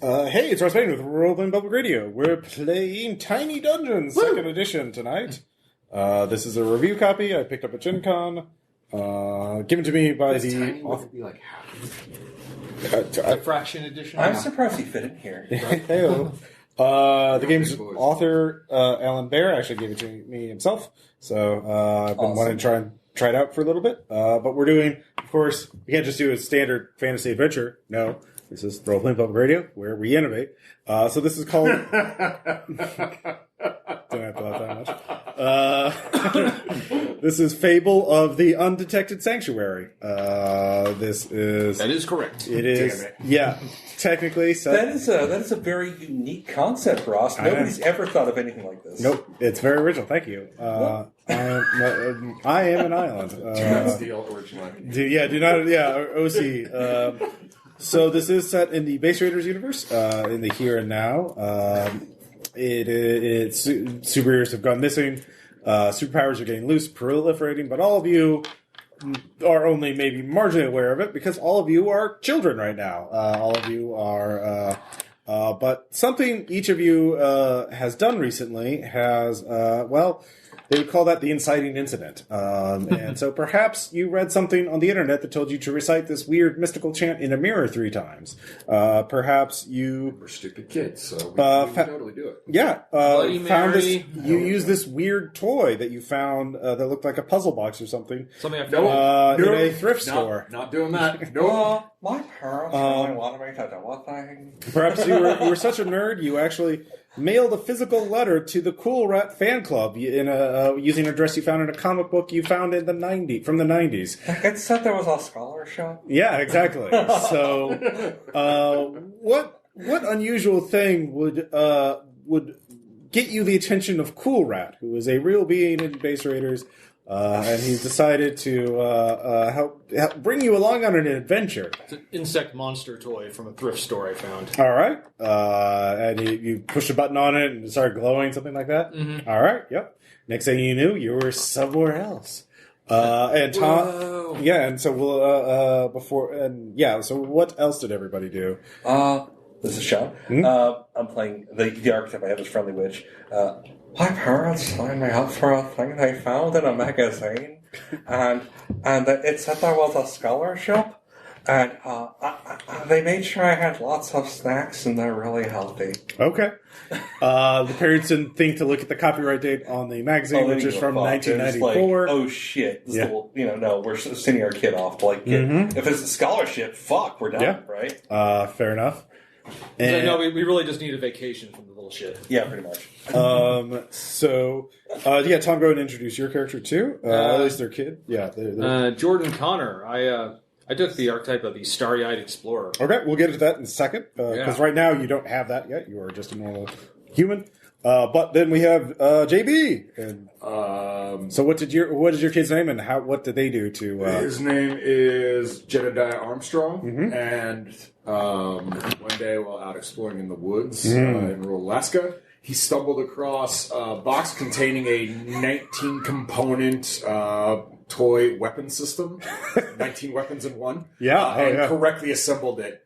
Hey, it's Ross Payne with Rolling Public Radio. We're playing Tiny Dungeons, second edition tonight. This is a review copy I picked up at Gen Con, given to me by the... Tiny would be like half. The fraction edition. I'm surprised he fit in here. Hey-o. The game's author, Alan Baer, actually gave it to me himself. So I've been wanting to try it out for a little bit. But we're doing, of course, we can't just do a standard fantasy adventure. No. This is Role-Playing Public Radio, where we innovate. So this is called... Don't have to laugh that much. This is Fable of the Undetected Sanctuary. This is... That is correct. It is... Yeah, technically. So, that is a very unique concept, Ross. Nobody's ever thought of anything like this. Nope. It's very original. Thank you. I am an island. Do not steal original. Do not... Yeah, OC... So this is set in the Base Raiders universe, in the here and now. Superheroes have gone missing. Superpowers are getting loose, proliferating, but all of you are only maybe marginally aware of it because all of you are children right now. All of you are... but something each of you has done recently has, they would call that the inciting incident. And so perhaps you read something on the internet that told you to recite this weird mystical chant in a mirror 3 times. Perhaps you... We're stupid kids, so we can totally do it. Yeah. Found this. You used this weird toy that you found that looked like a puzzle box or something. Something I found in a thrift store. Not doing that. No. My parents really wanted me to do a thing. Perhaps you were such a nerd, you actually mailed a physical letter to the Cool Rat fan club in using an address you found in a comic book you found in from the 90s. It said there was a scholarship. Yeah, exactly. So, what unusual thing would get you the attention of Cool Rat, who is a real being in Base Raiders? And he's decided to help bring you along on an adventure. It's an insect monster toy from a thrift store I found. All right. And you push a button on it and it started glowing, something like that? Mm-hmm. All right. Yep. Next thing you knew, you were somewhere else. And Tom... Whoa. Yeah, and so so what else did everybody do? This is Shaun. I'm playing the archetype I have is Friendly Witch. My parents signed me up for a thing they found in a magazine, and it said there was a scholarship, and they made sure I had lots of snacks, and they're really healthy. Okay. The parents didn't think to look at the copyright date on the magazine, which is from 1994. Like, oh shit! This little, no, we're sending our kid off to if it's a scholarship, fuck, we're done, right? Fair enough. And, no, we really just need a vacation from the little shit. Yeah, pretty much. Tom, go ahead and introduce your character too. At least their kid. Yeah. They're... Jordan Connor. I took the archetype of the starry-eyed explorer. Okay, we'll get into that in a second. Because right now you don't have that yet. You are just a normal human. But then we have JB. And, so what is your kid's name and what did they do to... His name is Jebediah Armstrong. Mm-hmm. And one day while out exploring in the woods in rural Alaska, he stumbled across a box containing a 19-component toy weapon system. 19 weapons in one. Yeah. Correctly assembled it.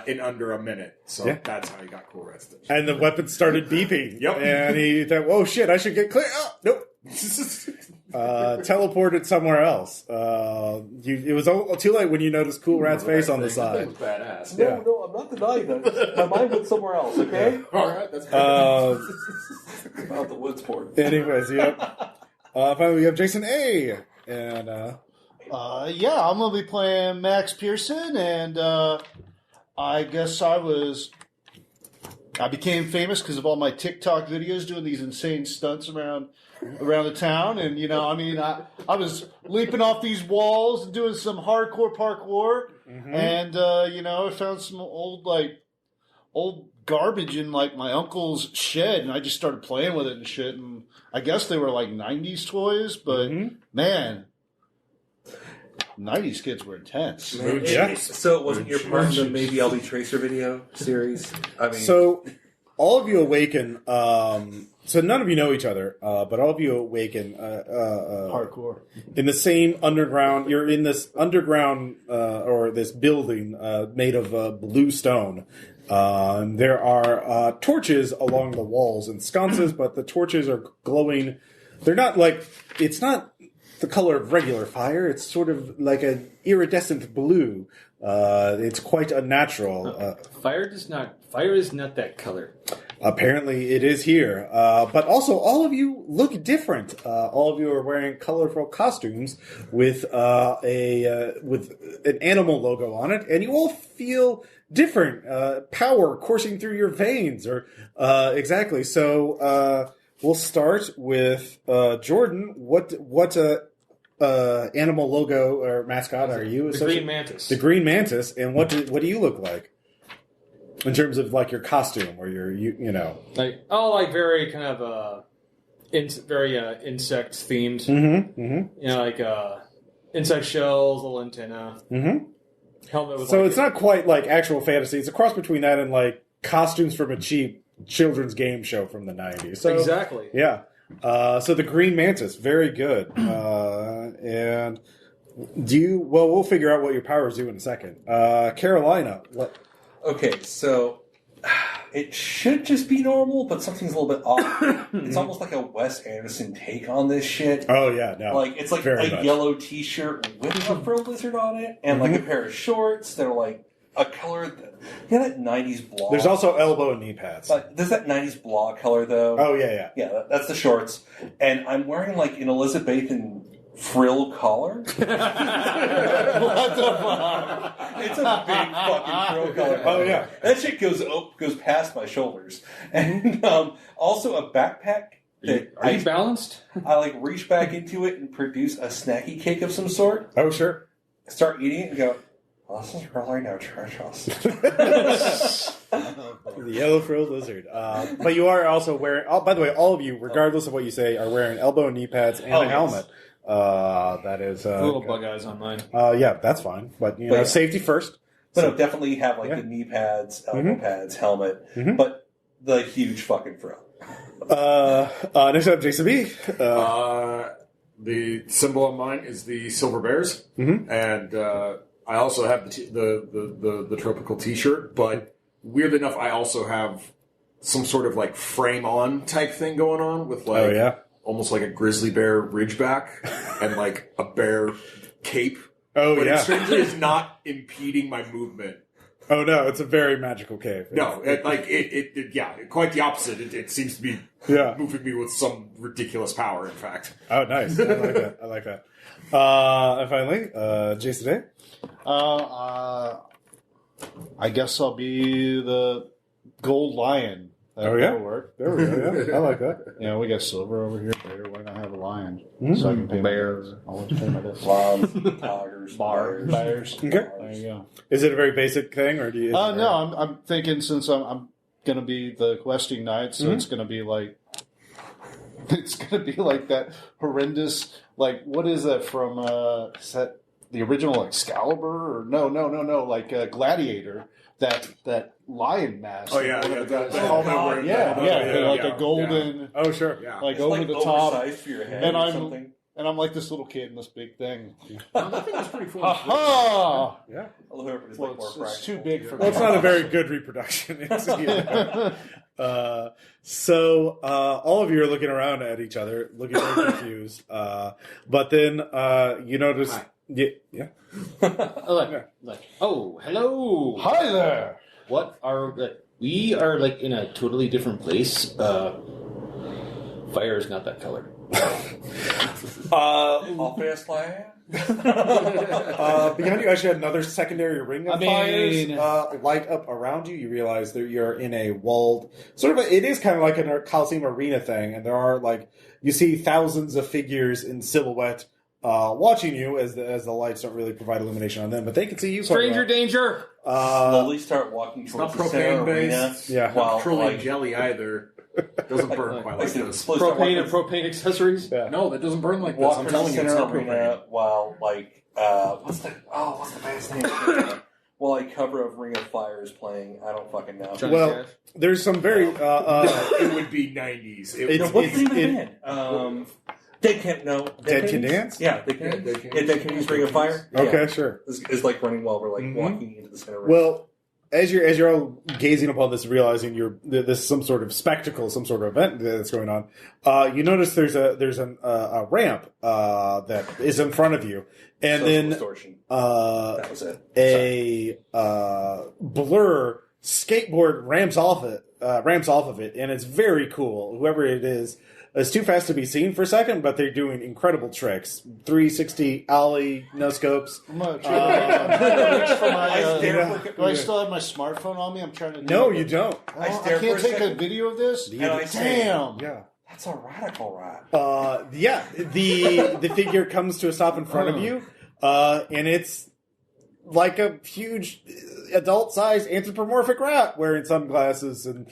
In under a minute. So that's how he got Cool Rat's attention. And the weapon started beeping. Yep. And he thought, oh shit, I should get clear. Oh, nope. Teleported somewhere else. It was too late when you noticed Cool Rat's face on the side. That was badass. No, I'm not denying that. My mind went somewhere else, okay? Alright, that's about the woods port. Anyways, yep. Finally, we have Jason A. And, I'm going to be playing Max Pearson, and, I guess I became famous because of all my TikTok videos doing these insane stunts around the town. And, I was leaping off these walls and doing some hardcore parkour. Mm-hmm. And, I found some old garbage in, my uncle's shed. And I just started playing with it and shit. And I guess they were, 90s toys. But, man... 90s kids were intense. Yeah. So it wasn't your part of the Maybe I'll Be Tracer video series? all of you awaken. So none of you know each other, but all of you awaken Hardcore. in the same underground. You're in this underground or this building made of blue stone. There are torches along the walls and sconces, but the torches are glowing. They're not like it's not the color of regular fire. It's sort of like an iridescent blue. It's quite unnatural. Fire is not that color. Apparently, it is here. But also, all of you look different. All of you are wearing colorful costumes with with an animal logo on it, and you all feel different. Power coursing through your veins, or exactly. So we'll start with Jordan. What animal logo or mascot are you? The green mantis. The green mantis, and what do you look like? In terms of like your costume or your you know, like very kind of very insect themed. Like insect shells, little antenna, helmet with. So it's not quite like actual fantasy. It's a cross between that and like costumes from a cheap children's game show from the 90s. So, exactly. Yeah. So the green mantis, very good. And we'll figure out what your powers do in a second. Carolina, what? Okay, so it should just be normal, but something's a little bit off. It's almost like a Wes Anderson take on this shit. Oh yeah, no. Like it's like a yellow T-shirt with a fur lizard on it, and like a pair of shorts. They're like a color. That '90s blah. There's also elbow and knee pads. There's that '90s blah color though. Oh yeah. Yeah, that's the shorts, and I'm wearing like an Elizabethan frill collar. What the fuck? It's a big fucking frill collar. Oh yeah, that shit goes past my shoulders, and also a backpack. Are you balanced? I like reach back into it and produce a snacky cake of some sort. Oh sure. Start eating it and go. Well, this is really nutritious. The yellow frilled lizard. But you are also wearing. Oh, by the way, all of you, regardless of what you say, are wearing elbow and knee pads and a helmet. That is little bug eyes on mine. Yeah, that's fine. But you know, safety first. But no, definitely have like the knee pads, elbow pads, helmet, but the huge fucking frill. Next up, Jason B. The symbol on mine is the silver bears, and I also have the tropical T-shirt. But weird enough, I also have some sort of like frame-on type thing going on with like almost like a grizzly bear ridgeback and like a bear cape. Oh but yeah, it strangely is not impeding my movement. Oh no, it's a very magical cave. No, quite the opposite. It seems to be moving me with some ridiculous power. In fact. Oh, nice. I like that. And finally, Jason A. I guess I'll be the gold lion. That'll work. There we go. Yeah, I like that. Yeah, we got silver over here. Bear. Why not have a lion? So I can pay bears. I always pay my debts. Lions, tigers, bears. Okay. There you go. Is it a very basic thing, or do you? No, I'm thinking since I'm going to be the questing knight, so it's going to be like that horrendous. Like, what is that from? Is that the original Excalibur? Or no, like Gladiator. That lion mask. Oh yeah, the helmet wearing. Like a golden. Yeah. Oh sure, like it's over like the top, oversized for your head and or something. I'm like this little kid in this big thing. I think that's pretty cool. Aha! Yeah. It's too big for. Well, it's not a very good reproduction. So all of you are looking around at each other, looking very confused. But then you notice. Hi. Yeah. Oh, hello. Hi there. What are we are like in a totally different place. Fire is not that color. Obvious land. Behind you, actually, another secondary ring of fires light up around you. You realize that you're in a walled sort of. It is kind of like a Coliseum arena thing, and there are you see thousands of figures in silhouette. Watching you as the lights don't really provide illumination on them, but they can see you. Stranger danger! Slowly start walking towards the center arena. Yeah, not petroleum jelly either. Doesn't burn quite like this. Propane and propane accessories. Yeah. No, that doesn't burn like this. Walk I'm towards telling the you, it's center not arena propane. while what's the band's name? While a cover of Ring of Fire is playing. I don't fucking know. Well, there's some very it would be 90s. What's the name of the band? Dead Can Dance? Yeah, Dead Can Use Ring of Fire. Okay, Yeah. sure. It's like running while we're like walking into the center. Well, as you're all gazing upon this, realizing this is some sort of spectacle, some sort of event that's going on, you notice there's a ramp that is in front of you, and then distortion. That was it. A blur skateboard ramps off of it, and it's very cool. Whoever it is too fast to be seen for a second, but they're doing incredible tricks. 360 ollie, no scopes. I'm gonna reach for my, do I still have my smartphone on me? I'm trying to. No, you don't. I can't take a video of this. Damn. Yeah. That's a radical rap. Yeah. The figure comes to a stop in front of you, and it's like a huge adult-sized anthropomorphic rat wearing sunglasses and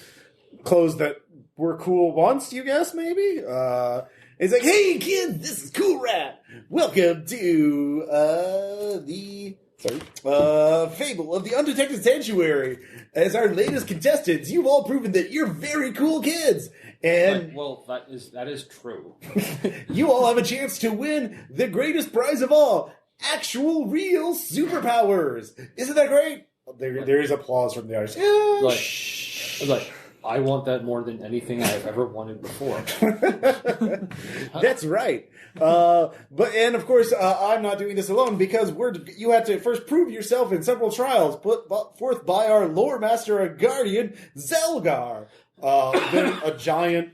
clothes that were cool once, you guess, maybe? It's like, hey, kids, this is Cool Rat. Welcome to the Fable of the Undetected Sanctuary. As our latest contestants, you've all proven that you're very cool kids. And well, that is true. You all have a chance to win the greatest prize of all, actual real superpowers. Isn't that great? There is applause from the audience. Like, I want that more than anything I've ever wanted before. That's right. And of course, I'm not doing this alone because you had to first prove yourself in several trials put forth by our lore master and guardian, Zelgar. Then a giant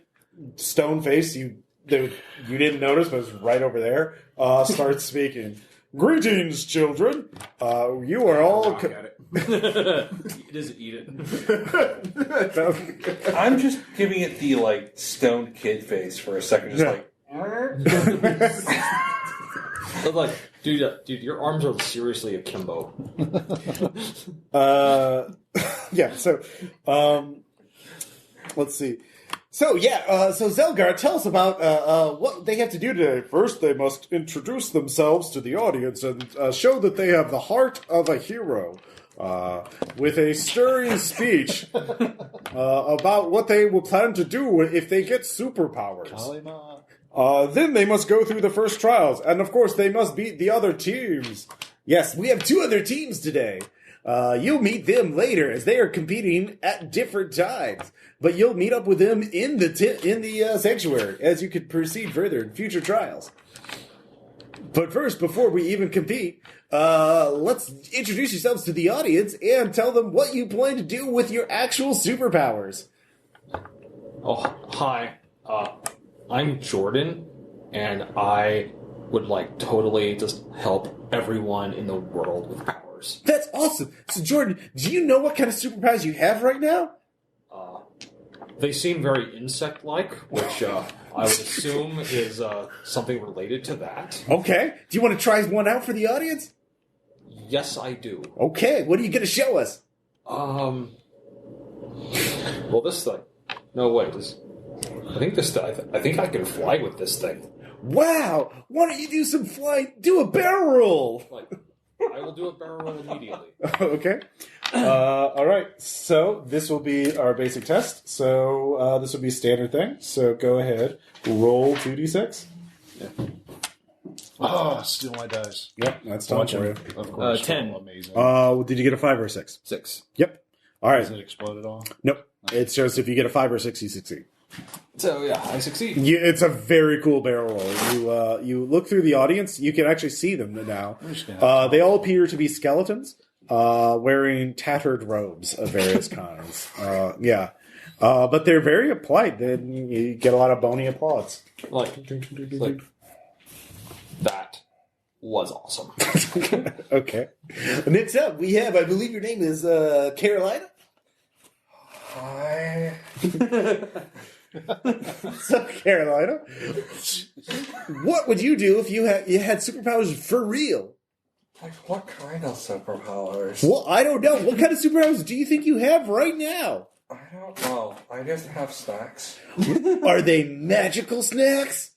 stone face you didn't notice, but it's right over there, starts speaking. Greetings, children. You are all... It doesn't eat it. I'm just giving it the, like, stoned kid face for a second, just like... But like, dude, your arms are seriously akimbo. Yeah, so... let's see. So Zelgar, tell us about what they have to do today. First, they must introduce themselves to the audience and show that they have the heart of a hero, with a stirring speech about what they will plan to do if they get superpowers. Then they must go through the first trials, and of course, they must beat the other teams. Yes, we have 2 other teams today. You'll meet them later as they are competing at different times. But you'll meet up with them in the sanctuary as you could proceed further in future trials. But first, before we even compete, let's introduce yourselves to the audience and tell them what you plan to do with your actual superpowers. Oh, hi. I'm Jordan, and I would like totally just help everyone in the world with powers. That's awesome. So, Jordan, do you know what kind of superpowers you have right now? They seem very insect-like, which I would assume is something related to that. Okay. Do you want to try one out for the audience? Yes, I do. Okay. What are you going to show us? Well, this thing. No, wait. I think this. I think I can fly with this thing. Wow! Why don't you do some flying? Do a barrel roll. I will do a barrel roll immediately. Okay. All right. So this will be our basic test. So this will be a standard thing. So go ahead, roll 2d6. Yeah. Oh, steal my dice. Yep, that's done for you. Of course. 10. Amazing. Did you get a 5 or a 6? 6. Yep. All right. Does it explode at all? Nope. It shows if you get a 5 or a 6, you succeed. So yeah, I succeed. It's a very cool barrel roll. You look through the audience. You can actually see them now. They all appear to be skeletons, wearing tattered robes of various kinds. Yeah, but they're very polite. Then you get a lot of bony applause. Like that was awesome. Okay. Next up, we have. I believe your name is Carolina. Hi. So, Carolina, what would you do if you had superpowers for real? Like, what kind of superpowers? Well, I don't know. What kind of superpowers do you think you have right now? I don't know. I just have snacks. Are they magical snacks?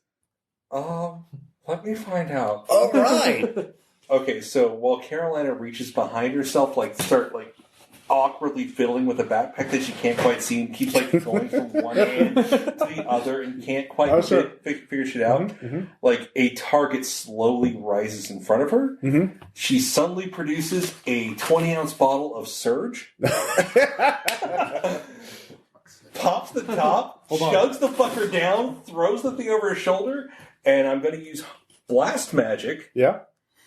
Let me find out. All right. Okay, so while Carolina reaches behind herself, awkwardly fiddling with a backpack that she can't quite see and keeps like going from one hand to the other and can't quite figure shit out. Like a target slowly rises in front of her. She suddenly produces a 20-ounce bottle of Surge. Pops the top, chugs the fucker down, throws the thing over her shoulder, and I'm going to use blast magic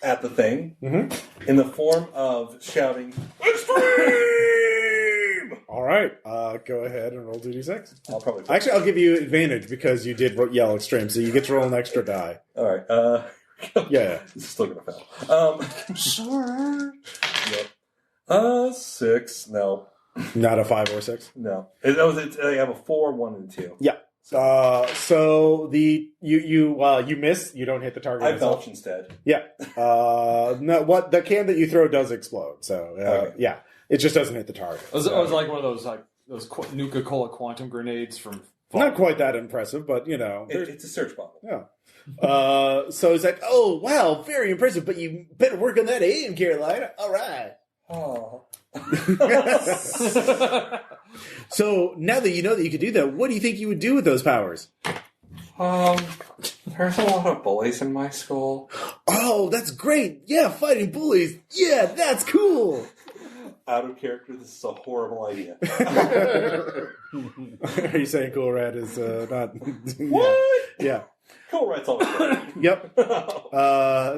at the thing in the form of shouting, "Extreme!" All right, go ahead and roll 2d6. I'll give you advantage because you did yell extreme, so you get to roll an extra die. All right. Yeah. This is still going to fail. Sir. Yep. 6. No. Not a 5 or 6? No. I have a 4, 1, and 2. Yeah. So you miss. You don't hit the target. I belch instead. Yeah. No. What the can that you throw does explode. So yeah, it just doesn't hit the target. It was like one of those Nuka-Cola quantum grenades from. Not quite that impressive, but it's a search bottle. Yeah. So it's like, oh wow, very impressive. But you better work on that aim, Carolina. All right. Oh. So now that you know that you could do that, what do you think you would do with those powers? There's a lot of bullies in my school. Oh, that's great. Yeah, fighting bullies. Yeah, that's cool. Out of character, this is a horrible idea. Are you saying Cool Rat is not... What? Yeah. Cool Rat's always great. Yep.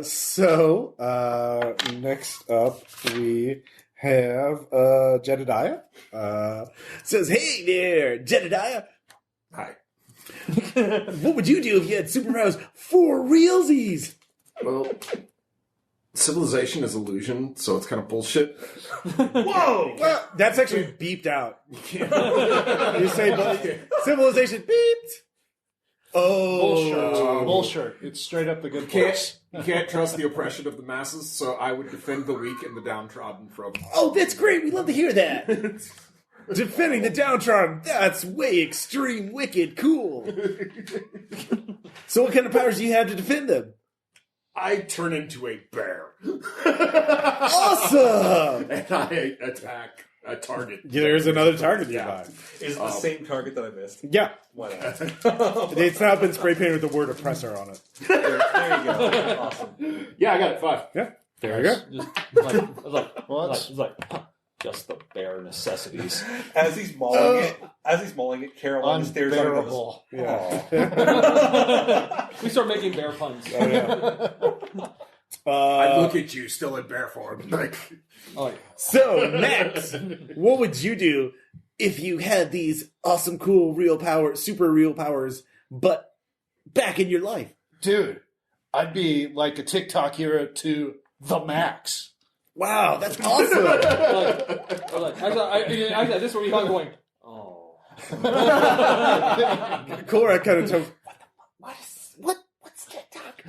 So, next up we have Jebediah. Says, hey there, Jebediah. Hi. What would you do if you had superpowers for realsies? Well, civilization is illusion, so it's kind of bullshit. Whoa! Well, that's actually beeped out. You say, civilization beeped. Oh, Bullshit. It's straight up the good You place. can't trust the oppression of the masses, so I would defend the weak and the downtrodden from... Oh, that's great. We love to hear that. Defending the downtrodden. That's way extreme, wicked, cool. So what kind of powers do you have to defend them? I turn into a bear. Awesome! And I attack a target. There's another target nearby. Is it the same target that I missed? Yeah. Why not? It's now been spray painted with the word oppressor on it. There you go. Awesome. Yeah, I got it. 5. Yeah. There you go. Just the bare necessities. As he's mauling it, Caroline stares at him and goes, Yeah. We start making bear puns. Oh, yeah. I look at you still in bear form. So, next, what would you do if you had these awesome, cool, super real powers, but back in your life? Dude, I'd be like a TikTok hero to the max. Wow, that's awesome. Actually, this is where you're going, oh. Cora kind of told, what's TikTok?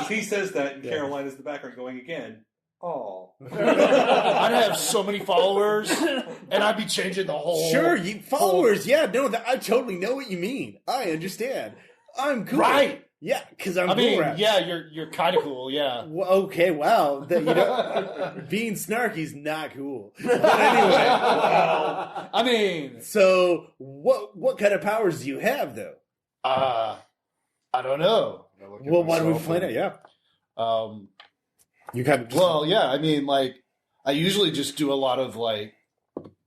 He says that, and Caroline is in the background going again, oh. I'd have so many followers, and I'd be changing the whole... Sure, followers, yeah, no, I totally know what you mean. I understand. I'm cool. Right. Yeah, because I'm I mean, cool. yeah, you're kind of cool, yeah. Well, okay, wow. Being snarky's not cool. But anyway, Well, I mean... So, what kind of powers do you have, though? I don't know. Well, why don't we find out? Yeah. You kind of Well, yeah, I mean, like, I usually just do a lot of, like,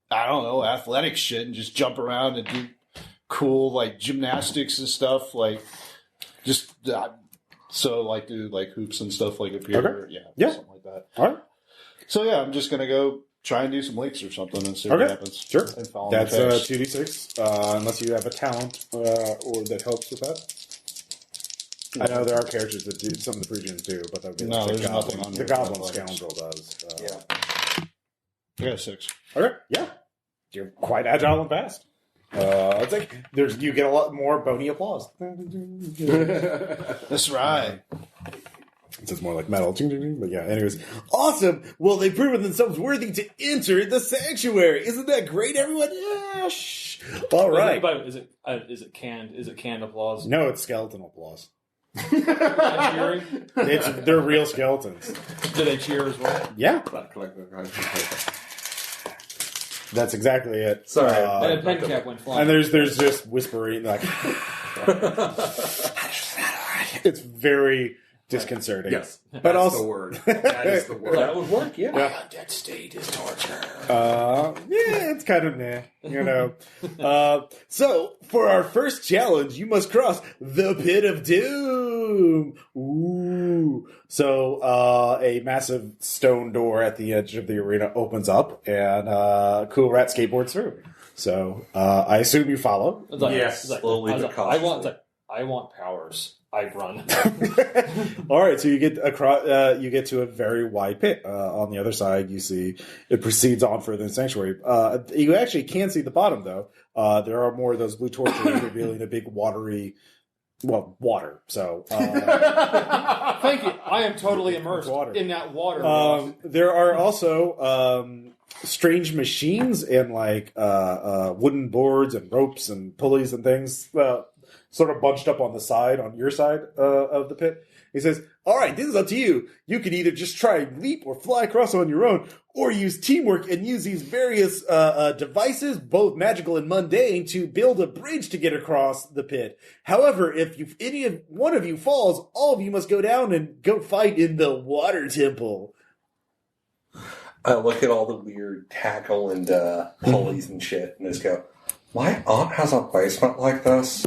I don't know, athletic shit and just jump around and do cool, like, gymnastics and stuff, like... Just so like do like hoops and stuff like up here, Okay. Yeah, something like that. All right. So yeah, I'm just gonna go try and do some leaks or something and see what happens. Sure. And follow That's my face. 2d6, unless you have a talent or that helps with that. I know there are characters that do some of the Phrygians do, but that would be No, like there's the nothing goblin. on The here. goblin Like- scoundrel does. Yeah. I got a 6. Okay. Yeah. You're quite agile and fast. It's like you get a lot more bony applause. That's right. It's more like metal. But yeah, anyways. Awesome! Well, they've proven themselves worthy to enter the sanctuary. Isn't that great, everyone? Yeah, shh. All right. But is it canned applause? No, it's skeleton applause. I'm cheering. They're real skeletons. Do they cheer as well? Yeah. That's exactly it. Sorry. And a pen cap went flying. And there's just whispering like it's very disconcerting. Yes, but that's also the word. That is the word. That would work, yeah. That state is torture. yeah, it's kind of nah, you know. So for our first challenge, you must cross the Pit of Doom. Ooh! So a massive stone door at the edge of the arena opens up, and Cool Rat skateboards through. So I assume you follow. It's like, Yes. it's like, Slowly I was but like, cautiously. I want powers. I run. All right, so you get across. You get to a very wide pit. On the other side, you see it proceeds on further in the sanctuary. You actually can see the bottom, though. There are more of those blue torches revealing a big watery, water. So Thank you. I am totally immersed Water. in that water. there are also strange machines and like wooden boards and ropes and pulleys and things. Sort of bunched up on the side, on your side of the pit. He says, all right, this is up to you. You can either just try and leap or fly across on your own, or use teamwork and use these various devices, both magical and mundane, to build a bridge to get across the pit. However, if one of you falls, all of you must go down and go fight in the water temple. I look at all the weird tackle and pulleys and shit, and just go, my aunt has a basement like this?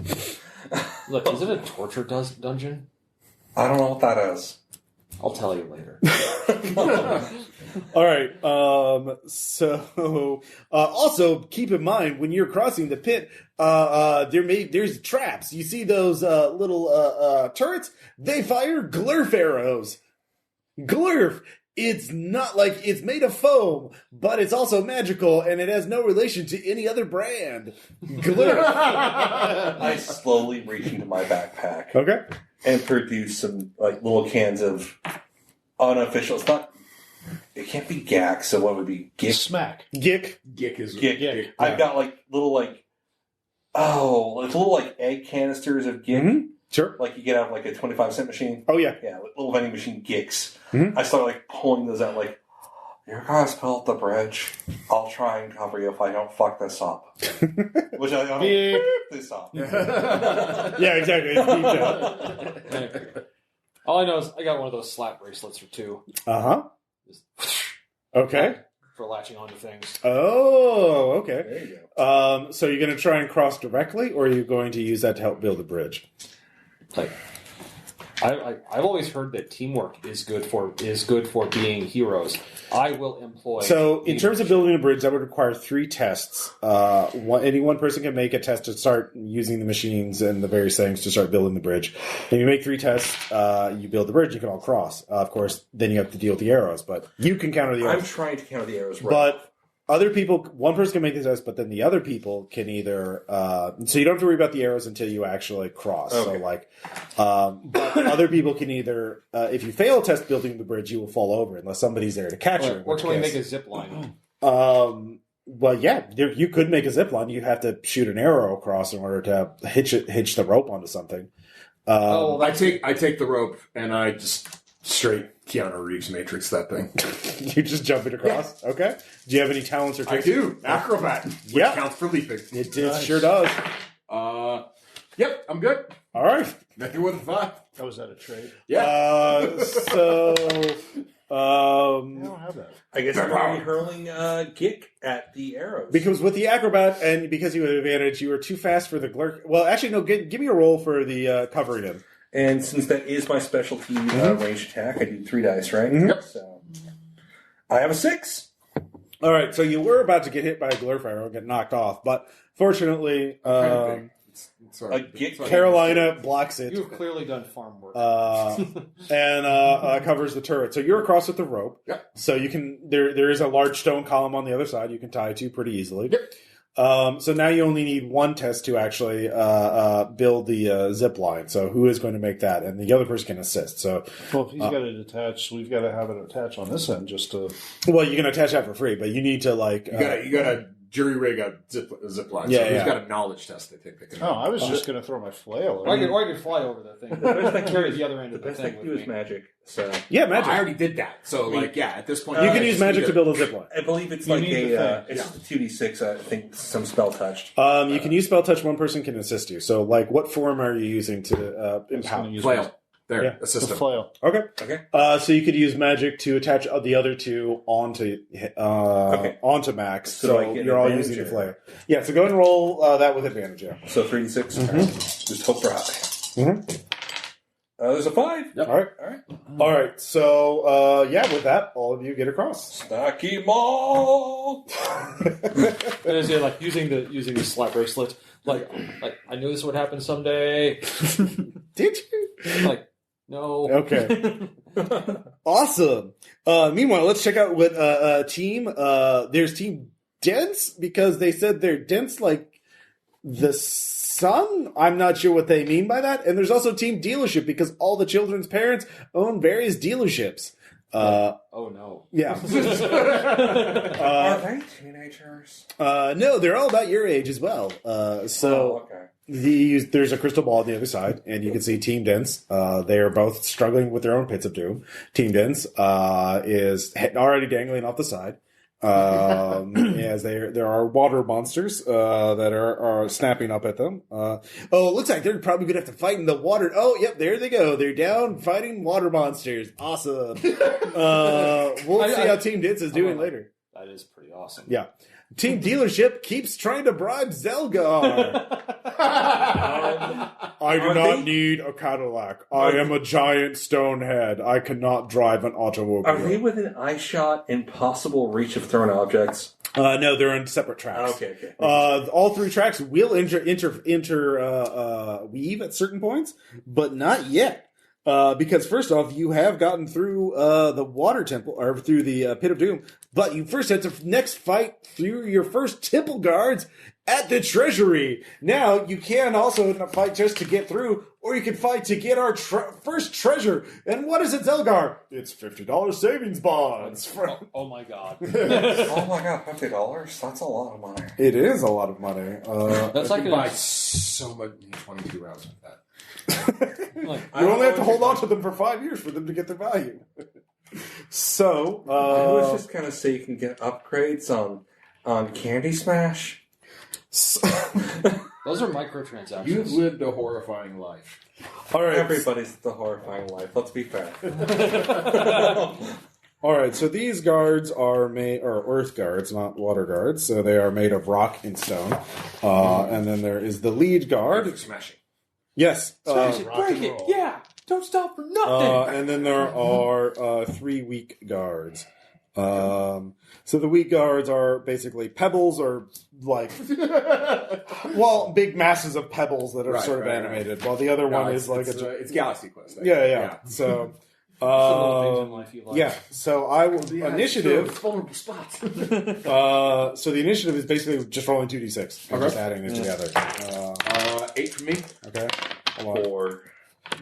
Look, is it a torture dungeon? I don't know what that is. I'll tell you later. All right. So, also keep in mind when you're crossing the pit, there's traps. You see those little turrets? They fire glurf arrows. Glurf. It's not like it's made of foam, but it's also magical, and it has no relation to any other brand. Glurf. I slowly reach into my backpack Okay. and produce some like little cans of unofficial. It can't be Gack, so what would be Gick? Smack. Gick. Gick is Gick. I've got like little egg canisters of Gick. Mm-hmm. Sure. Like you get out of like a 25-cent machine. Oh, yeah. Yeah, like little vending machine Gicks. Mhm. I start like pulling those out like, you guys built the bridge. I'll try and cover you if I don't fuck this up. Which I don't Beep. this up. Yeah, exactly. It's deep down. All I know is I got one of those slap bracelets or two. Uh-huh. Okay. For latching onto things. Oh, okay. There you go. So you're going to try and cross directly, or are you going to use that to help build the bridge? Like, I've always heard that teamwork is good for being heroes. I will employ. So, in terms of building a bridge, that would require 3 tests. Any one person can make a test to start using the machines and the various things to start building the bridge. If you make 3 tests, you build the bridge. You can all cross. Of course, then you have to deal with the arrows, but you can counter the arrows. I'm trying to counter the arrows right But other people, one person can make the test, but then the other people can either. So you don't have to worry about the arrows until you actually cross. Okay. So, but other people can either. If you fail a test building the bridge, you will fall over unless somebody's there to catch you. or can we make a zip line? Well, yeah, you could make a zip line. You have to shoot an arrow across in order to hitch the rope onto something. I take the rope and I just straight Keanu Reeves Matrix that thing. You just jump it across. Yeah. Okay. Do you have any talents or I tricks? do. Acrobat. Which Yeah. counts for leaping. It sure does. Yep, I'm good. All right. Nothing with a 5. Oh, was that a trade? Yeah. So. I don't have that. I guess I'm going to be hurling Gick at the arrows. Because with the acrobat and because you had advantage, you were too fast for the glurk. Well, actually, no. Give me a roll for the covering him. And since that is my specialty ranged attack, I do 3 dice, right? Mhm. Yep. So I have a 6. All right. So you were about to get hit by a glurf arrow and get knocked off, but fortunately, Sorry. Carolina blocks it. You've clearly done farm work. And covers the turret. So you're across with the rope. Yep. So you can there is a large stone column on the other side you can tie to pretty easily. Yep. So now you only need 1 test to actually build the zip line. So who is going to make that? And the other person can assist. So Well, if he's got it attached, we've got to have it attached on this end just to. well, you can attach that for free, but you need to like You gotta jury rig a zip line. Yeah, so he's yeah. got a knowledge test. I think. They can I was just going to throw my flail. Or I could fly over the thing. The best thing Carry the other end the of the best thing thing to with do is me. magic. So Yeah, I magic. already did that. So at this point You can use magic to build a zip line. I believe it's You like need the thing. it's just a 2d6. I think some spell touched. You can use spell touch. One person can assist you. So, like, what form are you using to empower? flail. There, Yeah. assist The him. flail. Okay. Okay. So you could use magic to attach the other two onto Max. So So I get you're all advantage using the or- flail. Yeah. So go ahead and roll that with advantage. Yeah. So 3d6. Just hope for high. There's a 5. All right. All right. So with that, all of you get across. Stacky Mall. And as you're like using the slap bracelet, like I knew this would happen someday. Did you? Like, no. Okay. Awesome. Meanwhile, let's check out what team. There's Team Dense because they said they're dense like the sun. I'm not sure what they mean by that. And there's also Team Dealership because all the children's parents own various dealerships. Oh no. Yeah. Are they teenagers? No, they're all about your age as well. Okay. There's a crystal ball on the other side, and you can see Team Dense. They are both struggling with their own pits of doom. Team Dense is already dangling off the side. As there are water monsters that are snapping up at them. It looks like they're probably gonna have to fight in the water. Oh, yep, there they go. They're down fighting water monsters. Awesome. We'll see how Team Dense is doing later. That is pretty awesome. Yeah. Team Dealership keeps trying to bribe Zelgar. I do not need a Cadillac. I am a giant stone head. I cannot drive an automobile. Are they within eye shot and possible reach of thrown objects? No, they're on separate tracks. Okay. All three tracks will weave at certain points, but not yet. Because first off, you have gotten through the water temple, or through the pit of doom, but you first had to next fight through your first temple guards at the treasury. Now, you can also fight just to get through, or you can fight to get our first treasure. And what is it, Zelgar? It's $50 savings bonds. Oh my god. Oh my god, $50? That's a lot of money. It is a lot of money. That's like buy so much 22 rounds with that. You only have to hold on to them for 5 years for them to get their value. So, I was just gonna say you can get upgrades on Candy Smash. those are microtransactions. You've lived a horrifying life. all right. Everybody's the horrifying life. Let's be fair. All right, so these guards are earth guards, not water guards. So they are made of rock and stone. And then there is the lead guard. Smashing. Yes. break it. Yeah. Don't stop for nothing. And then there are 3 weak guards. So the weak guards are basically pebbles, or like, big masses of pebbles that are sort of animated. While the other one is like it's Galaxy Quest. yeah. So. Little things in life you like. Yeah, so I will initiative. Vulnerable spots. So the initiative is basically just rolling 2d6 and just adding it together. 8 for me. Okay, hold on. 4.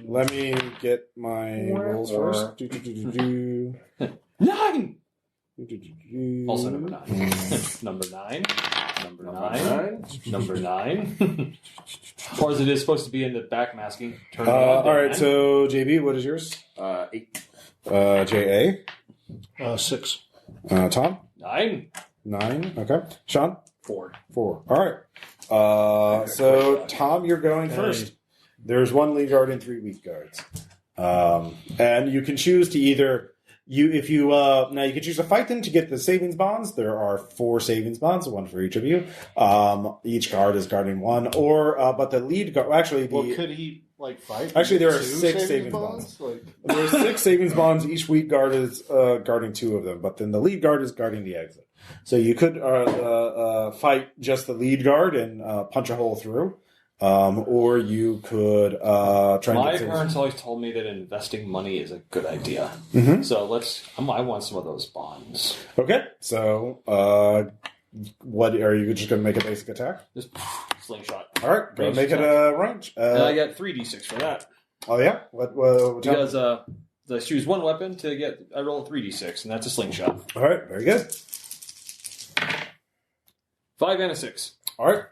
Let me get my rolls first. 9! Also Also number 9. Number 9. Number 9. Number 9. Or as it is supposed to be in the backmasking. Turn it on, all right, Dan. so JB, what is yours? 8. JA. 6. Tom? 9. 9. Okay. Shaun? 4. 4. All right. So Tom, you're going first. There's 1 lead guard and 3 weak guards. And you can choose to either you can choose to fight them to get the savings bonds. There are 4 savings bonds, 1 for each of you. Each guard is guarding 1, but the lead guard Could he fight? Actually, there are 2 6 savings bonds. There are 6 savings bonds. Each weak guard is guarding 2 of them, but then the lead guard is guarding the exit. So you could fight just the lead guard and punch a hole through. Or you could try and My get things. parents always told me that investing money is a good idea. Mm-hmm. So I want some of those bonds. Okay, so what are you just going to make a basic attack? Just slingshot. All right, go Range make it attack. a range. And I get 3d6 for that. Oh yeah, what Because I choose one weapon I roll a 3d6, and that's a slingshot. All right, very good. 5 5 and a 6. All right.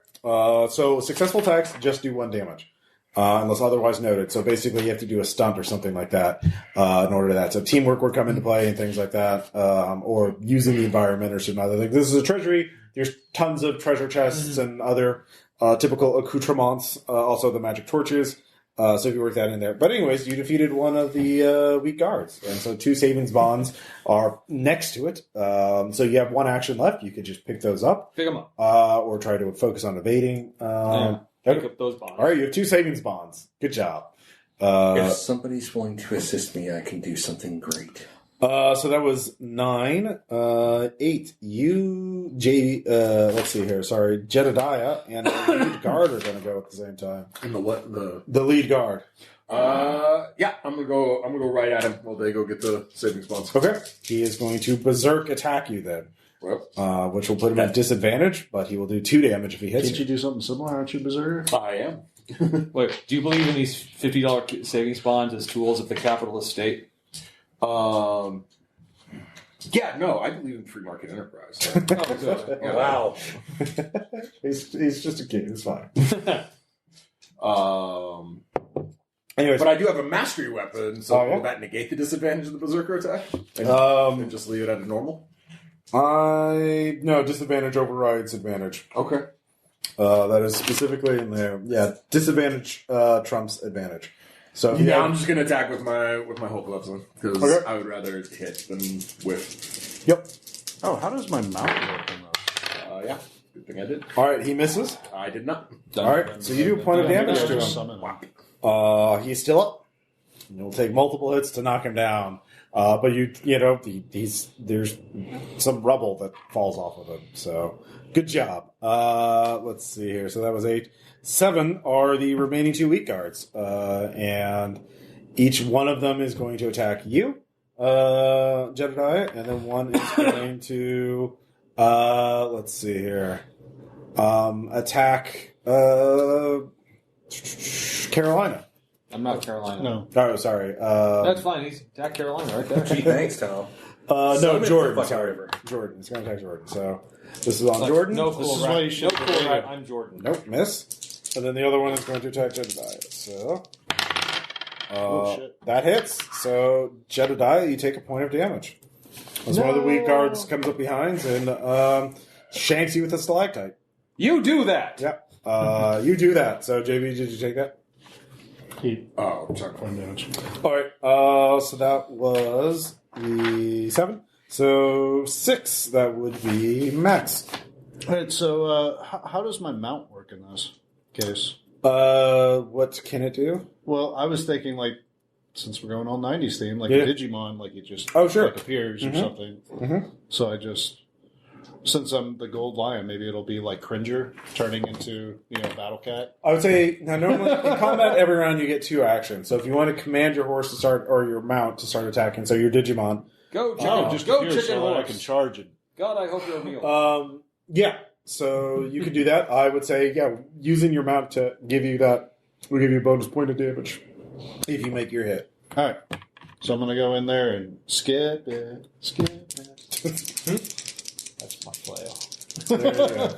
So successful attacks just do 1 damage, unless otherwise noted. So basically, you have to do a stunt or something like that in order to that. So teamwork would come into play and things like that, or using the environment or certain other things. This is a treasury. There's tons of treasure chests and other typical accoutrements. Also, the magic torches. So if you work that in there. But anyways, you defeated one of the weak guards. And so 2 savings bonds are next to it. So you have 1 action left. You could just pick those up. Pick them up. Or try to focus on evading. Pick up those bonds. All right, you have 2 savings bonds. Good job. If somebody's willing to assist me, I can do something great. So that was 9. 8. You, let's see here. Sorry, Jebediah and the lead guard are going to go at the same time. And the lead guard. Yeah, I'm gonna go right at him while they go get the savings bonds. Okay. He is going to berserk attack you then. Well, Which will put him at disadvantage, but he will do 2 damage if he hits Did you do something similar? Aren't you Berserker? I am. Wait, do you believe in these $50 savings bonds as tools of the capitalist state? Yeah, no, I believe in free market enterprise. So. Oh, good. Yeah. Wow. he's just a kid. It's fine. Anyways, but I do have a mastery weapon, so yeah? will that negate the disadvantage of the berserker attack? And just leave it at a normal? No, disadvantage overrides advantage. Okay. That is specifically in there. Yeah, disadvantage trumps advantage. So I'm just gonna attack with my whole gloves on because Okay. I would rather hit than whiff. Yep. Oh, how does my mount work in this? Yeah, good thing I did. All right, he misses. I did not. All right, so you do a point of damage to him. Summon him. He's still up. You'll take multiple hits to knock him down. But there's some rubble that falls off of him. So good job. Let's see here. So that was 8. 7 are the remaining 2 weak guards, and each one of them is going to attack you, Jebediah, and then one is going to let's see here, attack Carolina. I'm not Carolina. No. Oh, sorry. That's fine. He's attack Carolina right there. Gee, thanks, Tom. No, Summon Jordan. the fucking Sorry, river. Jordan. It's going to attack Jordan. So this is on Like, Jordan. No This cool is rat. why you should No have cool waited. rat. I'm Jordan. Nope, miss. And then the other one is going to attack Jebediah. So Oh, shit. that hits. So Jebediah, you take a point of damage. As one of the weak guards comes up behind and shanks you with a stalactite. You do that. Yep. You do that. So JB, did you take that? Oh, sorry. Point damage. All right. So that was the 7. So 6. That would be Max. All right, so how does my mount work in this case? What can it do? Well, I was thinking, like, since we're going all 90s theme, like Yeah. a Digimon, like it just Sure. like, appears or something. Mhm. So I just, since I'm the gold lion, maybe it'll be like Cringer turning into, Battle Cat. I would say, now normally in combat, every round you get 2 actions. So if you want to command your horse to start, or your mount to start attacking, so your Digimon. Go chicken. Oh, just go appears chicken so that I horse. can charge it. God, I hope you're a meal. Yeah. So you could do that. I would say, yeah, using your mount to give you that will give you a bonus point of damage if you make your hit. All right. So I'm going to go in there and skip it. That's my flail. There you go.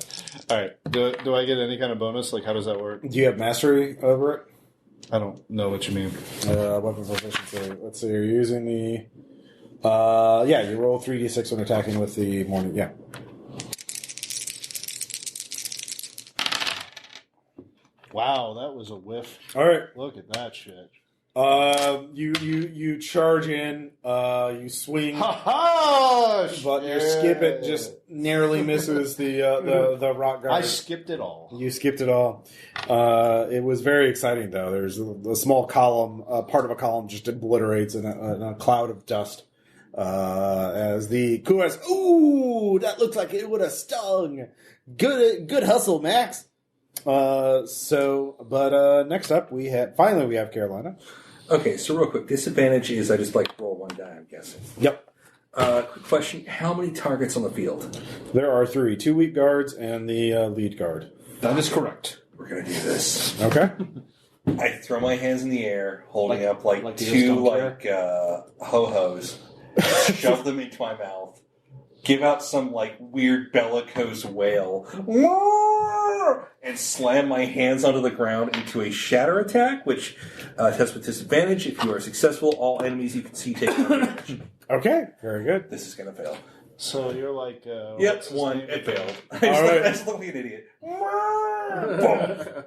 All right. Do I get any kind of bonus? Like, how does that work? Do you have mastery over it? I don't know what you mean. Weapon proficiency. Let's see. You're using the. You roll 3d6 when attacking with the morning. Yeah. Wow, that was a whiff. All right. Look at that shit. You charge in. You swing. Ha ha! But your skip it just narrowly misses the rock guard. I skipped it all. You skipped it all. It was very exciting, though. There's a small column, part of a column just obliterates in a cloud of dust. As the chorus, ooh, that looks like it would have stung. Good hustle, Max. Next up we have Carolina. Okay, so real quick, disadvantage is I just roll 1 die, I'm guessing. Yep. Quick question, how many targets on the field? There are 3, 2 weak guards and the lead guard. That is correct. We're going to do this. Okay. I throw my hands in the air, holding up like the 2 Ghost Hunter? ho-hos, shove them into my mouth, give out some like weird bellicose wail, and slam my hands onto the ground into a shatter attack, which tests with disadvantage. If you are successful, all enemies you can see take damage. Okay, very good. This is going to fail. So you're like, Yep, one. It failed. All right. I just look like an idiot. Boom.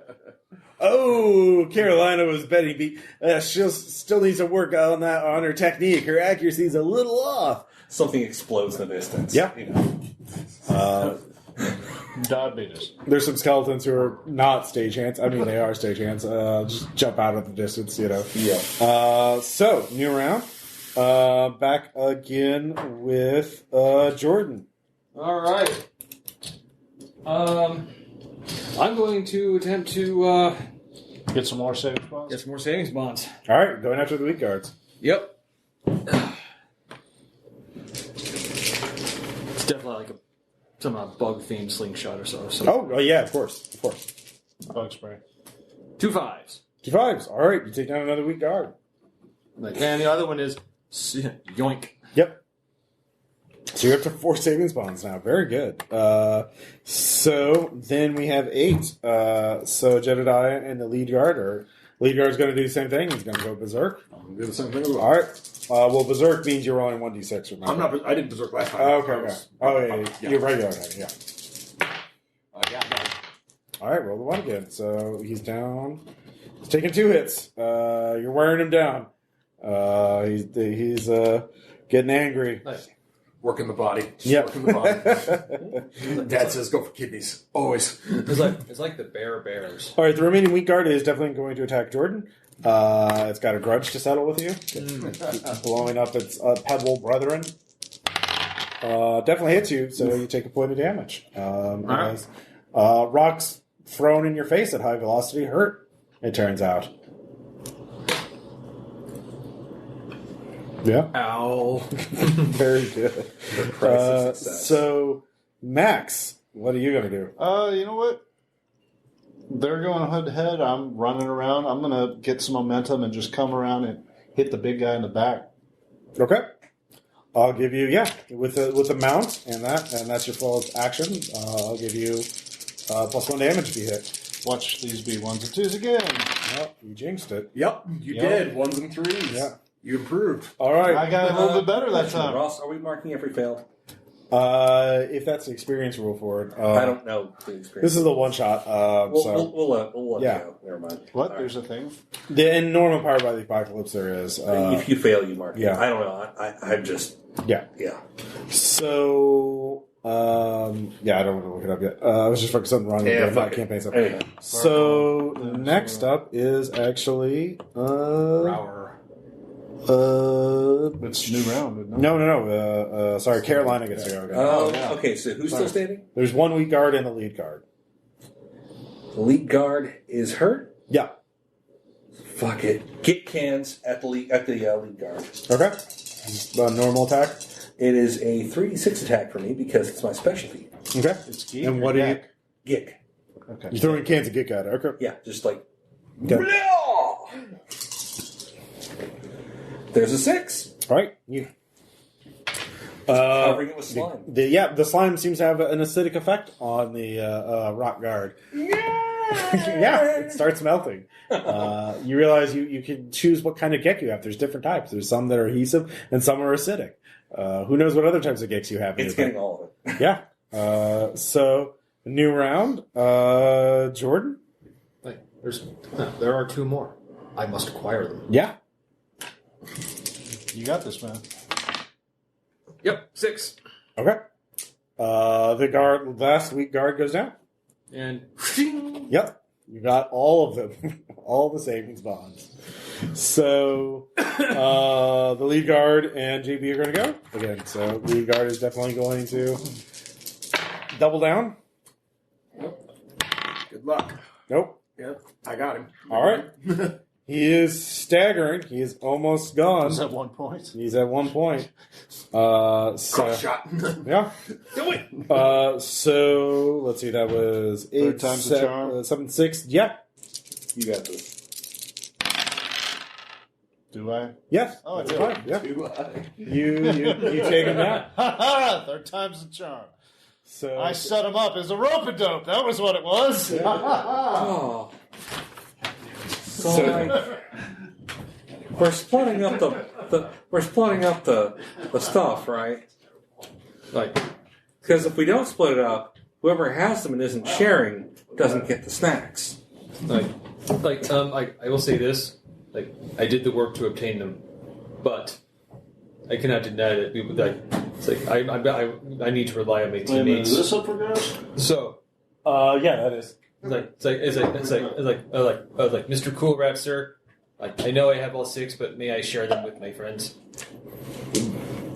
Oh, Carolina was betting. She still needs to work on that on her technique. Her accuracy's a little off. Something explodes in the distance. Yeah. You know. diabetes. There's some skeletons who are not stagehands. I mean, they are stagehands. Just jump out of the distance, you know. Yeah. So, new round. Back again with Jordan. All right. I'm going to attempt to Get some more savings bonds. get some more savings bonds. All right, going after the weak guards. Yep. It's definitely like some bug-themed slingshot or so. Oh, well, yeah, of course. Bug spray. 2 5s. 2 5s. All right, you take down another weak guard. And the other one is yoink. Yep. So you're up to 4 savings bonds now. Very good. So then we have 8. So Jebediah and the lead guard guard's going to do the same thing. He's going to go berserk. I'm gonna do the same thing as well. All right. Well, berserk means you're rolling 1d6. Remember? I'm not. I didn't berserk last time. Okay. Oh yeah. You're regular. Yeah. Yeah. All right. Roll the 1 again. So he's down. He's taking 2 hits. You're wearing him down. He's getting angry. Nice. Working the body. Just Yep. Working the body. Dad says go for kidneys. Always. It's like the bears. All right. The remaining weak guard is definitely going to attack Jordan. It's got a grudge to settle with you. Blowing up its pebble brethren. Definitely hits you, so you take a point of damage. As rocks thrown in your face at high velocity hurt, it turns out. Yeah. Ow. Very good. So, Max, what are you going to do? You know what? They're going head to head. I'm running around. I'm going to get some momentum and just come around and hit the big guy in the back. Okay. I'll give you, with the mount and that's your full action. I'll give you +1 damage if you hit. Watch these be 1s and 2s again. Well, you jinxed it. Yep. You did 1s and 3s. Yeah. You improved. All right. I got a little bit better that time. Ross, are we marking every fail? If that's the experience rule for it. I don't know the experience. This is the one shot. We'll let Yeah. it go. Never mind. What? All There's a thing? In normal Powered by the Apocalypse, there is. if you fail, you mark it. yeah. I don't know. I'm just... Yeah. Yeah. So, I don't want to look it up yet. I was just focused on running Yeah, the fuck it. campaign stuff. Anyway. So, next up is actually... Rower. It's a new round, isn't it? No. Sorry, Carolina gets to go. Oh, okay. So who's still standing? There's 1 weak guard and a lead guard. The lead guard is hurt. Yeah. Fuck it. Get cans at the lead guard. Okay. Normal attack. It is a 3d6 attack for me because it's my specialty. Okay. It's geek And or what are you... gack? Gick. Okay. You're throwing cans of Gik at it. Okay. Yeah, just like... Okay. There's a 6. All right. You... Covering it with slime. The slime seems to have an acidic effect on the rock guard. Yeah, it starts melting. You realize you can choose what kind of Gek you have. There's different types. There's some that are adhesive and some are acidic. Who knows what other types of Geks you have? It's getting all of it. Yeah. So, new round. Jordan? Like, there are 2 more. I must acquire them. Yeah. You got this, man. Yep, 6. Okay. The last weak guard goes down. And Yep. You got all of them. All the savings bonds. So, the lead guard and JB are going to go again. So, lead guard is definitely going to double down. Good luck. Nope. Yep. I got him. All right. He is staggering. He is almost gone. Is that 1 point? He's at 1 point. Cross shot. Yeah. Do it. So, let's see. That was 8 Third time's the charm. 7, 6. Yeah. You got this. Do I? Yes. Oh, I that's do. fine. Yeah. You take him out. Third time's the charm. So I set him up as a rope-a-dope. That was what it was. Oh. So we're splitting up the stuff, right? Like, Because if we don't split it up, whoever has them and isn't sharing doesn't get the snacks. I will say this: like, I did the work to obtain them, but I cannot deny that it's like I need to rely on my Wait a minute, teammates. is this up for grabs? So, yeah, that is. it's like Mr. Cool Rat, sir. Like, I know I have all 6, but may I share them with my friends?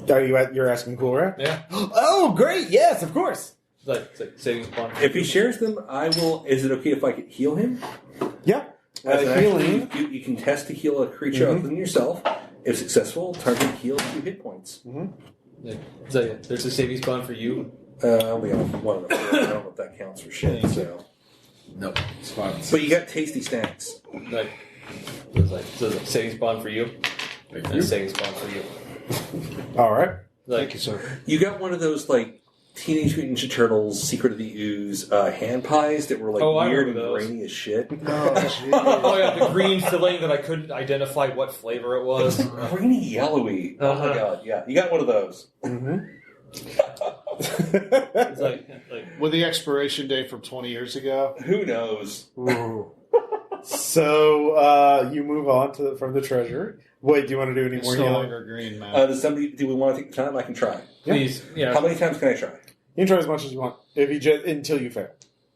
You're asking Cool Rat? Yeah. Oh, great! Yes, of course. It's like savings bond. If he shares them, I will. Is it okay if I could heal him? Yeah. As an Healing. action, you can test to heal a creature other than yourself. If successful, target heals 2 hit points. It's like, there's a savings bond for you. Only have one of them. I don't know if that counts for shit. So. Nope, it's fine. But you got tasty snacks. Like, there's a savings bond for you. Thank And you. a savings bond for you. All right. Like, Thank you, sir. You got one of those like Teenage Mutant Ninja Turtles Secret of the Ooze hand pies that were like Oh, I weird and remember those. grainy as shit. oh yeah, the green filling that I couldn't identify what flavor it was. Grainy yellowy. Oh my god, yeah. You got one of those. It's like With the expiration date from 20 years ago. Who knows? So you move on from the treasure. Wait, do you want to do any It's more no healing? longer green, man. Do we want to take the time? I can try. please, yeah. How many times can I try? You can try as much as you want until you fail.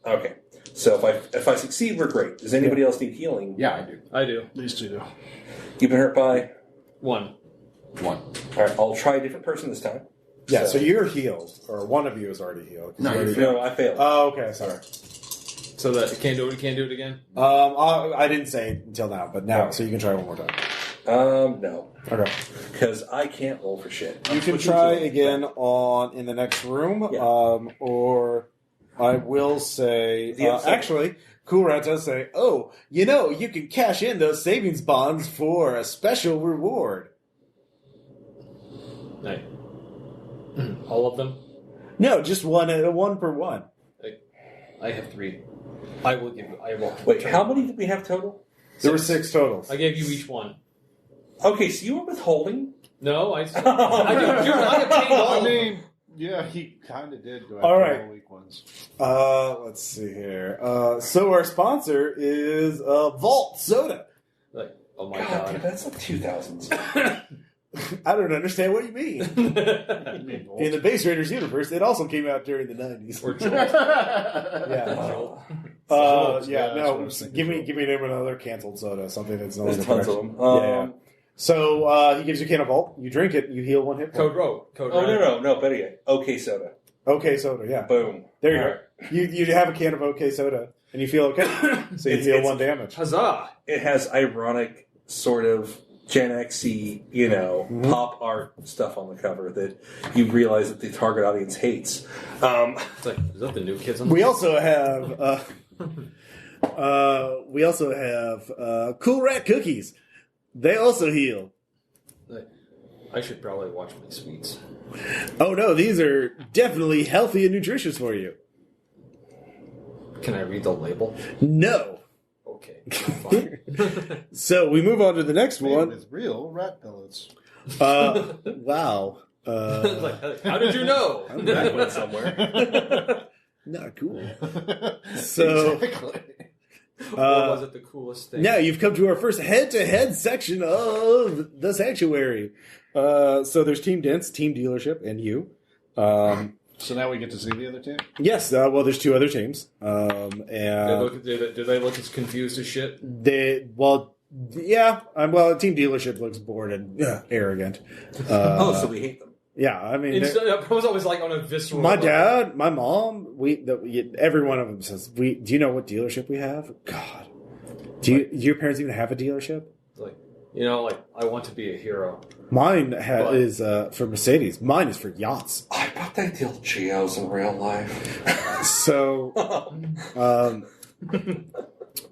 Okay. So if I succeed, we're great. Does anybody else need healing? Yeah, I do. I do. These two do. You've been hurt by? 1. 1. All right, I'll try a different person this time. Yeah, so you're healed, or one of you is already healed. No, You you're already- No, I failed. Oh, okay, sorry. So that it can't do it again. I didn't say it until now, but now, so you can try one more time. No. Okay. Because I can't roll for shit. You can try again in the next room, Yeah. or I will say, The other side. actually, Cool Rat does say, oh, you can cash in those savings bonds for a special reward. Right. All of them. No, just one per one. I have 3. I will. Wait, how many did we have total? There were 6 totals. I gave you each one. Okay, so you were withholding? No, I obtained all I of them. mean, yeah, he kind of did go All after right. all the weak ones. Let's see here. So our sponsor is Vault Soda. Like, oh my God, dude, god. that's like 2000s. I don't understand what you mean. In the Base Raiders universe, it also came out during the 90s. Or Jolt. Yeah. Jolt. Yeah, that's what I no. was thinking. give me a name of another canceled soda, something that's no There's longer tons of fresh. them. Yeah. So he gives you a can of Vault. You drink it. You heal 1 hit point. Code Oh, Red. no, better yet. Okay, soda. Okay, soda. Yeah. Boom. There you All go. You have a can of OK soda, and you feel okay. So you heal 1 damage. Huzzah! It has ironic, sort of Gen X-y, pop art stuff on the cover that you realize that the target audience hates. It's like, is that the new kids on the We also have Cool Rat cookies. They also heal. Like, I should probably watch my sweets. Oh no, these are definitely healthy and nutritious for you. Can I read the label? No. Okay, fine. So we move on to the next Made one. with real rat pellets. Wow. Like, how did you know? That went somewhere. Not cool. So Exactly. Or was it the coolest thing? now you've come to our first head-to-head section of the Sanctuary. So there's Team Dents, Team Dealership, and you. So now we get to see the other team? Yes, well, there's 2 other teams. Do they look as confused as shit? Team Dealership looks bored and arrogant. So we hate them. Yeah, I mean, It was always like on a visceral my level. dad, my mom, every one of them says, "Do you know what dealership we have? God, do your parents even have a dealership? It's like, I want to be a hero. Mine is for Mercedes. Mine is for yachts. I bet they deal Geos in real life. So,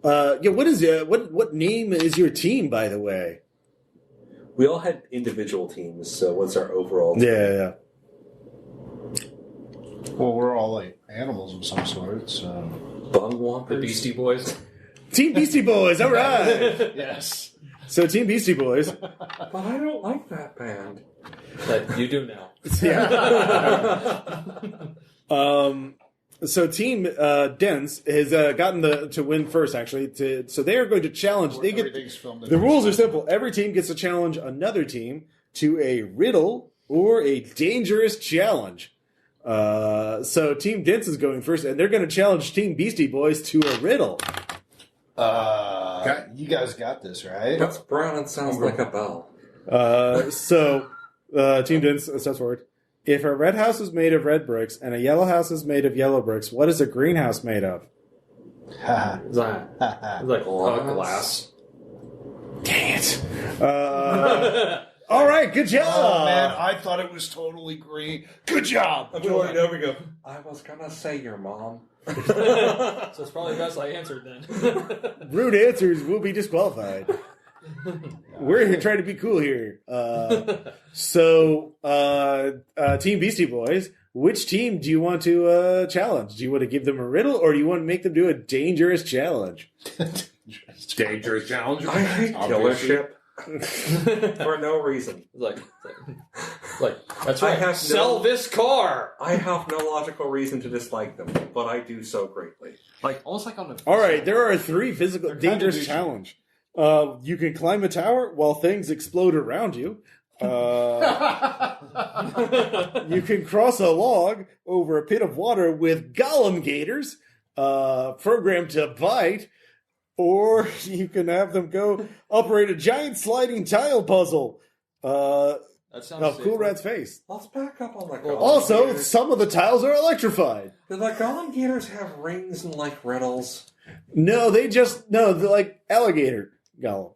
what name is your team, by the way? We all had individual teams, so what's our overall team? Yeah. Well, we're all like animals of some sort, so... Bung The Whompers? Beastie Boys. Team Beastie Boys, all right. Yes. So Team Beastie Boys. But I don't like that band. But you do now. So Team Dens has gotten to win first, actually. So they are going to challenge. Everything's filmed. The rules are simple. Every team gets to challenge another team to a riddle or a dangerous challenge. So Team Dens is going first, and they're going to challenge Team Beastie Boys to a riddle. You guys got this, right? What's brown and sounds like a bell? So Team Dens steps forward. If a red house is made of red bricks and a yellow house is made of yellow bricks, what is a greenhouse made of? It's like glass. Dang it. All right, good job. Oh, man, I thought it was totally green. Good job. There we go. I was gonna say your mom. So it's probably best I answered then. Rude answers will be disqualified. We're here trying to be cool here. So, Team Beastie Boys, which team do you want to challenge? Do you want to give them a riddle, or do you want to make them do a dangerous challenge? Dangerous challenge. I hate Killership. For no reason. Like that's I right. have Sell this car. I have no logical reason to dislike them, but I do so greatly. Like almost like on the. All right, there are 3 physical They're kinda dangerous douchey. challenge. You can climb a tower while things explode around you. You can cross a log over a pit of water with golem gators, programmed to bite, or you can have them go operate a giant sliding tile puzzle. That sounds. Of Cool safer. Rat's face. Let's back up on the Golem Also, Gators. some of the tiles are electrified. Do the Golem Gators have rings and like riddles? No, they're like alligator golem.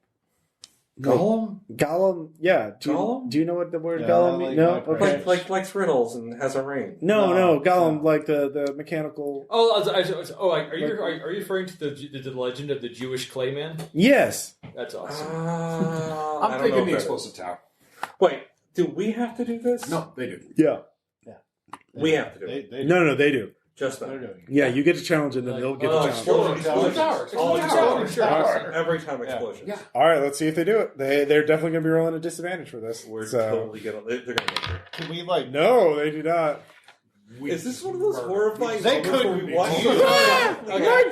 Golem? Golem, yeah. Golem? Do you know what the word Yeah, golem I means? like No? my Okay. parents. Like likes riddles and has a ring. No, golem, no. like the mechanical. Are you referring to the legend of the Jewish Clayman? Yes. That's awesome. I I'm don't thinking know the if explosive tower. Wait, do we have to do this? No, they do. Yeah. We have to do it. They No, they do. Just they're that. doing it. Yeah, you get to challenge and then they'll get to challenge. Explosion. Tower. Sure. Every time explosions. Yeah. All right, let's see if they do it. They're definitely going to be rolling a disadvantage for this. We're So totally gonna. They're gonna make it. Can we like? no, they do not. Is this one of those horrifying They moments where couldn't we be. watch Okay. My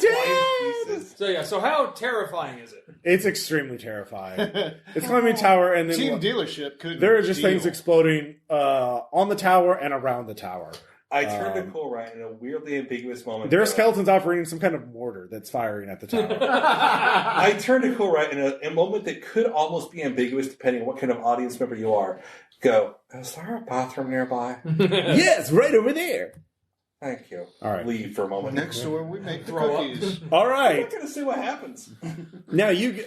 dad. So how terrifying is it? It's extremely terrifying. It's climbing a tower and then Team dealership could. there are just things exploding on the tower and around the tower. I turned to Cool Rat in a weirdly ambiguous moment. There are skeletons operating some kind of mortar that's firing at the tower. I turned to Cool Rat in a moment that could almost be ambiguous depending on what kind of audience member you are. Go, is there a bathroom nearby? Yes, right over there. Thank you. All right. Leave for a moment. Next door, we make the Throw up. cookies. All I'm right. not going to see what happens. Now you've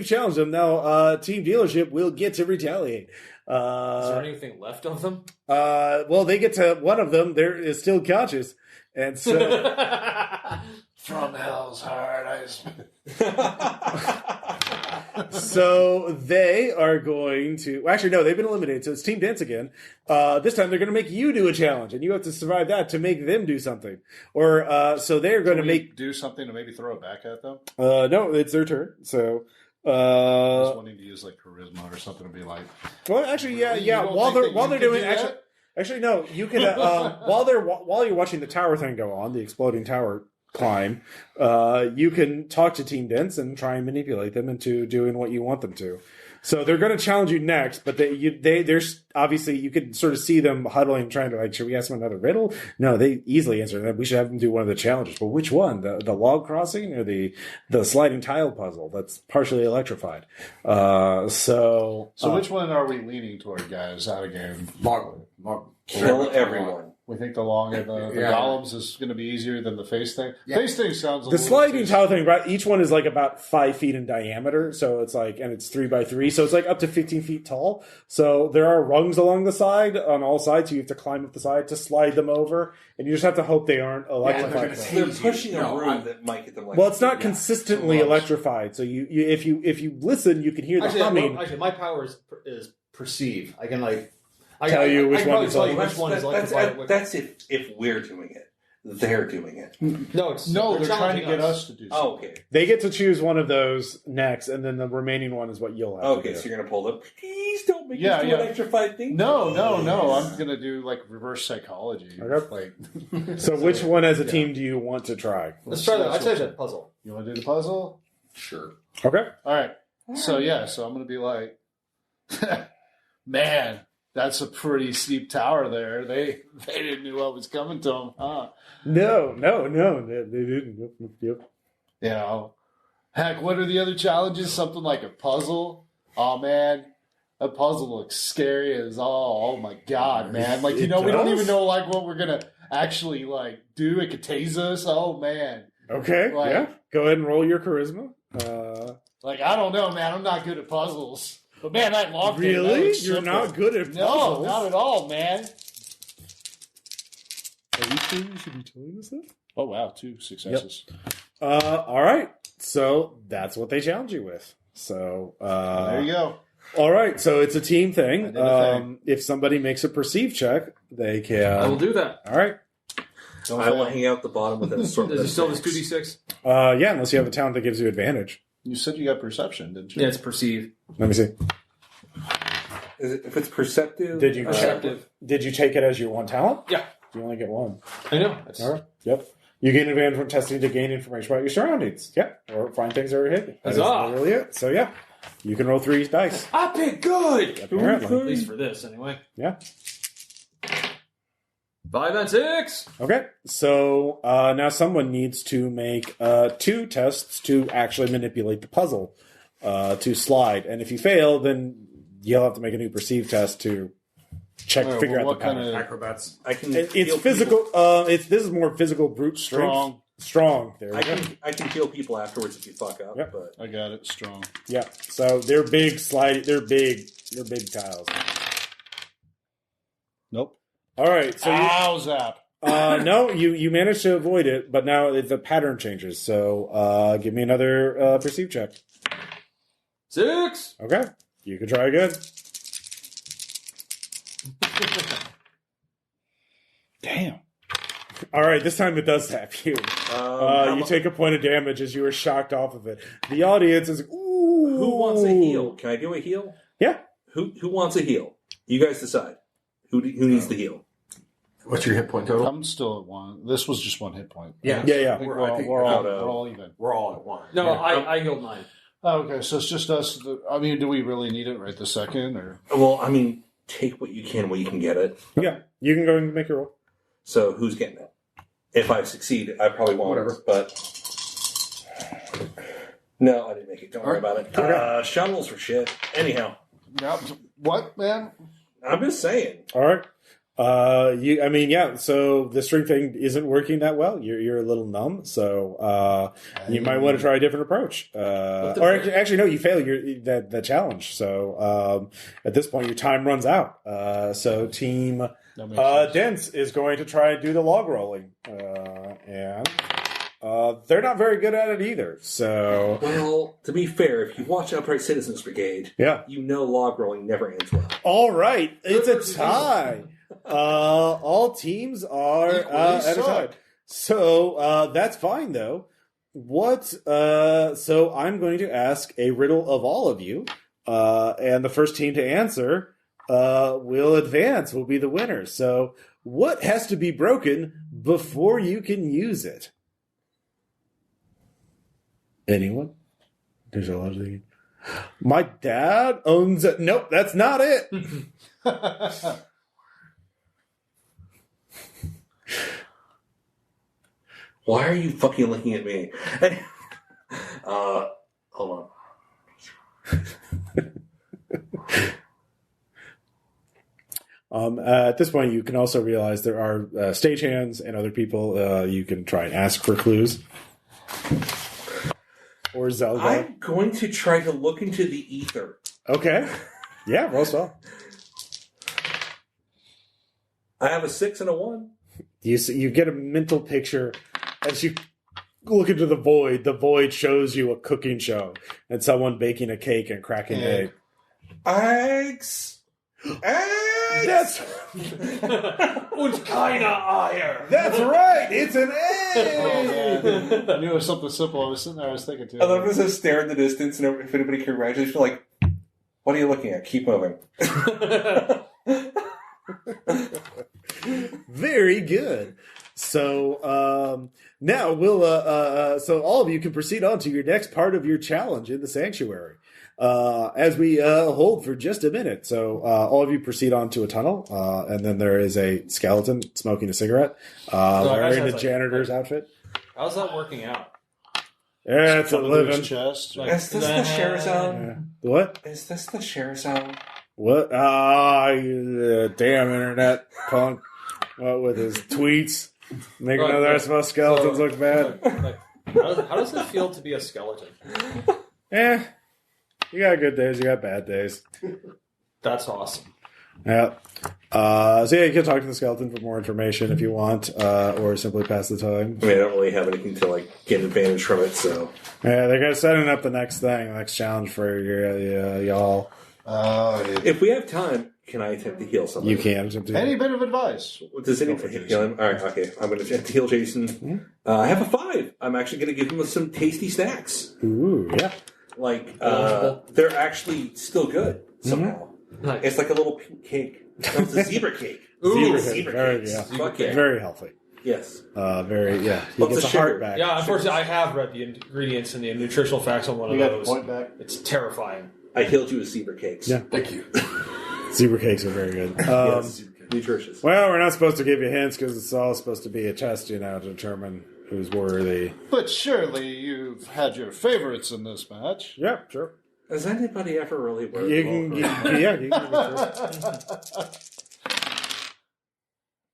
challenged them. Now Team Dealership will get to retaliate. Is there anything left of them? Well, they get to one of them. There is still conscious, and so From hell's heart, so they are going to. Actually, no, they've been eliminated. So it's Team Dance again. This time they're going to make you do a challenge, and you have to survive that to make them do something. Or so they're going to make. do something to maybe throw it back at them. No, it's their turn. So. Just wanting to use like charisma or something to be like. Well, actually, yeah. You don't While think they're that you doing can do that? actually no, you can while you're watching the tower thing go on, the exploding tower climb, you can talk to Team Dents and try and manipulate them into doing what you want them to. So they're going to challenge you next, but there's obviously you can sort of see them huddling, trying to like, should we ask them another riddle? No, they easily answer that. We should have them do one of the challenges. But which one? The log crossing or the sliding tile puzzle that's partially electrified? So which one are we leaning toward, guys? Out of game. Log. Kill everyone. We think the golems is going to be easier than the face thing. Yeah. Face thing sounds a The little sliding too- tile thing, right? Each one is like about 5 feet in diameter, so it's like, and it's 3 by 3, so it's like up to 15 feet tall. So there are rungs along the side, on all sides, so you have to climb up the side to slide them over, and you just have to hope they aren't electrified. Yeah, They're pushing a room that might get them. Well, it's not consistently electrified, so you if you listen, you can hear the humming. Actually, my power is perceive. I can like Tell you which I can one probably is tell you like- which one is electrified. That's if we're doing it. They're doing it. No, they're trying to challenging get us to do something. Oh, okay. They get to choose one of those next, and then the remaining one is what you'll have to Okay, do. so you're going to pull the, please don't make Yeah, us do yeah. electrified thing. No. I'm going to do like reverse psychology. Okay. Like, So which one as a team do you want to try? Let's try that. I'd say that puzzle. you want to do the puzzle? Sure. Okay. All right. So I'm going to be like, man, that's a pretty steep tower there. They didn't know what was coming to them, huh? No, they didn't. Yep. You know, heck, what are the other challenges? Something like a puzzle. Oh man, a puzzle looks scary as all. Oh my god, man! Like we don't does? even know like what we're gonna actually like do. It could tase us. Oh man. Okay, Like- yeah. Go ahead and roll your charisma. Like I don't know, man. I'm not good at puzzles. But man, that long game, that Really? looks You're simple. not good at No, puzzles? not at all, man. Are you sure you should be telling us that? Oh wow, 2 successes. All right. So that's what they challenge you with. So There you go. all right. So it's a team I thing. did a thing. If somebody makes a perceive check, they I will can. do that. All right. Don't I will fail. hang out the bottom with a sort of. Is it still this 2d6? Yeah, unless you have a talent that gives you advantage. You said you got perception, didn't you? Yeah, it's perceive. Let me see. If it's perceptive, Did you Perceptive. Did you take it as your one talent? Yeah, You only get one. I know. It's, All right. Yep. You gain advantage from testing to gain information about your surroundings. Yeah. Or find things that are hidden. That is Huzzah. literally it. So yeah. You can roll 3 dice. I pick good. Apparently. At least for this, anyway. Yeah. 5 and 6. Okay. So now someone needs to make 2 tests to actually manipulate the puzzle to slide. And if you fail, then you'll have to make a new perceive test to figure out what the pattern. kind of Acrobats. I can. It's heal physical. people. This is more physical brute strength. Strong. There we I go. can heal people afterwards if you fuck up. Yep. But I got it strong. Yeah. So they're big sliding. They're big tiles. Nope. All right. So Ow, zap. no, you managed to avoid it, but now the pattern changes. So give me another perceive check. 6. Okay. You can try again. Damn. All right. This time it does tap you. You take a point of damage as you are shocked off of it. The audience is ooh. who wants a heal? Can I do a heal? Yeah. Who wants a heal? You guys decide. Who needs the heal? What's your hit point total? I'm still at 1. This was just 1 hit point. Yeah. Yeah. I think I think we're about, all even. We're all at 1. No, Yeah. I healed 9. Oh, okay, so it's just us. I mean, do we really need it right this second? Or Well, I mean, take what you can when you can get it. Yeah. You can go and make your roll. So who's getting it? If I succeed, I probably won't. Whatever. But no, I didn't make it. Don't worry about it. Shaun rolls for shit. Anyhow, what, man? I'm just saying. All right. So the strength thing isn't working that well. You're a little numb, so you might want to try a different approach. Or actually, no, you fail the challenge. So at this point, your time runs out. So team Dense is going to try and do the log rolling, and they're not very good at it either. So Well, to be fair, if you watch Upright Citizens Brigade, yeah. you know log rolling never ends well. All right, it's a tie. All teams are at a tie. So that's fine, though. So I'm going to ask a riddle of all of you, and the first team to answer will advance, will be the winner. So what has to be broken before you can use it? Anyone? There's a lot of things. My dad owns it. Nope, that's not it. Why are you fucking looking at me? Hold on. At this point, you can also realize there are stagehands and other people. You can try and ask for clues. Or Zelda. I'm going to try to look into the ether. Okay. Yeah, roll spell. I have a 6 and a 1. You get a mental picture as you look into the void. The void shows you a cooking show and someone baking a cake and cracking an egg. Eggs! Eggs! That's What kind of iron? that's right. It's an Oh, egg. man. I knew it was something simple. I was sitting there, I was thinking too. I love this as stare in the distance, and if anybody congratulates you, like, what are you looking at? Keep moving. Very good. So now we'll so all of you can proceed on to your next part of your challenge in the sanctuary. As we hold for just a minute. So all of you proceed on to a tunnel, and then there is a skeleton smoking a cigarette, wearing a janitor's outfit. How's that working out? Yeah, it's a Coming through his living. chest. Like, Is this the share zone? Yeah. What? Is this the share zone? What? Damn internet punk. What with his tweets? Making Right, other right. small skeletons So, look bad. How does it feel to be a skeleton? Eh. You got good days, you got bad days. That's awesome. Yeah. So yeah, you can talk to the skeleton for more information if you want, or simply pass the time. I mean, I don't really have anything to, like, get advantage from it, so... Yeah, they're gonna setting up the next thing, the next challenge for y'all. If we have time, can I attempt to heal somebody? You can. Any bit of advice? Does anything heal him? All right, okay. I'm going to attempt to heal Jason. I have a 5. I'm actually going to give him some tasty snacks. Ooh, yeah. Like, they're actually still good somehow. Nice. It's like a little pink cake. No, it's a zebra cake. Zebra cake. cakes. Yeah. Fuck yeah. Very healthy. Yes. Very, yeah. He What's gets the a heart sugar? back. Yeah, unfortunately, I have read the ingredients and the nutritional facts on one You of got the those. point back? It's terrifying. I healed you with zebra cakes. Yeah. Thank you. Zebra cakes are very good. Yes. Nutritious. Well, we're not supposed to give you hints because it's all supposed to be a test, to determine who's worthy. But surely you've had your favorites in this match. Yeah, sure. Has anybody ever really worked? You can, you can give it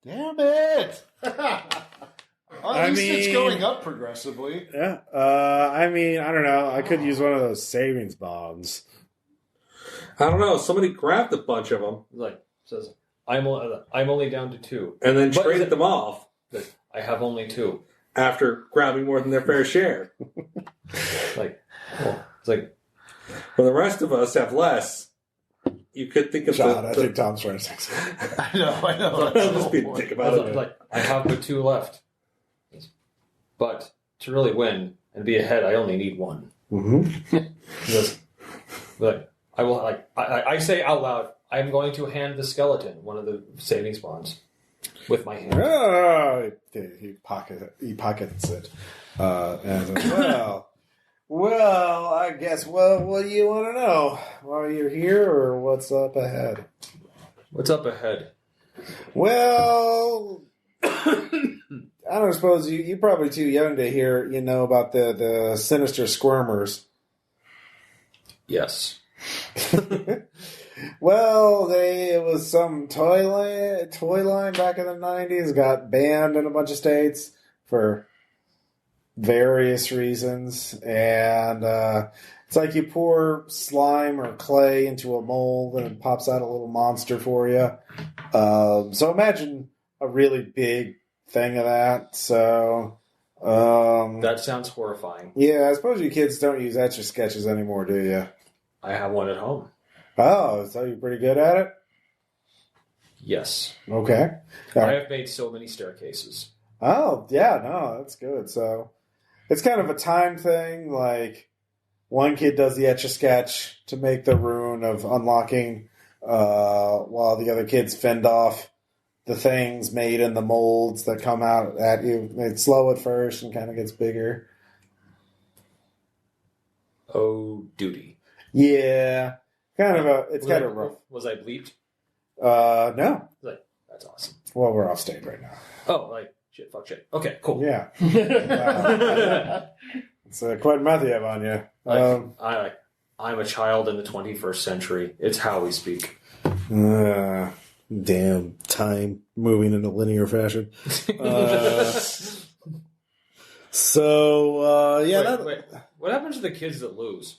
Damn it! At least it's mean- going up progressively. Yeah. I mean, I don't know. I could use one of those savings bonds. I don't know. Somebody grabbed a bunch of them Like says, I'm only down to 2. and then But- traded them off Like, I have only 2. after grabbing more than their fair share. Like, well, it's like When the rest of us have less, you could think of Shaun, I think Tom's trying to say something. I know. I'll That's the just whole be a point. dick I about was it. like, I have but 2 left. But to really win and be ahead, I only need 1. Mm-hmm. Because, like, I will like I say out loud, I'm going to hand the skeleton one of the savings bonds with my hand. Oh, he pockets it. And says, well, I guess, what do you want to know? While you're here, or what's up ahead? What's up ahead? Well, I don't suppose you're probably too young to hear, about the sinister squirmers. Yes. Well, it was some toy line back in the 90s, got banned in a bunch of states for various reasons, and it's like you pour slime or clay into a mold and it pops out a little monster for you. So imagine a really big thing of that. So That sounds horrifying. yeah, I suppose you kids don't use Etch a Sketches anymore, do you? I have one at home. Oh, so you're pretty good at it? Yes. Okay. All I right. have made so many staircases. Oh, yeah, no, that's good. So it's kind of a time thing. Like, one kid does the Etch-a-Sketch to make the rune of unlocking, while the other kids fend off the things made in the molds that come out at you. It's slow at first and kind of gets bigger. Oh, duty. Yeah. It's kind of rough. Was I bleeped? No. Like, that's awesome. Well, we're off stage right now. Oh, like, shit, fuck shit. Okay, cool. Yeah. Wow. It's quite method on you. I'm a child in the 21st century. It's how we speak. Well, Damn, time moving in a linear fashion. Wait. What happens to the kids that lose?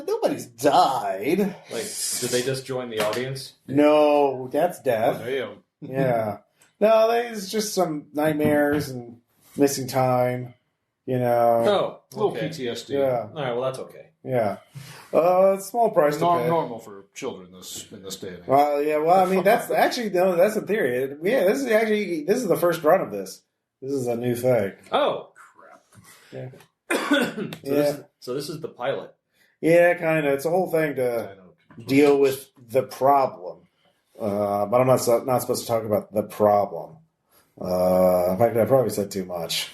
Nobody's died. Like, did they just join the audience? No, that's death. Damn. Yeah. No, it's just some nightmares and missing time. You know. Oh, Little okay. PTSD. Yeah. All right, well, that's okay. Yeah. Small price to pay. Normal for children in this day and age. Well, yeah. Well, I mean, that's actually that's a theory. Yeah, this is the first run of this. This is a new thing. Oh, Yeah. So this is the pilot. Yeah, kind of. It's a whole thing to deal with the problem. But I'm not supposed to talk about the problem. In fact, I probably said too much.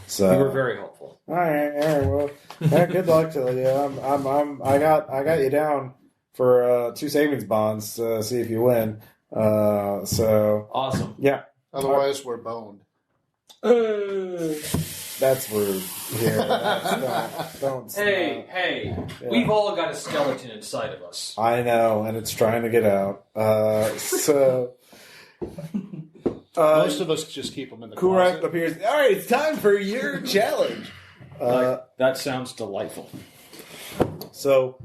So You were very helpful. all right. Well, good luck to you. I got you down for 2 savings bonds to see if you win. So Awesome. yeah, Otherwise, we're boned. that's rude. Here, don't. Hey, Yeah. we've all got a skeleton inside of us. I know, and it's trying to get out. Most of us just keep them in the Correct closet. appears. All right, it's time for your challenge. That sounds delightful. So,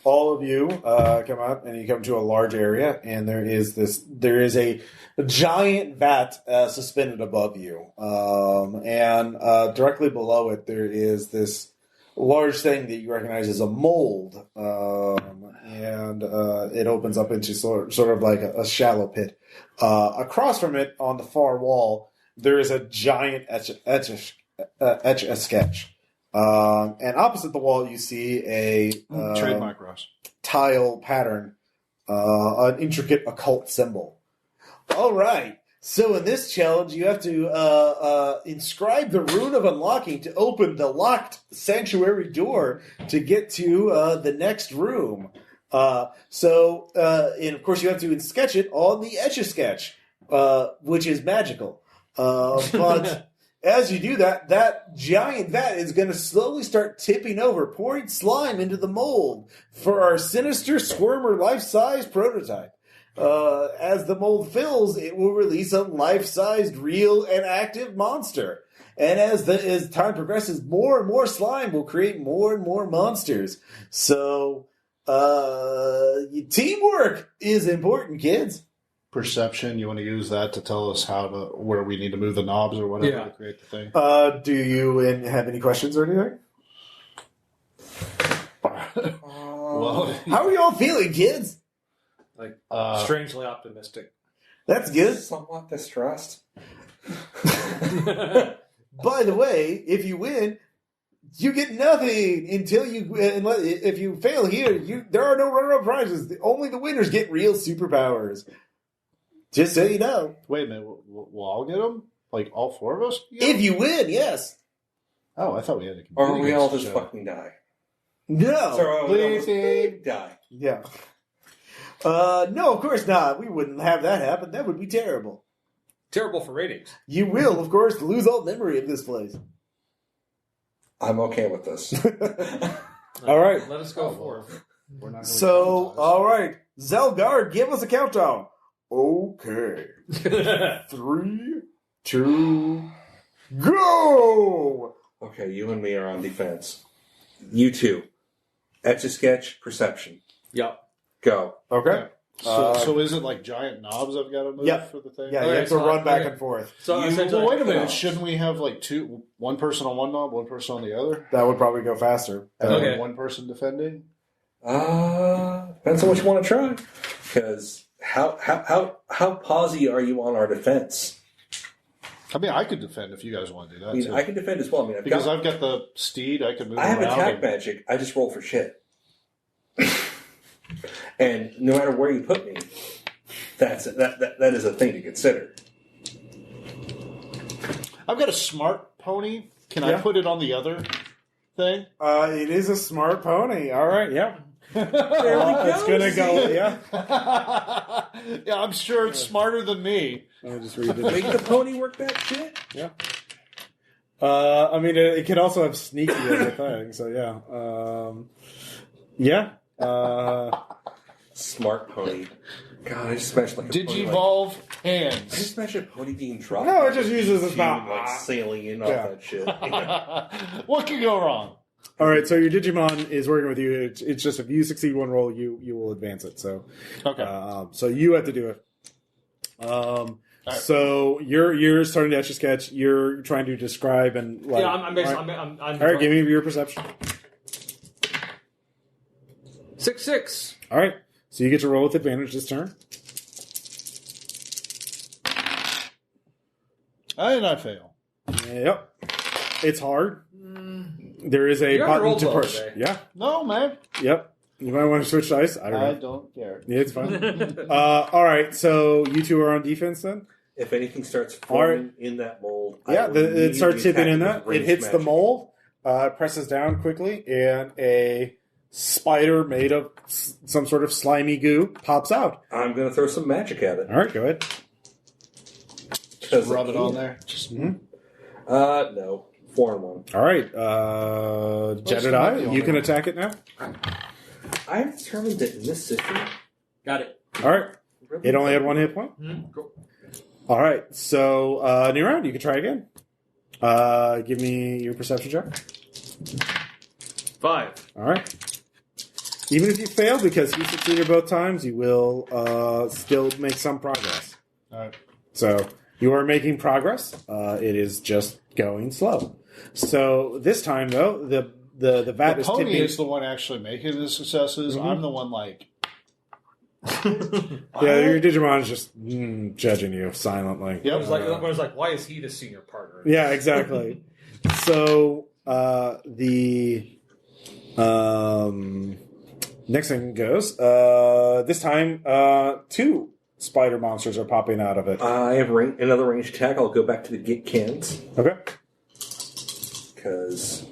all of you come out, and you come to a large area, and there is a giant vat suspended above you, and directly below it there is this large thing that you recognize as a mold, and it opens up into sort of like a shallow pit. Across from it, on the far wall, there is a giant etch-a-sketch. And opposite the wall, you see a Trademark, Ross. tile pattern, an intricate occult symbol. All right. So in this challenge, you have to inscribe the rune of unlocking to open the locked sanctuary door to get to the next room. And of course, you have to sketch it on the Etch-a-Sketch, which is magical. But as you do that, that giant vat is going to slowly start tipping over, pouring slime into the mold for our sinister Squirmer life-size prototype. As the mold fills, it will release a life-sized, real, and active monster. And as time progresses, more and more slime will create more and more monsters. So, teamwork is important, kids. Perception. You want to use that to tell us where we need to move the knobs or whatever Yeah. to create the thing. Do you have any questions or anything? Well, How are you all feeling, kids? Like, strangely optimistic. That's good. Somewhat distressed. By the way, if you win, you get nothing until if you fail here, there are no runner-up prizes. Only the winners get real superpowers. Just so you know. Wait a minute. We'll all get them? Like all 4 of us? If you win, yes. Oh, I thought we had to compete. Or we all against just each other. fucking die. No. So we all just die. Yeah. No, of course not. We wouldn't have that happen. That would be terrible. Terrible for ratings. You will, of course, lose all memory of this place. I'm okay with this. All right. Let us go forward. We're not really So, traumatized. all right. Zelgard, give us a countdown. Okay. 3, 2, go! Okay, you and me are on defense. You two. Etch-a-sketch, perception. Yep. Go. Okay. So is it like giant knobs I've got to move Yep. for the thing? Yeah, you Okay, have to so run back okay. and forth. So You- essentially, Well, wait a minute. knobs. Shouldn't we have like one person on one knob, one person on the other, That would probably go faster. and Okay. then one person defending? Depends on what you want to try. Because how posy are you on our defense? I mean, I could defend if you guys want to do that I mean, too. I can defend as well. I mean, I've Because got, I've got the steed, I can move I have around. attack magic. I just roll for shit. And no matter where you put me, that is a thing to consider. I've got a smart pony. Can Yeah. I put it on the other thing? It is a smart pony. All right, yeah. It's gonna go, yeah. Yeah, I'm sure it's smarter than me. Let me just read Make it. the pony work that shit? Yeah. I mean, it can also have sneaky as a thing, so yeah. Yeah. Smart pony. God, I just smashed like a pony. Digivolve I hands. just smashed a pony being dropped. No, it just uses its Huge, mouth. like sailing in off Yeah. that shit. What could go wrong? All right, so your Digimon is working with you. It's just if you succeed one roll, you will advance it. So, Okay. so you have to do it. Right. So you're starting to etch a sketch. You're trying to describe and like. Yeah, I'm basically. all right. I'm All right, give me your perception. 6-6. All right, so you get to roll with advantage this turn. I did not fail. Yep, it's hard. There is a You haven't button rolled to well push. today. Yeah, No, man. yep. You might want to switch dice. I don't know. I don't care. Yeah, it's fine. All right, so you two are on defense then. If anything starts All right. forming in that mold, Yeah, I will it starts immediately tipping in attack that. with It hits the ranged mold, presses down quickly, and a spider made of some sort of slimy goo pops out. magic. I'm going to throw some magic at it. All right, go ahead. 'Cause Rub it I on can. there. No. 4-1. All right, not the Jebediah, only you can one. attack it now. I've determined that in this system, Got it. All right, it only had one hit point. Cool. All right, so new round, you can try again. Give me your perception check. 5. All right. Even if you fail, because you succeeded both times, you will still make some progress. All right. So you are making progress. It is just going slow. So this time, though, the vat The is pony tipping. is the one actually making the successes. I'm the one like. Yeah, your Digimon is just judging you silently. I Yep. was like, why is he the senior partner? Yeah, exactly. So the next thing goes. This time, 2 spider monsters are popping out of it. I have another ranged attack. I'll go back to the Git cans. Okay. Because,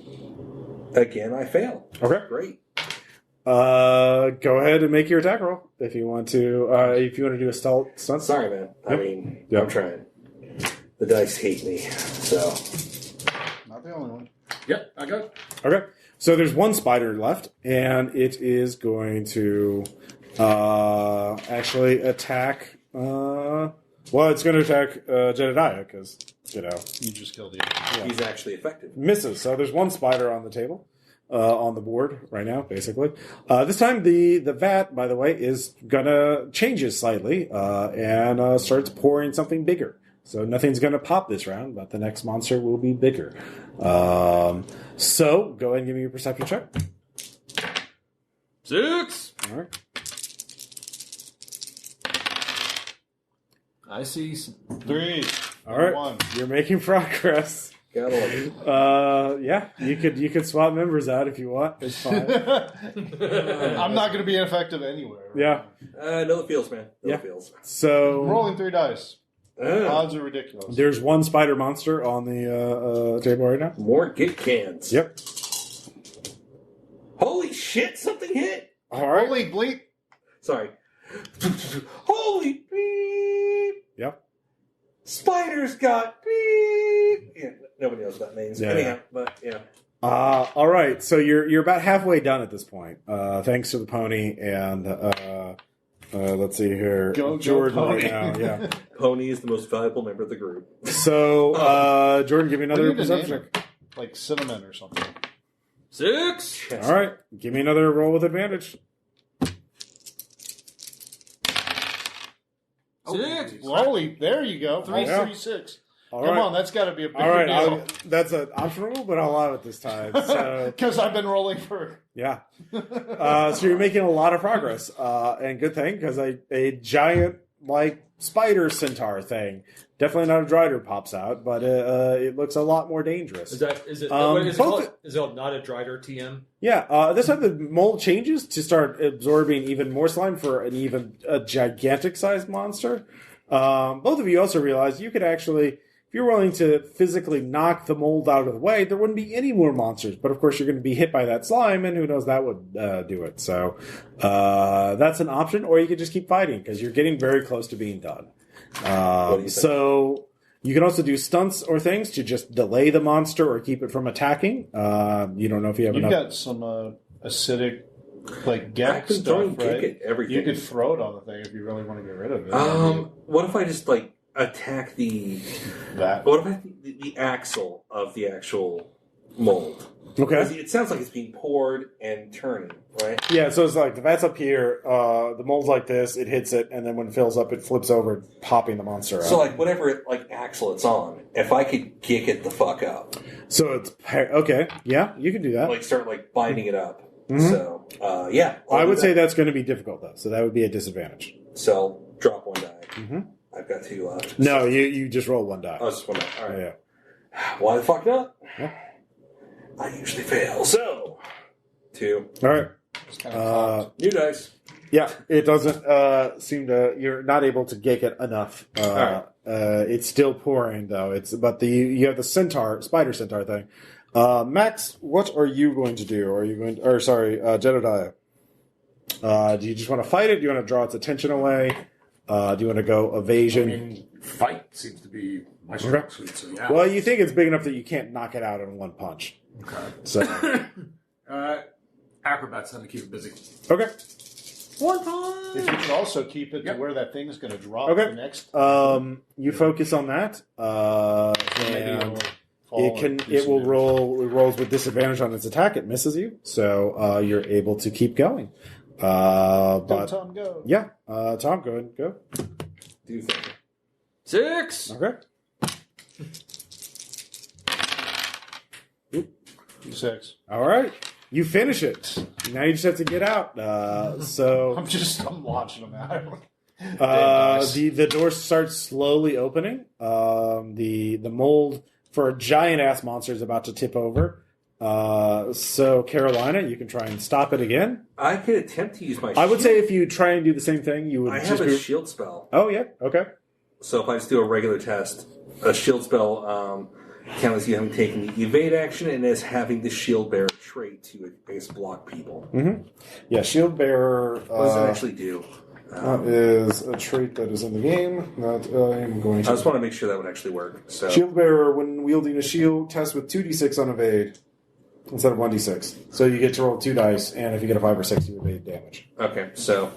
again, I fail. Okay. Great. Go ahead and make your attack roll if you want to. If you want to do a stunt. Sorry, man. I Yep. mean, Yep. I'm trying. The dice hate me, so... Not the only one. Yep, I got it. Okay. So there's one spider left, and it is going to actually attack. Well, it's going to attack Jebediah because You just killed the other. He's actually effective. misses. So there's one spider on the table, on the board right now, basically. This time the vat, by the way, is gonna changes slightly and starts pouring something bigger. So nothing's gonna pop this round, but the next monster will be bigger. So go ahead and give me your perception check. 6. All right. I see. 3. All right. 1. You're making progress. Gotta love it. Yeah, you could swap members out if you want. It's fine. I'm not going to be ineffective anywhere. Yeah. No, it feels, man. No, Yeah. it feels. So I'm rolling 3 dice. Ah, Odds are ridiculous. there's one spider monster on the table right now. more Git cans. Yep. Holy shit, something hit! All right. Holy bleep. Sorry. Holy beep! Yep. Spiders got beep! Yeah, nobody knows what that means. Yeah, Anyhow, but yeah. All right. So you're about halfway done at this point, thanks to the pony and let's see here, Go, Jordan pony. right now. Yeah. Pony is the most valuable member of the group. So Jordan, give me What do another you name perception it? Like cinnamon or something. 6. check. All right. Give me another roll with advantage. 6. Holy, there you go. 3, Yeah. 3, 6. All Come right. on, that's got to be a big All right. deal. That's an optional, but I'll allow it this time. So Because I've been rolling for. yeah. So you're making a lot of progress, and good thing because a giant like spider centaur thing, definitely not a Drider, pops out, but it looks a lot more dangerous. Is it both- is it called not a Drider TM? Yeah, this time the mold changes to start absorbing even more slime for a gigantic sized monster. Both of you also realize you could actually, if you're willing to physically knock the mold out of the way, there wouldn't be any more monsters. But of course, you're going to be hit by that slime, and who knows, that would do it. So that's an option, or you could just keep fighting because you're getting very close to being done. do you think? So you can also do stunts or things to just delay the monster or keep it from attacking. You don't know if you have You've enough. got some acidic like get can stuff, throwing right? kick at everything. You could throw it on the thing if you really want to get rid of it. What if I just like attack the? That. What if I the axle of the actual mold? Okay. Because it sounds like it's being poured and turning, right? Yeah, so it's like the vat's up here, the mold's like this, it hits it, and then when it fills up, it flips over, popping the monster out. So like whatever axle it's on, if I could kick it the fuck up, So it's okay. Yeah, you can do that. like start like binding it up. Mhm. So yeah, I would say that's going to be difficult though, so that would be a disadvantage. So drop one die. Mhm. I've got two. No, you just roll one die. Oh, it's just one die. All right. Yeah. Why the fuck not? Yeah. I usually fail. So 2 All right. It's kind of new dice. Yeah, it doesn't seem to. You're not able to gauge it enough. Alright. It's still pouring though. But you have the spider centaur thing. Max, what are you going to do? Are you going? Jebediah. Do you just want to fight it? Do you want to draw its attention away? Do you want to go evasion? I mean, fight seems to be my strong suit, so yeah. Well, you think it's big enough that you can't knock it out in one punch. Okay. So Acrobats tend to keep it busy. okay. One time. If you could also keep it Yep. to where that thing's going to drop Okay. the next. You focus on that, Maybe and it'll fall it and do some will damage. roll. It rolls with disadvantage on its attack. It misses you, so you're able to keep going. Go, But Tom, go. yeah, Tom, go ahead, go. Do you think? 6. Okay. 6. All right. You finish it. Now you just have to get out. So I'm watching them out. the door starts slowly opening. The mold for a giant ass monster is about to tip over. So Carolina, you can try and stop it again. I could attempt to use my. I would shield. say if you try and do the same thing, you would. I just have a shield spell. Oh yeah. Okay. So if I just do a regular test, a shield spell counts as you having taken the evade action and as having the shield bearer trait to base block people. Mm-hmm. Yeah. Shield bearer. What does it actually do? Is a trait that is in the game that I'm going to. I just want to make sure that would actually work. So Shield bearer, when wielding a shield, test with 2d6 on evade instead of 1d6. So you get to roll 2 dice, and if you get a 5 or 6, you evade damage. okay, so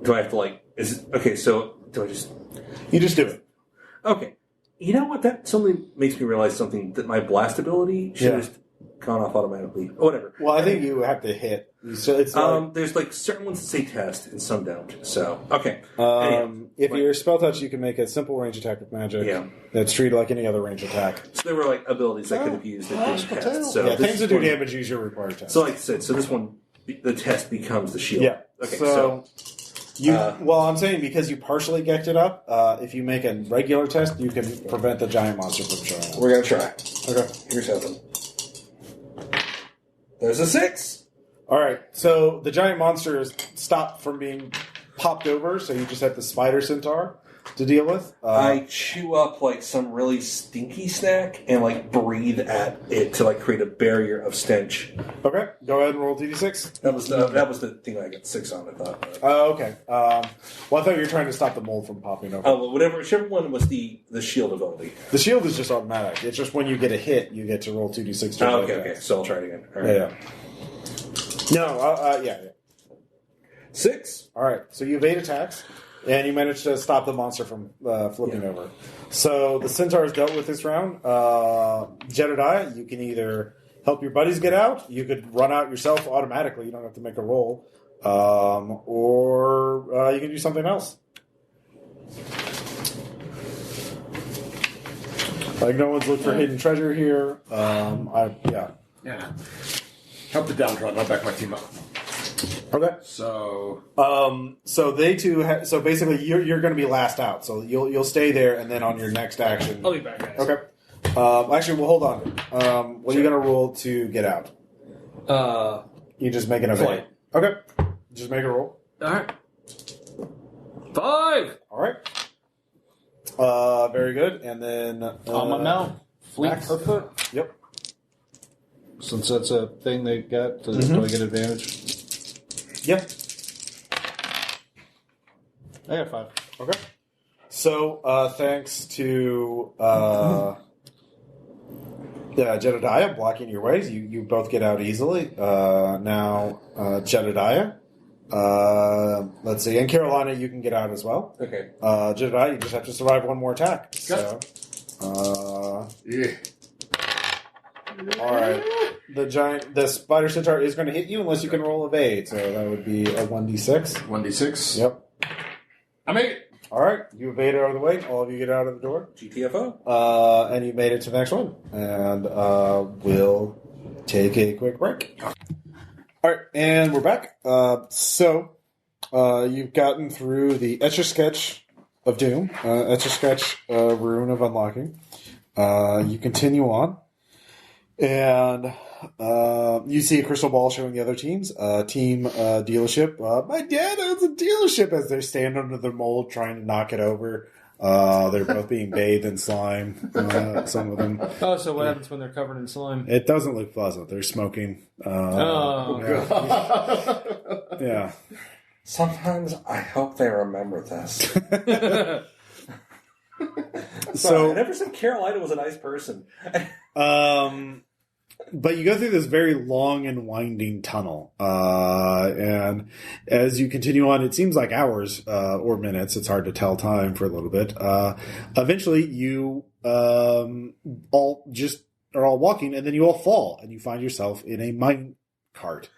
do I have to like? Is it, okay? So do I just? You just do it. Okay, you know what? That suddenly makes me realize something that my blast ability should Yeah. have just gone off automatically. Whatever. Well, I think you have to hit. So it's like, There's like certain ones that say test and some don't. So okay. Anyhow, if like- you're spell touch, you can make a simple range attack with magic. Yeah. That's treated like any other range attack. So there were like abilities I could have used that didn't potato. test. So Yeah, this things that do one- damage use your required test. So like I said, so this one, the test becomes the shield. yeah. Okay. So you. Well, I'm saying because you partially gecked it up. If you make a regular test, you can prevent the giant monster from showing up. we're gonna try. Okay. Here's something. There's a 6. All right, so the giant monster is stopped from being popped over, so you just have the spider centaur to deal with. I chew up like some really stinky snack and like breathe at it to like create a barrier of stench. Okay, go ahead and roll DD6. That was the thing I got 6 on. I thought. Okay. Well, I thought you were trying to stop the mold from popping over. Oh, well, whichever one was the shield ability. The shield is just automatic. It's just when you get a hit, you get to roll 2d6. Oh, okay. So I'll try it again. All right. Yeah. No, yeah. 6. All right, so you evade attacks, and you manage to stop the monster from flipping over. So the centaur is dealt with this round. Jebediah, you can either help your buddies get out, you could run out yourself automatically, you don't have to make a roll, or you can do something else. Like, no one's looked for hidden treasure here. Yeah. Yeah. Help the downtrodden. I'll back my team up. Okay. So So they two. So basically, you're going to be last out. So you'll stay there, and then on your next action. I'll be back, guys. Okay. Actually, well, hold on. What are you going to roll to get out? You just make an evade. Flight. Okay. Just make a roll. All right. 5. All right. Very good. And then On my mount. Fleet Max. of foot. Yep. Since that's a thing they got, do I get advantage? Yep. I got 5. Okay. So thanks to Jebediah blocking your ways. You both get out easily. Now, Jebediah. Let's see. And Carolina, you can get out as well. Okay. Jebediah, you just have to survive one more attack. So, Yeah. all right. The spider centaur is going to hit you unless you can roll evade. So that would be a 1d6. 1d6. Yep. I make it. All right. You evade out of the way. All of you get out of the door. GTFO. And you made it to the next one. And we'll take a quick break. All right. And we're back. So you've gotten through the Etch-a-Sketch of Doom, Etch-a-Sketch Rune of Unlocking. You continue on. And you see a crystal ball showing the other teams. Team dealership. My dad owns a dealership as they stand under the mold trying to knock it over. They're both being bathed in slime. Some of them. Oh, so what happens when they're covered in slime? It doesn't look pleasant. They're smoking. Yeah. Sometimes I hope they remember this. So I never said Carolina was a nice person. But you go through this very long and winding tunnel, and as you continue on, it seems like hours or minutes. It's hard to tell time for a little bit. Eventually, you all just are all walking, and then you all fall, and you find yourself in a mine cart.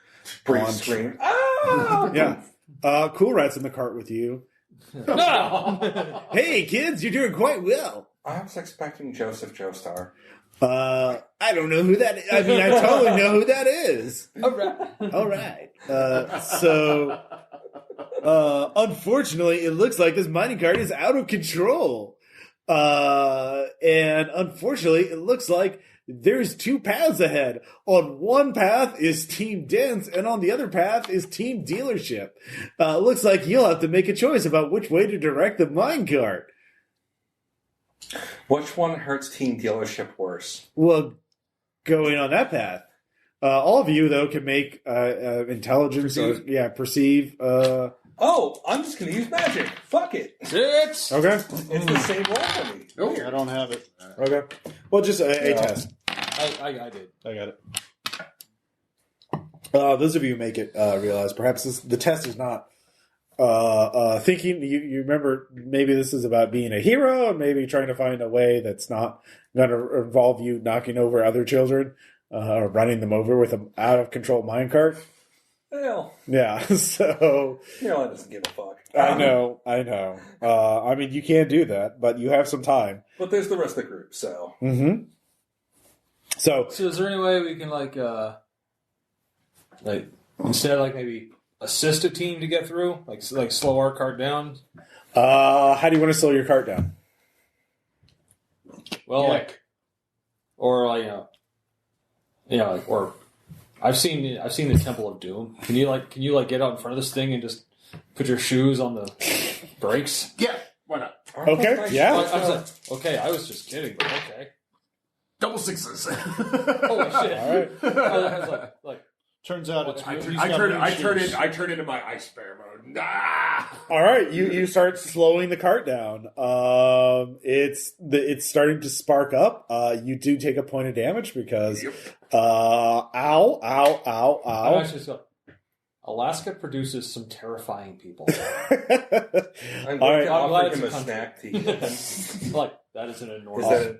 Brief scream. Ah! Yeah. Cool Rat's in the cart with you. Hey, kids, you're doing quite well. I was expecting Joseph Joestar. I don't know who that is. I mean, I totally know who that is. All right. So, unfortunately, it looks like this mining cart is out of control. And unfortunately, it looks like there's two paths ahead. On one path is Team Dense, and on the other path is Team Dealership. Looks like you'll have to make a choice about which way to direct the mine cart. Which one hurts Team Dealership worse? Well, going on that path. All of you, though, can make intelligence perceive. Oh, I'm just going to use magic. Fuck it. 6. Okay. It's the same roll for me. Nope, I don't have it. Okay. Well, just a test. I did. I got it. Those of you who make it realize perhaps the test is not thinking. You remember maybe this is about being a hero and maybe trying to find a way that's not going to involve you knocking over other children or running them over with an out-of-control minecart. Well, yeah, so... Carolina doesn't give a fuck. I know. I mean, you can't do that, but you have some time. But there's the rest of the group, so... Mm-hmm. So is there any way we can, instead, maybe assist a team to get through? Like slow our cart down? how do you want to slow your cart down? Well, or I've seen the Temple of Doom. Can you get out in front of this thing and just put your shoes on the brakes? Yeah, why not? Okay, yeah. I was just kidding, but okay. Double sixes. Holy shit! All right. I was Turns out it's I he's turn got into my ice bear mode. Ah! All right, you start slowing the cart down. It's starting to spark up. You do take a point of damage because, ow. Alaska produces some terrifying people. I'm going to offer him a snack tea. That is an enormous.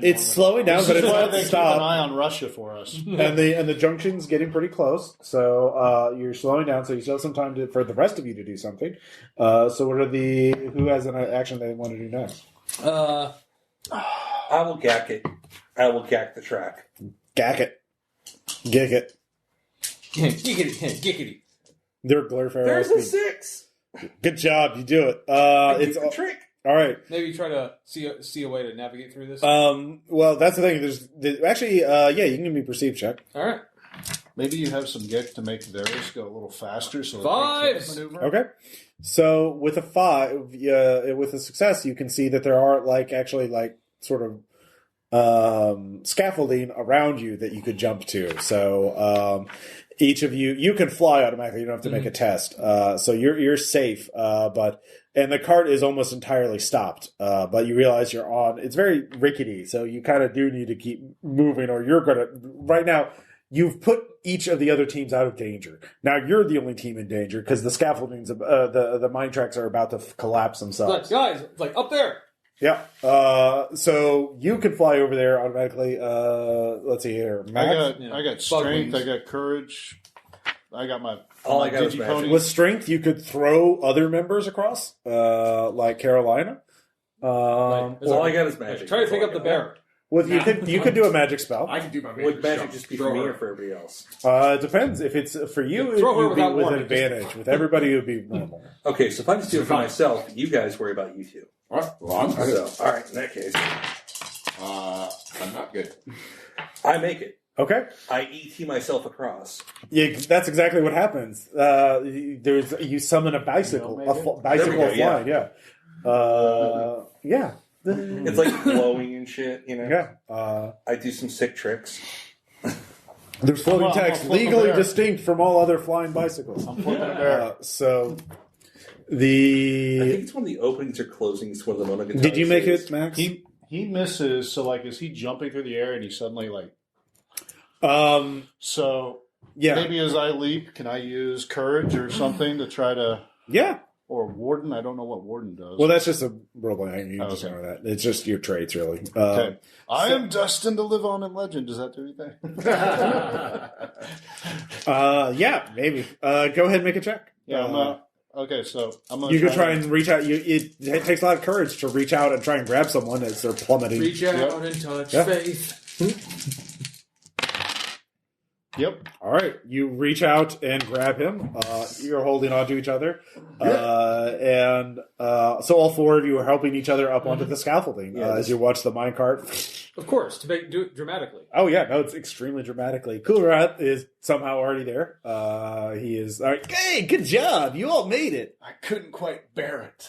It's slowing down, but it's why not they keep stop. an eye on Russia for us. And the junction's getting pretty close, so you're slowing down. So you still have some time for the rest of you to do something. So who has an action they want to do next? I will gack it. I will gack the track. Gack it, gick it. Giggity. They're glare fair. There's a 6. Good job, you do it. It's the trick. All right. Maybe try to see a way to navigate through this. Well, that's the thing. You can give me a perceive check. All right. Maybe you have some gick to make theirs go a little faster. So 5. maneuver. Okay. So with a 5, with a success, you can see that there are sort of scaffolding around you that you could jump to. So each of you can fly automatically. You don't have to make a test. So you're safe. And the cart is almost entirely stopped. But you realize you're on. It's very rickety, so you kind of do need to keep moving, or you're gonna. Right now, you've put each of the other teams out of danger. Now you're the only team in danger because the scaffoldings, the mine tracks are about to collapse themselves. Guys, it's like up there. Yeah. So you can fly over there automatically. Let's see here. Max? I got strength. I got courage. I got my. All I got is Digipony. magic. With strength, you could throw other members across, like Carolina. All I got is magic. Try to pick up the bear. Well, you could do a magic spell. I can do my magic. Would magic shot. just be for me or for everybody else? It depends. If it's for you, it Throw her would be without with an warning. advantage. With everybody, it would be normal. Okay, so if I just do it for myself, you guys worry about you two. All right. Well, I'm good. So, all right, in that case, I'm not good. I make it. Okay. I ET myself across. Yeah, that's exactly what happens. You summon a bicycle, bicycle There we go, flying. Yeah. It's like glowing and shit, you know? Yeah. I do some sick tricks. There's floating I'm text flipping legally there. distinct from all other flying bicycles. I'm flipping a bear. So I think it's one of the openings or closings to one of the monogatari. did you make it, Max? He misses. So like, is he jumping through the air and he suddenly like? So Yeah. maybe as I leap, can I use courage or something to try to? Yeah. Or warden? I don't know what warden does. Well, that's just a roleplay. You just Okay. know that. It's just your traits, really. Okay. I am destined to live on in legend. Does that do anything? Yeah, maybe. Go ahead and make a check. Yeah. Okay, so I'm gonna. You could try and reach out. It takes a lot of courage to reach out and try and grab someone as they're plummeting. Reach out Yep. and touch Yeah. faith. Yep. All right, you reach out and grab him. You're holding on to each other, and so all four of you are helping each other up onto the scaffolding as you watch the minecart. Of course, do it dramatically. Oh yeah, no, it's extremely dramatically. Coolrat is somehow already there. He is. All right, hey, good job! You all made it. I couldn't quite bear it.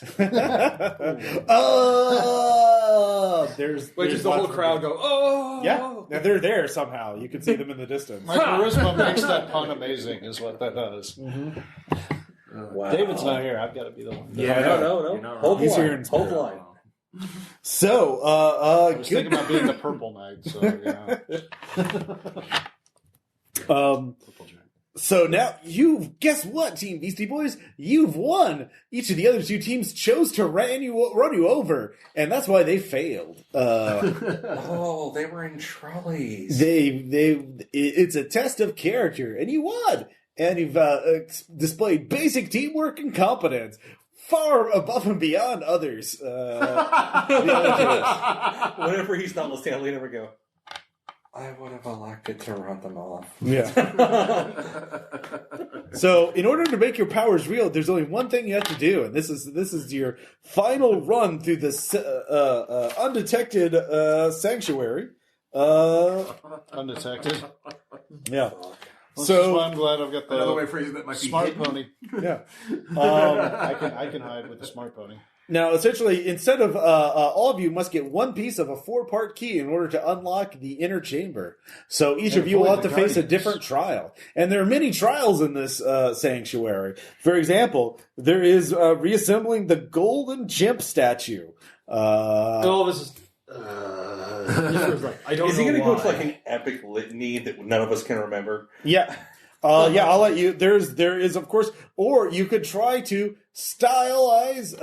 Oh, there's Just the lots whole of crowd them. go, oh! Yeah, now they're there somehow. You can see them in the distance. My charisma makes that pun amazing, is what that does. Wow. David's not here. I've got to be the one. Yeah, No. You're not Hold the He's here line. in Hold the spirit. line. So, I was good. thinking about being the purple knight. So yeah. So now guess what, Team Beastie Boys? You've won. Each of the other two teams chose to run you over, and that's why they failed. Oh, they were in trolleys. It's a test of character, and you won. And you've displayed basic teamwork and competence, far above and beyond others. Whenever he's not listening, I lean over and go, I would have elected to run them off. Yeah. So, in order to make your powers real, there's only one thing you have to do, and this is your final run through this undetected sanctuary. Undetected. Yeah. Which So- is why I'm glad I've got Another way the of phrasing that might be smart hidden. pony. Yeah. I can hide with the smart pony. Now, essentially, instead of all of you must get one piece of a 4-part key in order to unlock the inner chamber. So each And of you will avoid have to the face a guardians. different trial, and there are many trials in this sanctuary. For example, there is reassembling the golden chimp statue. All this is. I don't Is he know going to go why. to like an epic litany that none of us can remember? Yeah. I'll let you. There is, of course, or you could try to stylize,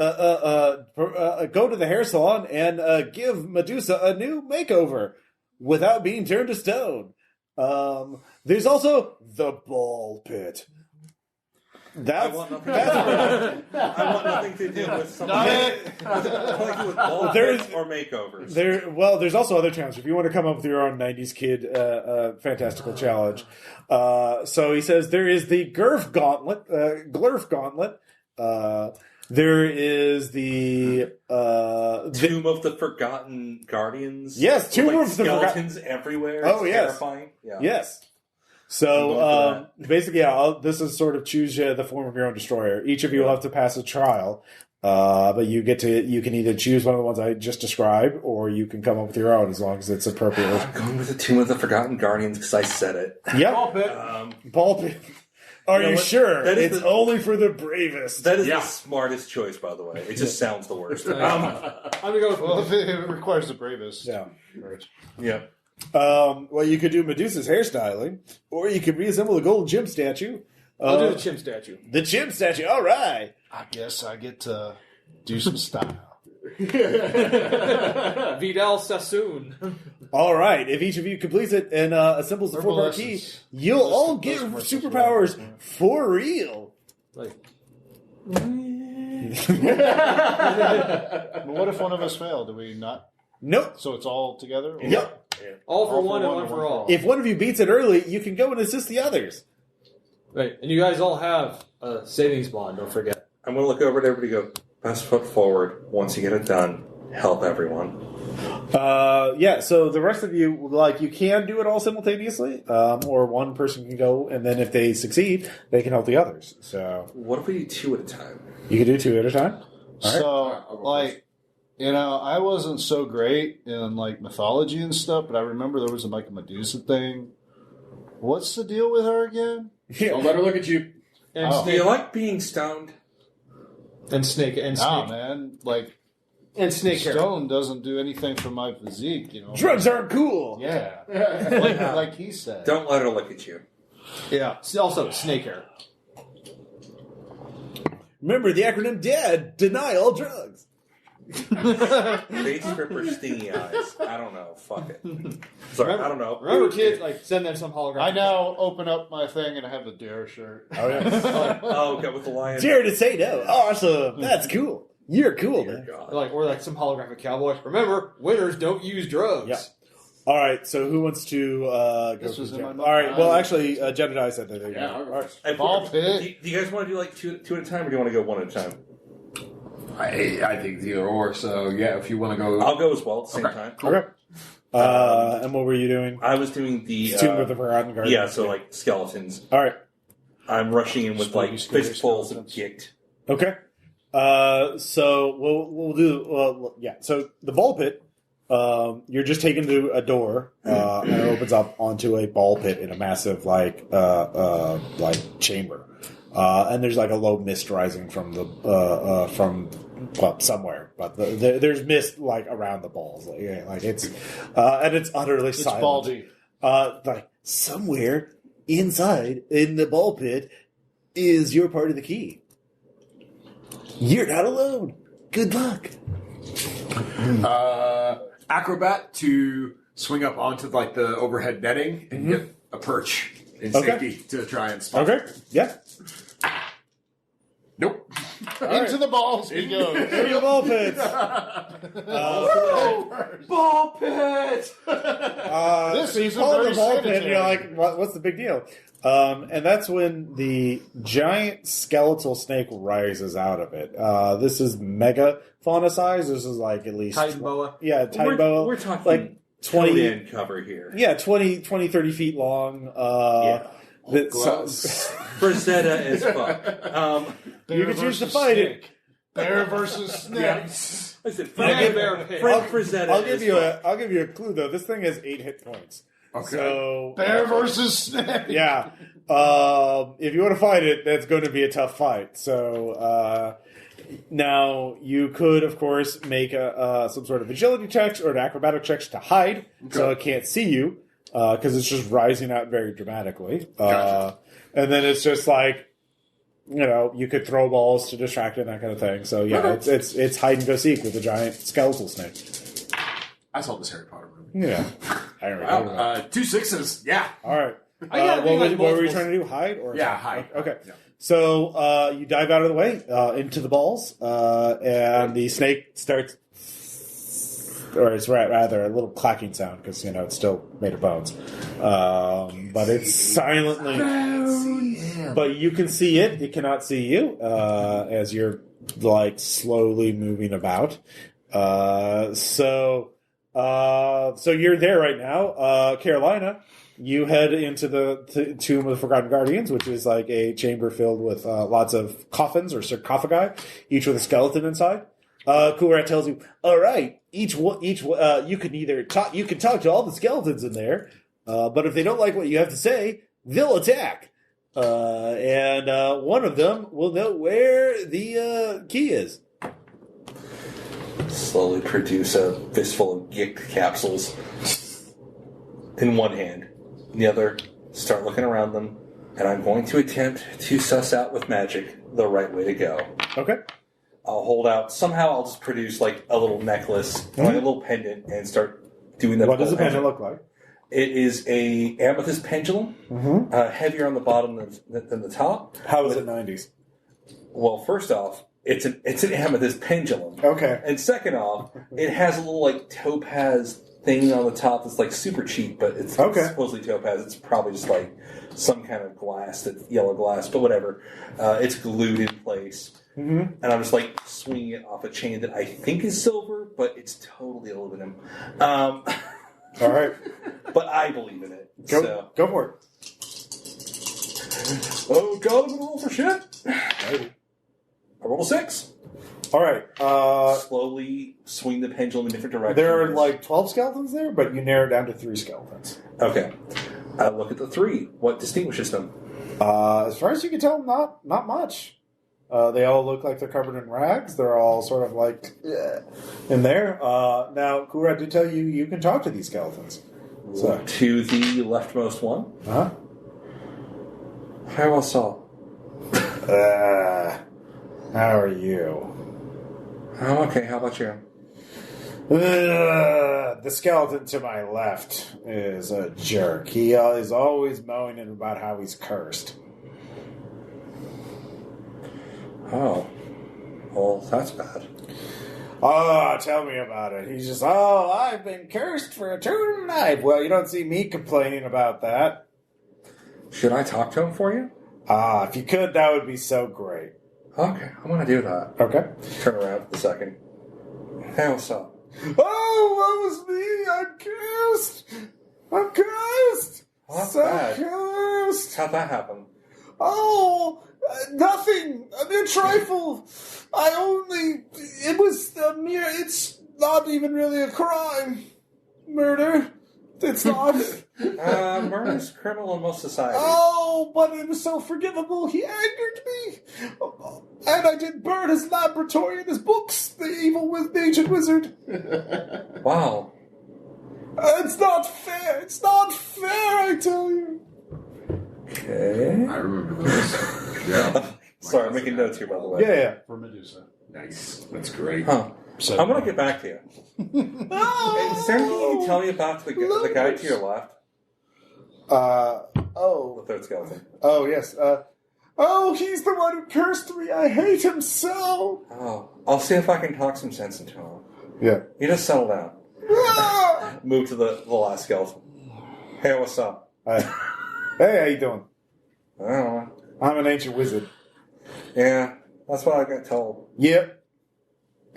go to the hair salon and give Medusa a new makeover without being turned to stone. There's also the ball pit. I want nothing to do with something. With all There's- pits or makeovers. There's also other challenges. If you want to come up with your own 90s kid fantastical challenge. So he says there is the Glurf Gauntlet. There is the Tomb of the Forgotten Guardians. Yes, Tomb With, of the Forgotten- skeletons everywhere. Oh, It's yes. terrifying. Yeah. Yes. I'm So going for basically, this is sort of choose the form of your own destroyer. Each of you will have to pass a trial. But you can either choose one of the ones I just described, or you can come up with your own as long as it's appropriate. I'm going with the Tomb of the Forgotten Guardians because I said it. Yep. Ball pit. Ball pit. Are you sure? That is It's only for the bravest. That is the smartest choice, by the way. It just sounds the worst. I'm gonna go with Well, if it requires the bravest. Yeah. Yeah. Well, you could do Medusa's hairstyling, or you could reassemble the gold chimp statue. I'll do the chimp statue. The chimp statue. All right. I guess I get to do some style. Vidal Sassoon. All right. If each of you completes it and assembles the Verbal four-part key, lessons. you'll all get those commercials superpowers were- for real. Like, But what if one of us failed? Do we not? Nope. So it's all together? Or- Yep. all for one and one for all. If one of you beats it early, you can go and assist the others. Right, and you guys all have a savings bond. Don't forget. I'm going to look over at everybody and go, best foot forward. Once you get it done, help everyone. Yeah, so the rest of you, like, you can do it all simultaneously, or one person can go, and then if they succeed, they can help the others. So What if we do 2 at a time? you can do 2 at a time. All right. So, I'll go like, I wasn't so great in, like, mythology and stuff, but I remember there was, like, a Medusa thing. What's the deal with her again? Don't let her look at you. And Oh. Do you like being stoned? snake and Nah, snake man. Like, and snake hair. Stone doesn't do anything for my physique, Drugs aren't cool. Yeah. like he said. Don't let her look at you. Yeah. Also, snake hair. Remember the acronym DAD, deny all drugs. Bait stripper, stingy eyes. I don't know. Fuck it. Sorry, I don't know. Remember, kids, like send them some hologram. I now open up my thing and I have the Dare shirt. Oh, yeah. Oh, okay, with the lion. Dare to say no. Awesome. That's cool. You're cool, Dear man. God. or like some holographic cowboys. Remember, winners don't use drugs. Yeah. All right, so who wants to go? This was in my all mind. right, well, actually, Jebediah said that. Yeah, I'll go All first. Hey, Ball pit. Do you guys want to do like two at a time, or do you want to go one at a time? I think it's either or. So yeah, if you want to go, I'll go as well at the same Okay. time. Okay. And what were you doing? I was doing the Tomb of the Forgotten Guardian. yeah, so like skeletons. All right. I'm rushing in with Spooky, like scary fistfuls of skeletons. gicked. Okay. So we'll do. Well, yeah. So the ball pit. You're just taken to a door, and it opens up onto a ball pit in a massive like chamber. And there's like a low mist rising from somewhere, but there's mist like around the balls. Like it's and it's utterly It's silent. Baldy. Like somewhere inside in the ball pit is your part of the key. You're not alone. Good luck. acrobat to swing up onto like the overhead netting and get a perch in Okay. safety to try and spot. Okay. Yeah. Nope. Into the balls he goes. Into the ball pits. Ball pit. This So you isn't call it very the ball pit, and sanitary. you're like, what's the big deal? And that's when the giant skeletal snake rises out of it. This is mega fauna size. This is like at least Titan boa. Yeah, titan boa. We're talking like 20 Conan cover here. Yeah, 20, 30 feet long. Gloves. Frazetta as fuck. You can choose to fight it. Bear versus snake. Yes. I said, Frank Bear Pig. Frank Frazetta I'll give as you fuck. I'll give you a clue though. This thing has 8 hit points. Okay. So Bear versus snake. yeah, if you want to fight it, that's going to be a tough fight. So now you could, of course, make some sort of agility checks or an acrobatic checks to hide, so it can't see you because it's just rising out very dramatically. Gotcha. And then it's just like, you could throw balls to distract it and that kind of thing. So yeah, it's hide and go seek with a giant skeletal snake. I saw this Harry Potter movie. Yeah, I don't remember that. Wow, 2 6s. Yeah. All right. I gotta be like what were you multiples. trying to do? Hide or Yeah, attack? hide. Okay. Yeah. So you dive out of the way into the balls, and the snake starts, or it's rather a little clacking sound because it's still made of bones, but it's silently. But you can see it. It cannot see you as you're like slowly moving about. So So you're there right now. Carolina, you head into the Tomb of the Forgotten Guardians, which is like a chamber filled with lots of coffins or sarcophagi, each with a skeleton inside. Cool Rat tells you, all right, you can talk to all the skeletons in there, but if they don't like what you have to say, they'll attack. And one of them will know where the key is. Slowly produce a fistful of gick capsules in one hand. In the other, start looking around them, and I'm going to attempt to suss out with magic the right way to go. Okay. I'll hold out. Somehow I'll just produce like a little necklace, like a little pendant, and start doing that. What does the pendant look like? It is a amethyst pendulum, heavier on the bottom than the top. How is it 90s? Well, first off, it's an amethyst pendulum. Okay. And second off, it has a little like topaz thing on the top that's like super cheap, but it's supposedly topaz. It's probably just like some kind of glass, that's yellow glass, but whatever. It's glued in place. And I'm just like swinging it off a chain that I think is silver, but it's totally aluminum. All right. But I believe in it. Go for it. Oh, God, I'm going to roll for shit. Maybe. I rolled a 6. All right. Slowly swing the pendulum in different directions. There are like 12 skeletons there, but you narrow it down to 3 skeletons. Okay. I look at the 3. What distinguishes them? As far as you can tell, not much. They all look like they're covered in rags. They're all sort of like in there. Now, Kura did tell you you can talk to these skeletons. So. To the leftmost one. Huh? How saw? How are you? I'm okay. How about you? The skeleton to my left is a jerk. He is always moaning about how he's cursed. Oh. Well, that's bad. Oh, tell me about it. He's just, I've been cursed for a life. Well, you don't see me complaining about that. Should I talk to him for you? If you could, that would be so great. Okay, I'm going to do that. Okay. Turn around for a second. Hey, what's up? Oh, that was me. I'm cursed. Well, that's so bad. cursed. How'd that happen? Oh, nothing. A mere trifle. It's not even really a crime. Murder. It's not. Murder's criminal in most societies. Oh, but it was so forgivable. He angered me. And I did burn his laboratory and his books, the evil ancient wizard. Wow. It's not fair. It's not fair, I tell you. Okay. I remember those. Yeah. Sorry, I'm making notes here, by the way. Yeah. For Medusa. Nice. That's great. Huh. So, I'm going to get back to you. Is there anything you can tell me about the guy to your left? The third skeleton. Oh, yes. He's the one who cursed me. I hate him so. Oh, I'll see if I can talk some sense into him. Yeah. You just settle down. Move to the last skeleton. Hey, what's up? Hey, how you doing? I don't know. I'm an ancient wizard. Yeah, that's what I got told. Yep.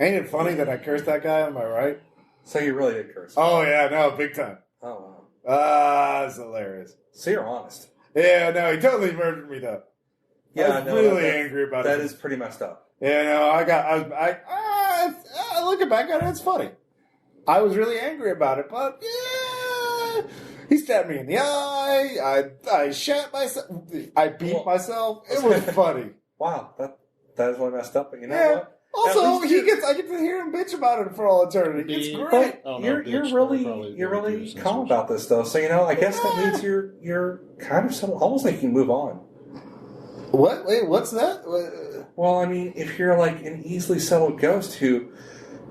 Ain't it funny that I cursed that guy? Am I right? So you really did curse. Oh, yeah, no, big time. Oh, wow. That's hilarious. So you're honest. Yeah, no, he totally murdered me, though. Yeah, I was really angry about it. That is pretty messed up. Yeah, no, looking back at it, it's funny. I was really angry about it, but yeah, he stabbed me in the eye. I shat myself. I beat myself. It was funny. Wow, that is really messed up. But you know what? Also, I get to hear him bitch about it for all eternity. It's great. But you're really calm about this, though. So I guess that means you're kind of settled, almost like you can move on. What? Wait, what's that? Well, I mean, if you're like an easily settled ghost who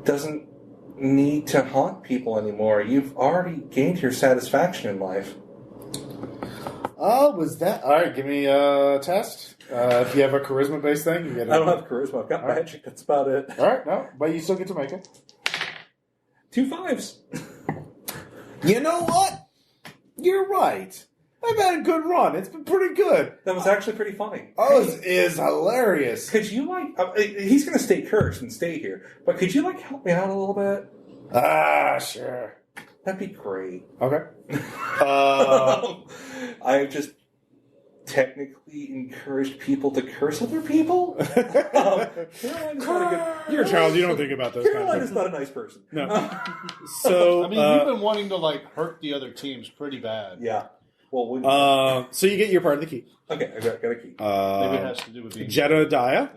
doesn't need to haunt people anymore, you've already gained your satisfaction in life. Oh, was that? All right, give me a test. If you have a charisma-based thing, you get it. I don't have charisma. I've got magic. That's about it. All right, no, but you still get to make it. 2 5s. You know what? You're right. I've had a good run. It's been pretty good. That was actually pretty funny. Oh, it is hilarious. Could you he's going to stay cursed and stay here, but could you help me out a little bit? Sure. That'd be great. Okay. I just technically encouraged people to curse other people. Caroline's not a good. You're a child. You don't think about those Caroline kinds is of not a nice person. No. So, I mean, you've been wanting to hurt the other teams pretty bad. Yeah. Well, so you get your part of the key. okay, I got a key. Maybe it has to do with being Jebediah,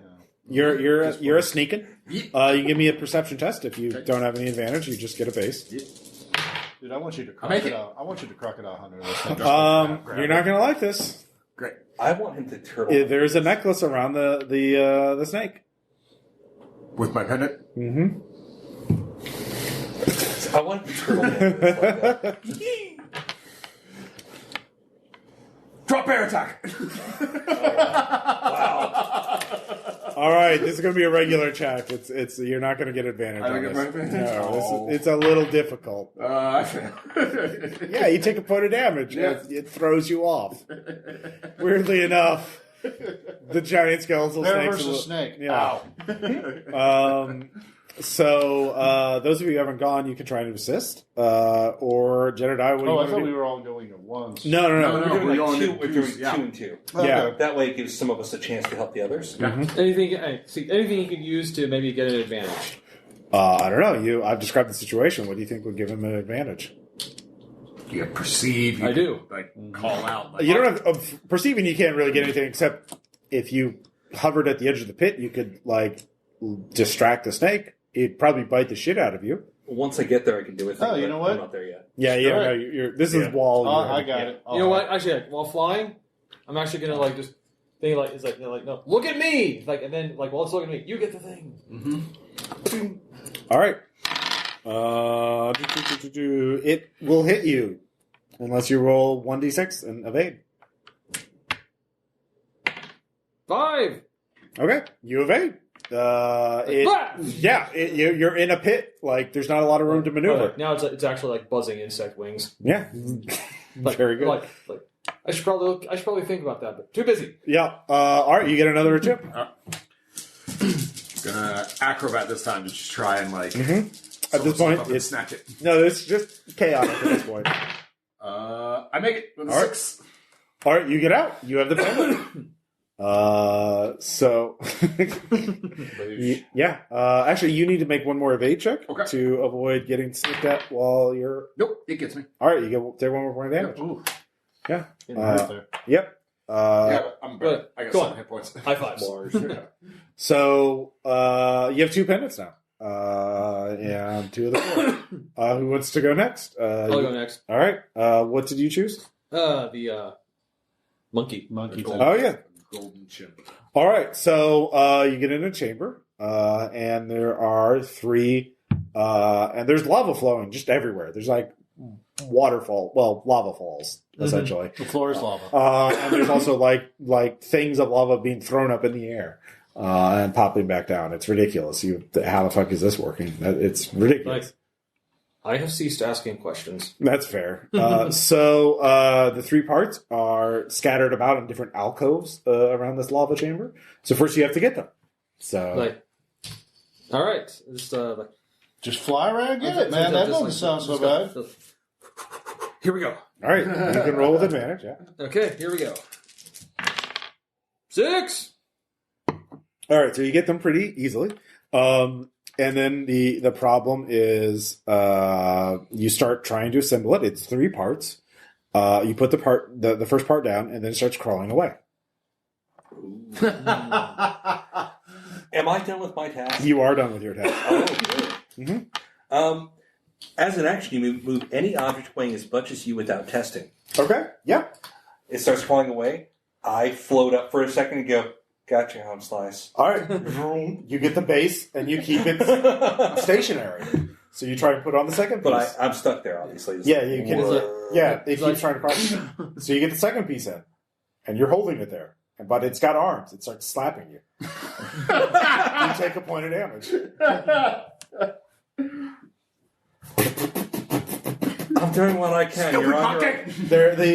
Yeah. you're a sneaking. You give me a perception test. If you don't have any advantage, you just get a base. Dude, I want you to make it. crocodile. I want you to crocodile hunter this thing. You're not going to like this. Great. I want him to turtle. There's a necklace around the snake. With my pendant? Mm-hmm. I want him to turtle. Like that. Drop air attack! Wow. All right, this is going to be a regular check. It's you're not going to get advantage. I don't on get this. my advantage? No, it's a little difficult. Yeah, you take a point of damage. Yeah. It throws you off. Weirdly enough, the giant skeletal Bear snake's versus snake. Yeah. Ow. So those of you who haven't gone, you can try and assist. Or Jebediah, what do you I want to thought do? we were all going at once. No. No. We're We're doing going two. in We're doing twos, 2 yeah. and 2. Yeah. That way, it gives some of us a chance to help the others. Anything you could use to maybe get an advantage. I don't know. I've described the situation. What do you think would give him an advantage? You perceive. I do. Call out. You don't have perceiving. You can't really get anything except if you hovered at the edge of the pit, you could distract the snake. It'd probably bite the shit out of you. Once I get there, I can do it. Oh, you know what? I'm not there yet. Yeah. Sure. No, this is wall. I got it. You know what? Actually, while flying, I'm actually gonna just think no, look at me. And then well, let's look at me. You get the thing. Mm-hmm. All right. It will hit you unless you roll 1d6 and evade. 5. Okay, you evade. You're in a pit. There's not a lot of room to maneuver. Now it's actually buzzing insect wings. Yeah, very good. I should probably think about that, but too busy. Yeah. All right, you get another chip. Gonna acrobat this time to just try and At this point, it's snatch it. No, it's just chaotic at this point. I make it with a All right. 6. All right, you get out. You have the pen. Actually, you need to make one more evade check to avoid getting snipped at while you're. Nope, it gets me. All right, you take one more point of damage. Ooh. Yeah. There. Yep. But I'm good. I got Go 7 on. hit points. High fives. So you have 2 pendants now. And 2 of the 4. Who wants to go next? I'll go next. All right. What did you choose? The monkey. Oh yeah. Golden chimp. All right. So you get in a chamber, and there are 3, and there's lava flowing just everywhere. There's lava falls essentially. The floor is lava. And there's also things of lava being thrown up in the air and popping back down. It's ridiculous. How the fuck is this working? It's ridiculous. I have ceased asking questions. That's fair. So the 3 parts are scattered about in different alcoves around this lava chamber. So first you have to get them. So all right, Just fly around and get it, man. That doesn't sound so bad. Here we go. all right, you can roll with advantage. Yeah. Okay, here we go. 6. All right, so you get them pretty easily. And then the problem is you start trying to assemble it. It's 3 parts. You put the first part down, and then it starts crawling away. Am I done with my task? You are done with your task. Oh, good. As an action, you move any object weighing as much as you without testing. Okay. Yeah. It starts crawling away. I float up for a second and go, gotcha, home slice. All right. You get the base, and you keep it stationary. So you try and put on the second piece. But I'm stuck there, obviously. Yeah, you can. It keeps trying to cross. So you get the second piece in, and you're holding it there. But it's got arms. It starts slapping you. You take a point of damage. I'm doing what I can. You're on your own.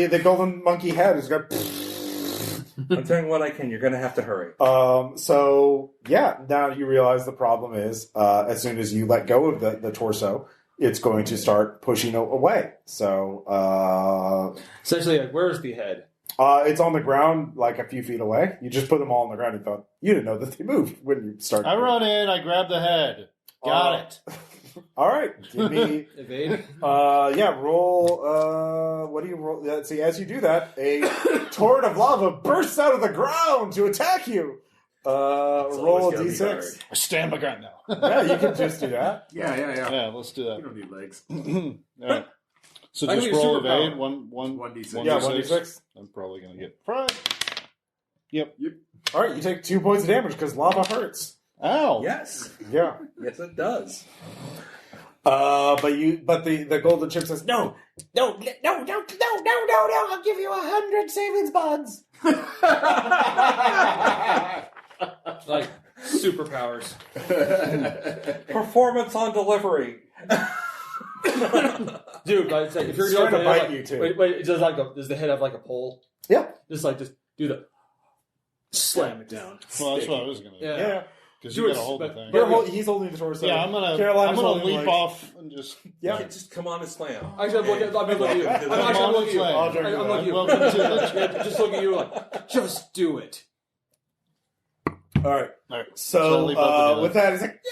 The golden monkey head has got. I'm doing what I can. You're going to have to hurry. So, yeah, now you realize the problem is as soon as you let go of the torso, it's going to start pushing away. So, Essentially, like, where's the head? it's on the ground, like a few feet away. You just put them all on the ground and thought, you didn't know that they moved when you started. I run in, I grab the head. Got it. All right. Give me... Evade? Roll... what do you roll? Let's see, as you do that, a torrent of lava bursts out of the ground to attack you. Roll a d6. I stand my ground now. Yeah, you can just do that. Yeah. Yeah, let's do You that. don't need legs. All right. So I just think it's roll superpower. evade. One, 1d6. Yeah, 1d6. I'm probably going to get fried. Yep. All right, you take 2 points of damage because lava hurts. Ow. Yes. Yeah. Yes, it does. But the golden chip says, no, I'll give you 100 savings bonds. Like, superpowers. Performance on delivery. Dude, like, it's like, if you're It's trying to doing bite like, you, too. Wait, does the head have like a pole? Yeah. Just do the slam it down. Well, that's what I was going to do. Yeah. Because Do you it, got to hold the but- thing. He's holding the torso. Yeah, I'm gonna Carolina's holding the leap legs. off and just. Yeah. Just come on and slam. Actually, I'm looking at you. Come I'm on, looking at you. slam. I'll drink I'm that. looking at you. Welcome to the. Yeah, just looking at you like, just do it. All right. All right. So leap up together. with that, it's like, no!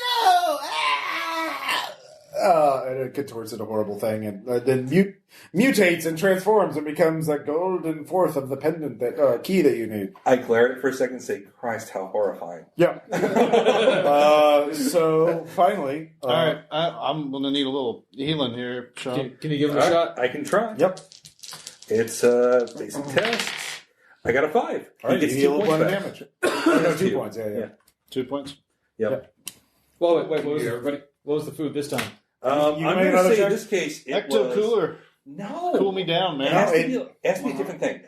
And it contorts into a horrible thing, and then mutates and transforms and becomes a golden fourth of the pendant key that you need. I glare at it for a second and say, Christ, how horrifying. Yeah. So finally, All right, I'm going to need a little healing here, Sean. Can you give him a All right, shot? I can try. Yep. It's basic tests. I got a 5. All right, He gets you 2 heal points 1 back. damage. Oh, no, 2 points. Yeah. 2 points. Yep. Well, wait, what was everybody? What was the food this time? You I'm make going to another say check? in this case, it Ecto was... cooler. No. Cool me down, It man. has, to be a different thing.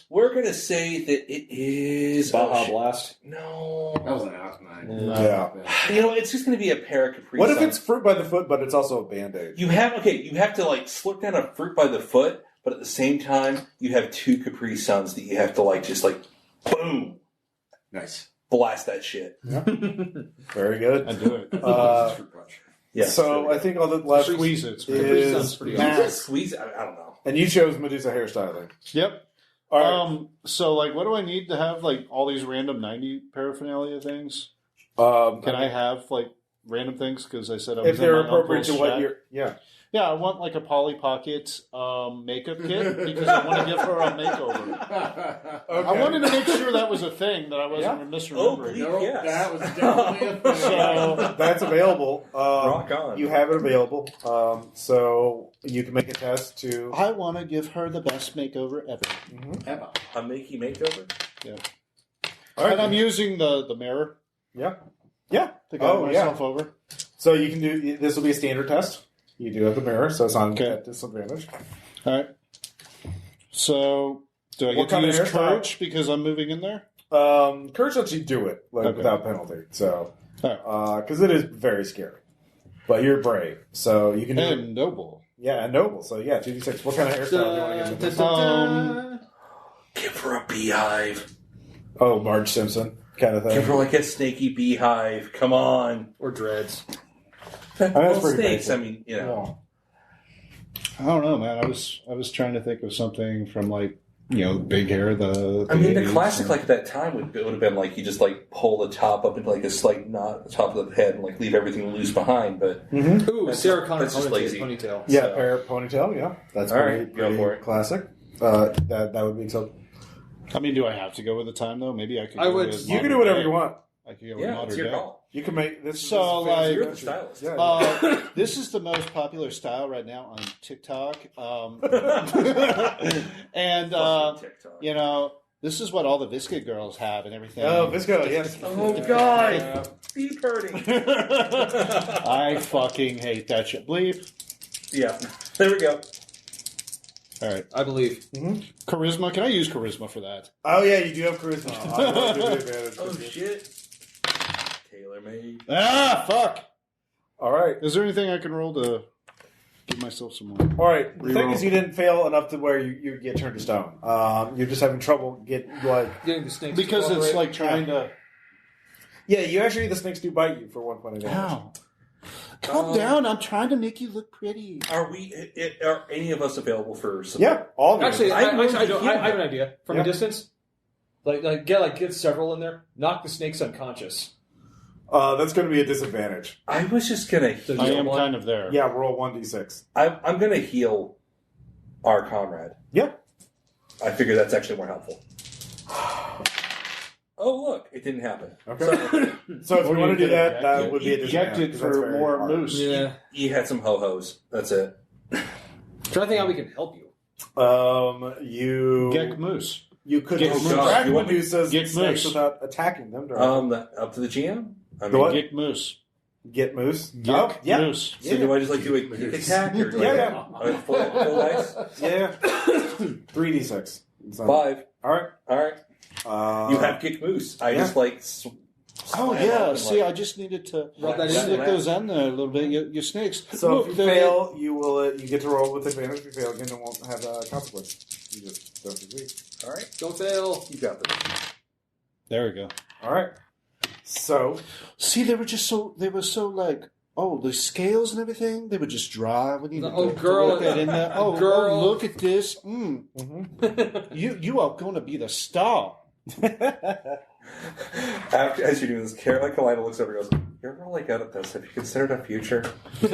We're going to say that it is... Baja Blast. No. That was an asinine. Yeah. You know, it's just going to be a pair of Capri What if Suns. it's fruit by the foot, but it's also a band-aid? You have to like slip down a fruit by the foot, but at the same time, you have 2 Capri Suns that you have to just boom, Nice. blast that shit. Very good. I do it. Fruit punch. Yeah. So I think all that left Squeeze it. is Sounds pretty math. Squeeze. I don't know. And you chose Medusa hairstyling. Yep. All right. So, what do I need to have, all these random 90 paraphernalia things? Can I have, random things? Because I said I was if they're in my appropriate to uncle's what shack. you're... Yeah. Yeah, I want, a Polly Pocket makeup kit because I want to give her a makeover. Okay. I wanted to make sure that was a thing, that I wasn't Yeah. misremembering. No, Yes. that was definitely a thing. So that's available. Rock on. You have it available. So you can make a test to... I want to give her the best makeover ever. Emma. A makey makeover. All right. And I'm using the mirror Yeah. Yeah. to guide myself over. So you can do... This will be a standard test. You do have the mirror, so it's not at disadvantage. All right. So, do I What get to kind of use hairstyle? courage because I'm moving in there? Courage lets you do it Okay. without penalty. So, All because it is very scary. But you're brave, so you can do it. And noble. Yeah, and noble. So yeah, 2d6. What kind of hairstyle do you want to give them? Give her a beehive. Oh, Marge Simpson kind of thing. Give her a snaky beehive. Come on. Or dreads. that's pretty Snakes. basic. I mean, Yeah. I don't know, man. I was trying to think of something from big hair. The 80s, classic and- at that time would have been you just pull the top up into a slight knot at the top of the head and leave everything loose behind. But Ooh, That's Sarah just- Connor that's just lazy. ponytail. Yeah, So- hair ponytail. Yeah, that's All pretty, right, go pretty for it. classic. That would be so. I mean, do I have to go with the time though? Maybe I could. I go would- with You can modern do whatever day. you want. I could go with yeah, modern it's your day. call. You can make this. So, this is fancy You're the country. stylist. Yeah. This is the most popular style right now on TikTok. And TikTok. this is what all the Visca girls have and everything. Oh, Visco, yes. Oh God! Beep hurting. I fucking hate that shit. Bleep. Yeah, there we go. All right. I believe. Charisma. Can I use charisma for that? Oh yeah, you do have charisma. I will give you advantage. Oh shit! Tailor made. Ah, fuck. All right. Is there anything I can roll to give myself some more? All right. The thing Reroll. is, you didn't fail enough to where you get turned to stone. You're just having trouble getting Getting the snakes Because to it's cooperate. trying to. Yeah, you actually the snakes do bite you for 1 point of damage. Ow. Calm down. I'm trying to make you look pretty. Are any of us available for support? Yeah, all of you. Actually, I'm willing to I heal have an idea. From Yeah. a distance, get several in there. Knock the snakes unconscious. That's going to be a disadvantage. I was just gonna. So I just am one. kind of there. Yeah, roll 1d6. I'm gonna heal our comrade. Yeah. I figure that's actually more helpful. Oh look, it didn't happen. Okay. So if you want to do that, that would be a disadvantage. Ejected 'cause that's for very more hard. moose. Yeah. You had some ho-hos. That's it. Trying to think how we can help you. You Get moose. you could Get moose. distract You want me- Medusas get and snakes moose. without attacking them directly. Up to the GM. I Go mean, on. Get moose. Get moose. Get Oh, yeah. moose. so do I just do a quick attack or Yeah, full dice? Yeah. 3d6. So- 5. All right. All right. You have kick moose. I yeah. just Oh slam yeah. up and, See, I just needed to Rub that in stick there. those in there a little bit. Your snakes. So Look, if you they're- fail, you will you get to roll with advantage. If you fail again, it won't have a consequence. You just don't succeed. All right. Don't fail. You got this. There we go. All right. So See, they were so like, oh, the scales and everything, they were just dry. We need to Oh, go girl. look at in there. Oh, Girl. oh, look at this. You are going to be the star. As you're doing this, Carolina looks over and goes, "You're really good at this. Have you considered a future?" Is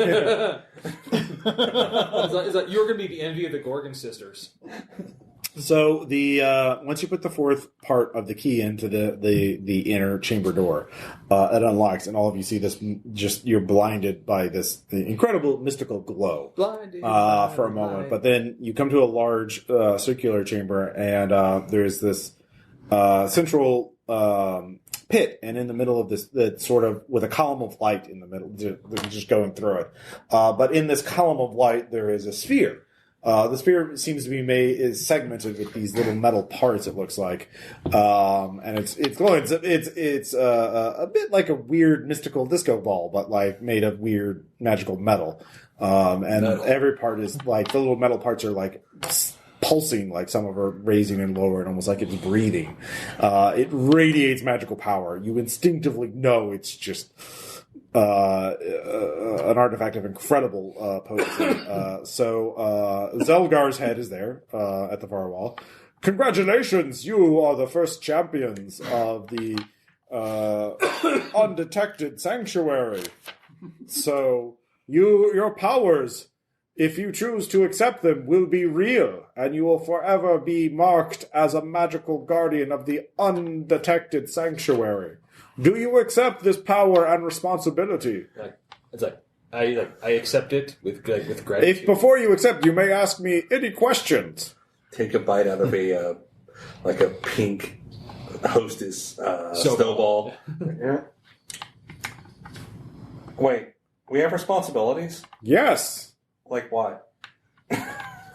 that you're going to be the envy of the Gorgon sisters? So the once you put the fourth part of the key into the inner chamber door, it unlocks, and all of you see this. Just you're blinded by this incredible mystical glow Blinded. for a moment, but then you come to a large circular chamber, and there's this central pit, and in the middle of this, that sort of with a column of light in the middle, just going through it. But in this column of light, there is a sphere. The sphere seems to be is segmented with these little metal parts. It looks like, and it's glowing. It's a bit like a weird mystical disco ball, but like made of weird magical metal. And every part is like the little metal parts are like pulsing, like some of are raising and lowering, almost like it's breathing. It radiates magical power. You instinctively know it's just an artifact of incredible potency. So Zelgar's head is there at the far wall. Congratulations, you are the first champions of the Undetected Sanctuary. So your powers, if you choose to accept them, will be real, and you will forever be marked as a magical guardian of the Undetected Sanctuary. Do you accept this power and responsibility? I accept it with gratitude. If before you accept, you may ask me any questions. Take a bite out of a pink Hostess snowball. Wait, we have responsibilities? Yes. Like what?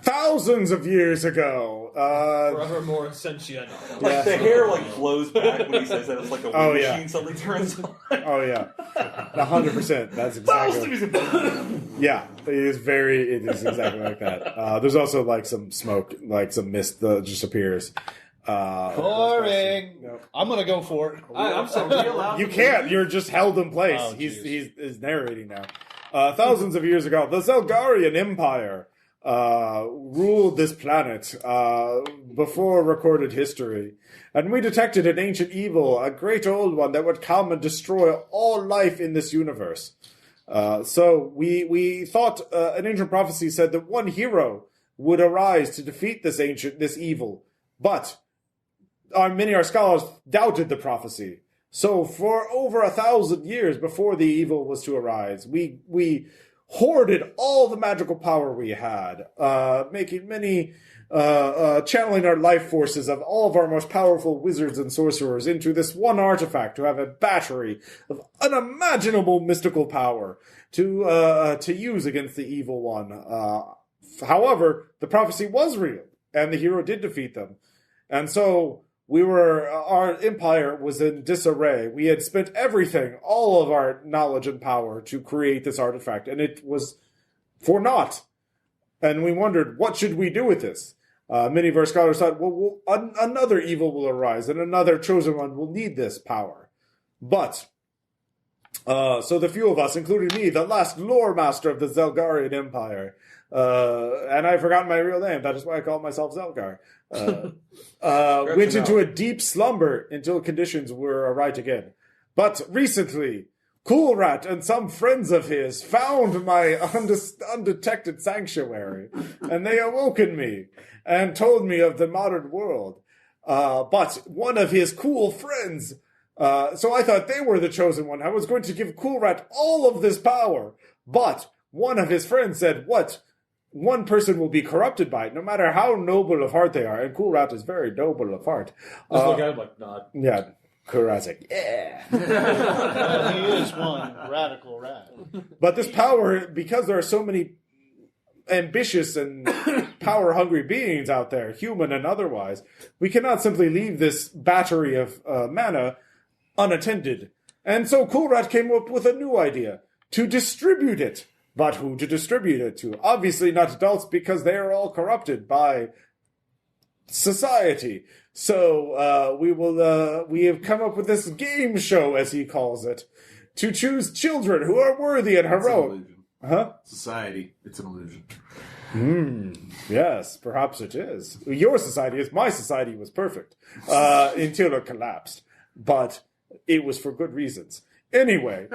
Thousands of years ago. Forevermore sentient. Like the hair flows back when he says that. It's like a wind Oh, yeah. machine suddenly turns on. Oh yeah, 100%. That's exactly. Yeah, it is exactly like that. There's also like some smoke, like some mist that just appears. Boring. No. I'm going to go for it. I'm sorry. You can't. You're just held in place. Oh, he's narrating now. Thousands of years ago, the Zelgarian Empire ruled this planet before recorded history, and we detected an ancient evil, a great old one that would come and destroy all life in this universe. So we thought an ancient prophecy said that one hero would arise to defeat this evil, but many of our scholars doubted the prophecy. So for over 1,000 years before the evil was to arise, we hoarded all the magical power we had, making many, channeling our life forces of all of our most powerful wizards and sorcerers into this one artifact to have a battery of unimaginable mystical power to use against the evil one. However, the prophecy was real, and the hero did defeat them. And so our empire was in disarray. We had spent everything, all of our knowledge and power to create this artifact, and it was for naught. And we wondered, what should we do with this? Many of our scholars thought, another evil will arise, and another chosen one will need this power. But So the few of us, including me, the last lore master of the Zelgarian Empire, and I've forgotten my real name, that is why I call myself Zelgar, went into a deep slumber until conditions were right again. But recently, Cool Rat and some friends of his found my undetected sanctuary, and they awoken me and told me of the modern world. But one of his cool friends, so I thought they were the chosen one. I was going to give Cool Rat all of this power, but one of his friends said, "What? One person will be corrupted by it, no matter how noble of heart they are." And Cool Rat is very noble of heart. Just look at him like, nod. Yeah. Cool Rat's like, yeah. Well, he is one radical rat. But this power, because there are so many ambitious and power-hungry beings out there, human and otherwise, we cannot simply leave this battery of mana unattended. And so Cool Rat came up with a new idea, to distribute it. But who to distribute it to? Obviously not adults, because they are all corrupted by society. So we have come up with this game show, as he calls it, to choose children who are worthy and heroic. Huh? Society. It's an illusion. Yes, perhaps it is. Your society is. My society was perfect until it collapsed. But it was for good reasons. Anyway,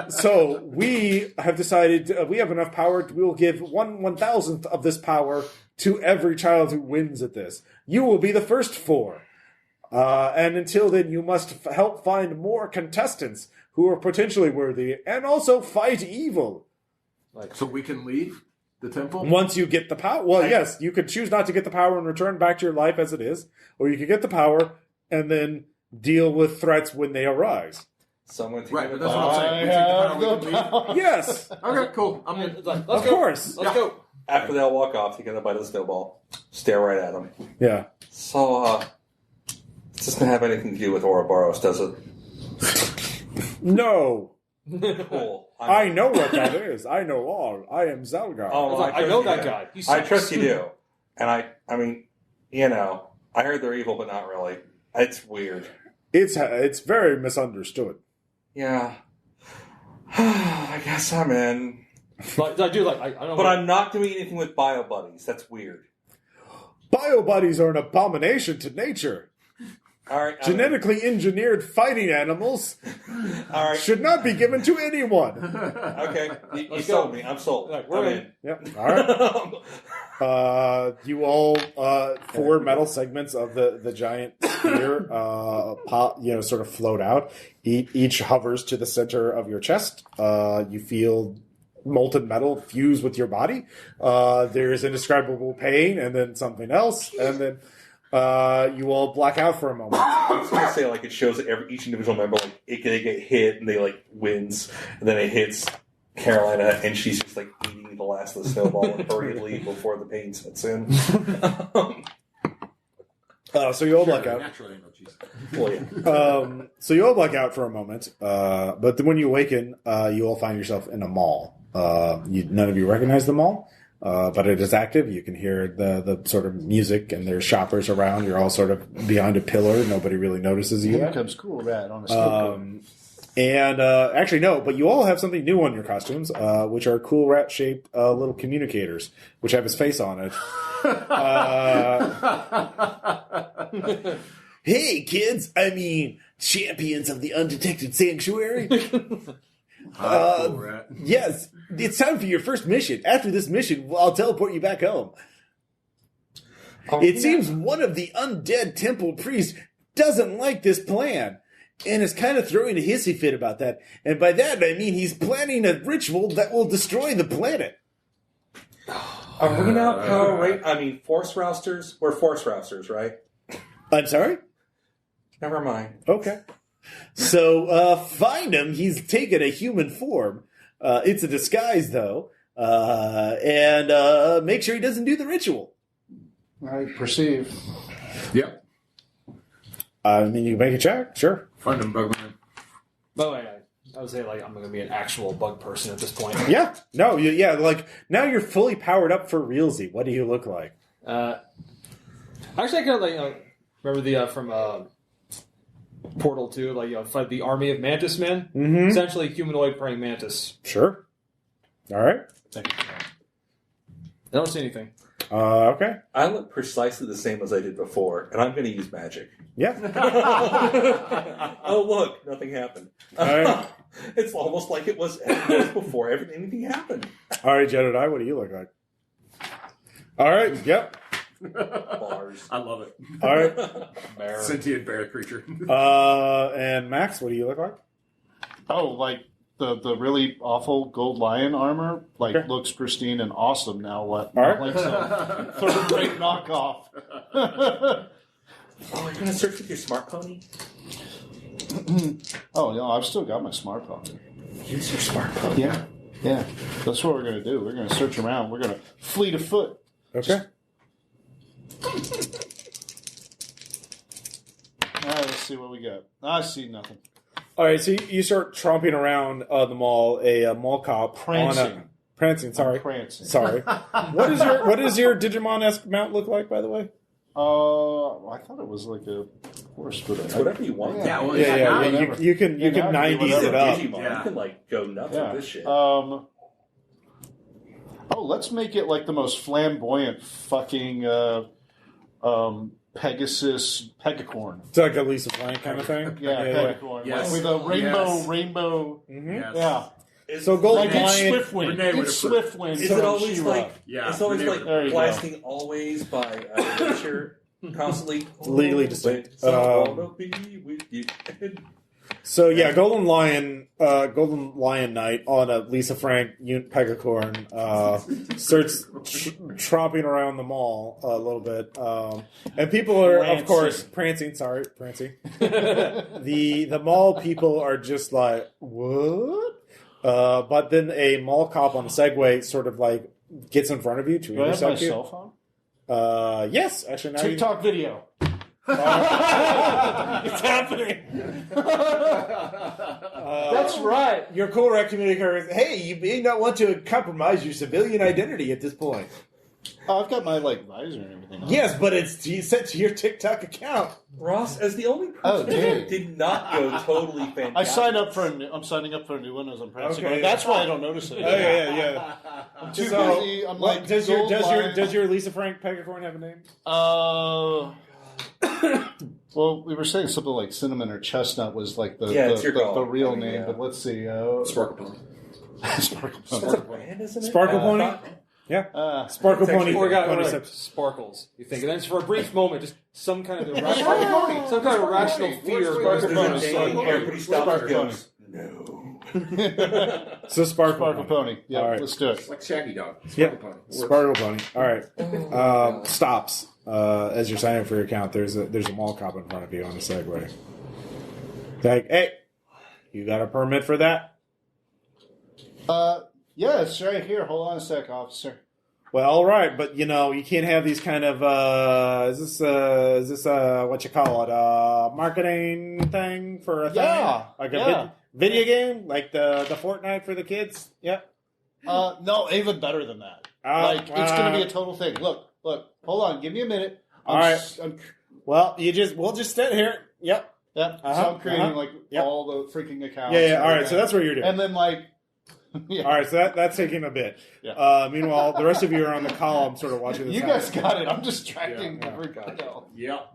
so we have decided we have enough power. We will give 1/1000th of this power to every child who wins at this. You will be the first 4. And until then, you must help find more contestants who are potentially worthy and also fight evil. So we can leave the temple? Once you get the power. Well, yes, you could choose not to get the power and return back to your life as it is, or you could get the power and then deal with threats when they arise. Someone Right, but that's what I'm saying. We take the power, we can leave. Yes. Okay, cool. I'm in. It's like, Of course. Let's go. After they'll walk off, you get a bite of the snowball. Stare right at them. Yeah. So, this doesn't have anything to do with Ouroboros, does it? No. Cool. I know what that is. I know all. I am Zelgar. Oh, well, I know trust that you. guy. He I sucks. trust you do. And I mean, you know, I heard they're evil, but not really. It's weird. It's very misunderstood. Yeah. I guess I'm in. Like, I do like. I don't. But I'm not doing anything with bio buddies. That's weird. Bio buddies are an abomination to nature. All right. Genetically engineered fighting animals All right. should not be given to anyone. Okay. You Let's sold go. me. I'm sold. Like, we're I'm in. Yeah. All right. You all 4 metal segments of the giant sphere sort of float out. Each hovers to the center of your chest. You feel molten metal fuse with your body. There's indescribable pain, and then something else, and then you all black out for a moment. I was going to say, like, it shows that each individual member, like, they get hit and they, like, wins, and then it hits Carolina, and she's just, like, eating the last of the snowball hurriedly before the pain sets in. So you all black out. Naturally, no cheese. Well, yeah. So you all black out for a moment, but then when you awaken, you all find yourself in a mall. None of you recognize the mall, but it is active. You can hear the sort of music, and there's shoppers around. You're all sort of behind a pillar. Nobody really notices you. Here comes Cool Rat on a snowboard. And actually, no, but you all have something new on your costumes, which are Cool Rat-shaped little communicators, which have his face on it. Hey, kids! I mean, champions of the Undetected Sanctuary. Cool Rat. Yes, it's time for your first mission. After this mission, I'll teleport you back home. It seems one of the undead temple priests doesn't like this plan, and is kind of throwing a hissy fit about that. And by that, I mean he's planning a ritual that will destroy the planet. Are we not power rate? I mean, force rousters? We're force rousters, right? I'm sorry? Never mind. Okay. So, find him. He's taken a human form. It's a disguise, though. And make sure he doesn't do the ritual. I perceive. Yep. I mean, you can make a check. Sure. Find him, Bugman. By the way, I would say like I'm going to be an actual bug person at this point. Yeah. No, yeah, like, now you're fully powered up for realsy. What do you look like? Actually, I kind of like remember the from portal to, like, fight the army of mantis men. Mm-hmm. Essentially, humanoid praying mantis. Sure. All right. I don't see anything. Okay. I look precisely the same as I did before, and I'm going to use magic. Yeah. Oh, look, nothing happened. All right. It's almost like it was before anything happened. All right, Jebediah, what do you look like? All right. Yep. Bars. I love it. All right. Bear. Sentient bear creature. And Max, what do you look like? Oh, like the really awful gold lion armor, like Okay. looks pristine and awesome now. What? All right. Like some third-rate knockoff. Oh, you're going to search with your smart pony? Oh no, I've still got my smart phone. Use your smart pony. Yeah, yeah. That's what we're gonna do. We're gonna search around. We're gonna fleet of foot. Okay. All right, let's see what we got. I see nothing. All right, so you start tromping around the mall, a mall cop. Prancing. Prancing, sorry. I'm prancing. Sorry. What does your Digimon-esque mount look like, by the way? I thought it was like a horse, but It's whatever you want. Yeah, well, Yeah. whatever. You can Yeah, now I can do 90s it up. Digimon. Yeah. You can like go nuts yeah. with this shit. Let's make it like the most flamboyant fucking Pegasus Pegacorn. It's like a Lisa Frank kind of thing. Yeah, Pegacorn. Yes. With a Yes. rainbow. Mhm. Yes. Yeah. So Golden Like it's Lion. Swiftwind. Renee would It's have- Swiftwind. Is from it always She-Ra. like Yeah, it's always Renee like would- There you go. blasting always by Witcher constantly Legally distinct. So I wanna be with you. So yeah, Golden Lion Knight on a Lisa Frank Pegacorn starts tromping around the mall a little bit, and people are of course prancing. Sorry, prancing. the mall people are just like what? But then a mall cop on a Segway sort of like gets in front of you to Do I have my intercept you. cell phone? Yes, actually now TikTok video. it's happening. That's right. Your cool rec communicator is, hey, you may not want to compromise your civilian identity at this point. Oh, I've got my like visor and everything on. Yes, but it's set to your TikTok account. Ross, as the only Oh, person dang. who did not go totally fantastic. I signed up for I'm signing up for a new one as I'm prancing. Okay. That's why I don't notice it. Oh yeah. I'm too So, busy. I'm What, like, does your Lisa Frank Pegacorn have a name? Well, we were saying something like cinnamon or chestnut was like the it's your call. the real I mean, name, yeah. but let's see. Sparkle Pony. Sparkle That's a Pony. brand, isn't it? Sparkle Pony? Thought- Yeah. Sparkle It's Pony. actually- Or got Pony like, Steps. sparkles. You think, and then for a brief moment, just some kind of irrational, some kind of irrational fear. There's goes a through day his soul. everybody stops Sparkle and goes, no. So Sparkle, Sparkle Pony. Yeah, All right. let's do it. It's like Shaggy Dog. Yeah. Sparkle Pony. Sparkle Pony. All right. Stops. As you're signing up for your account, there's a mall cop in front of you on a Segway. It's like, hey, you got a permit for that? Yeah, it's right here. Hold on a sec, officer. Well, all right, but you can't have these kind of is this what you call it, marketing thing for a thing? Yeah, Like yeah. a video game, like the Fortnite for the kids. Yeah. No, even better than that. It's going to be a total thing. Look. Hold on. Give me a minute. All right. Well, we'll just sit here. Yep. Yeah. So I'm creating all the freaking accounts. Yeah. All right. So that's what you're doing. And then yeah. All right. So that's taking a bit. Yeah. Meanwhile, the rest of you are on the column, sort of watching this. You happen. guys got it. I'm distracting Yeah. everybody else. Yep.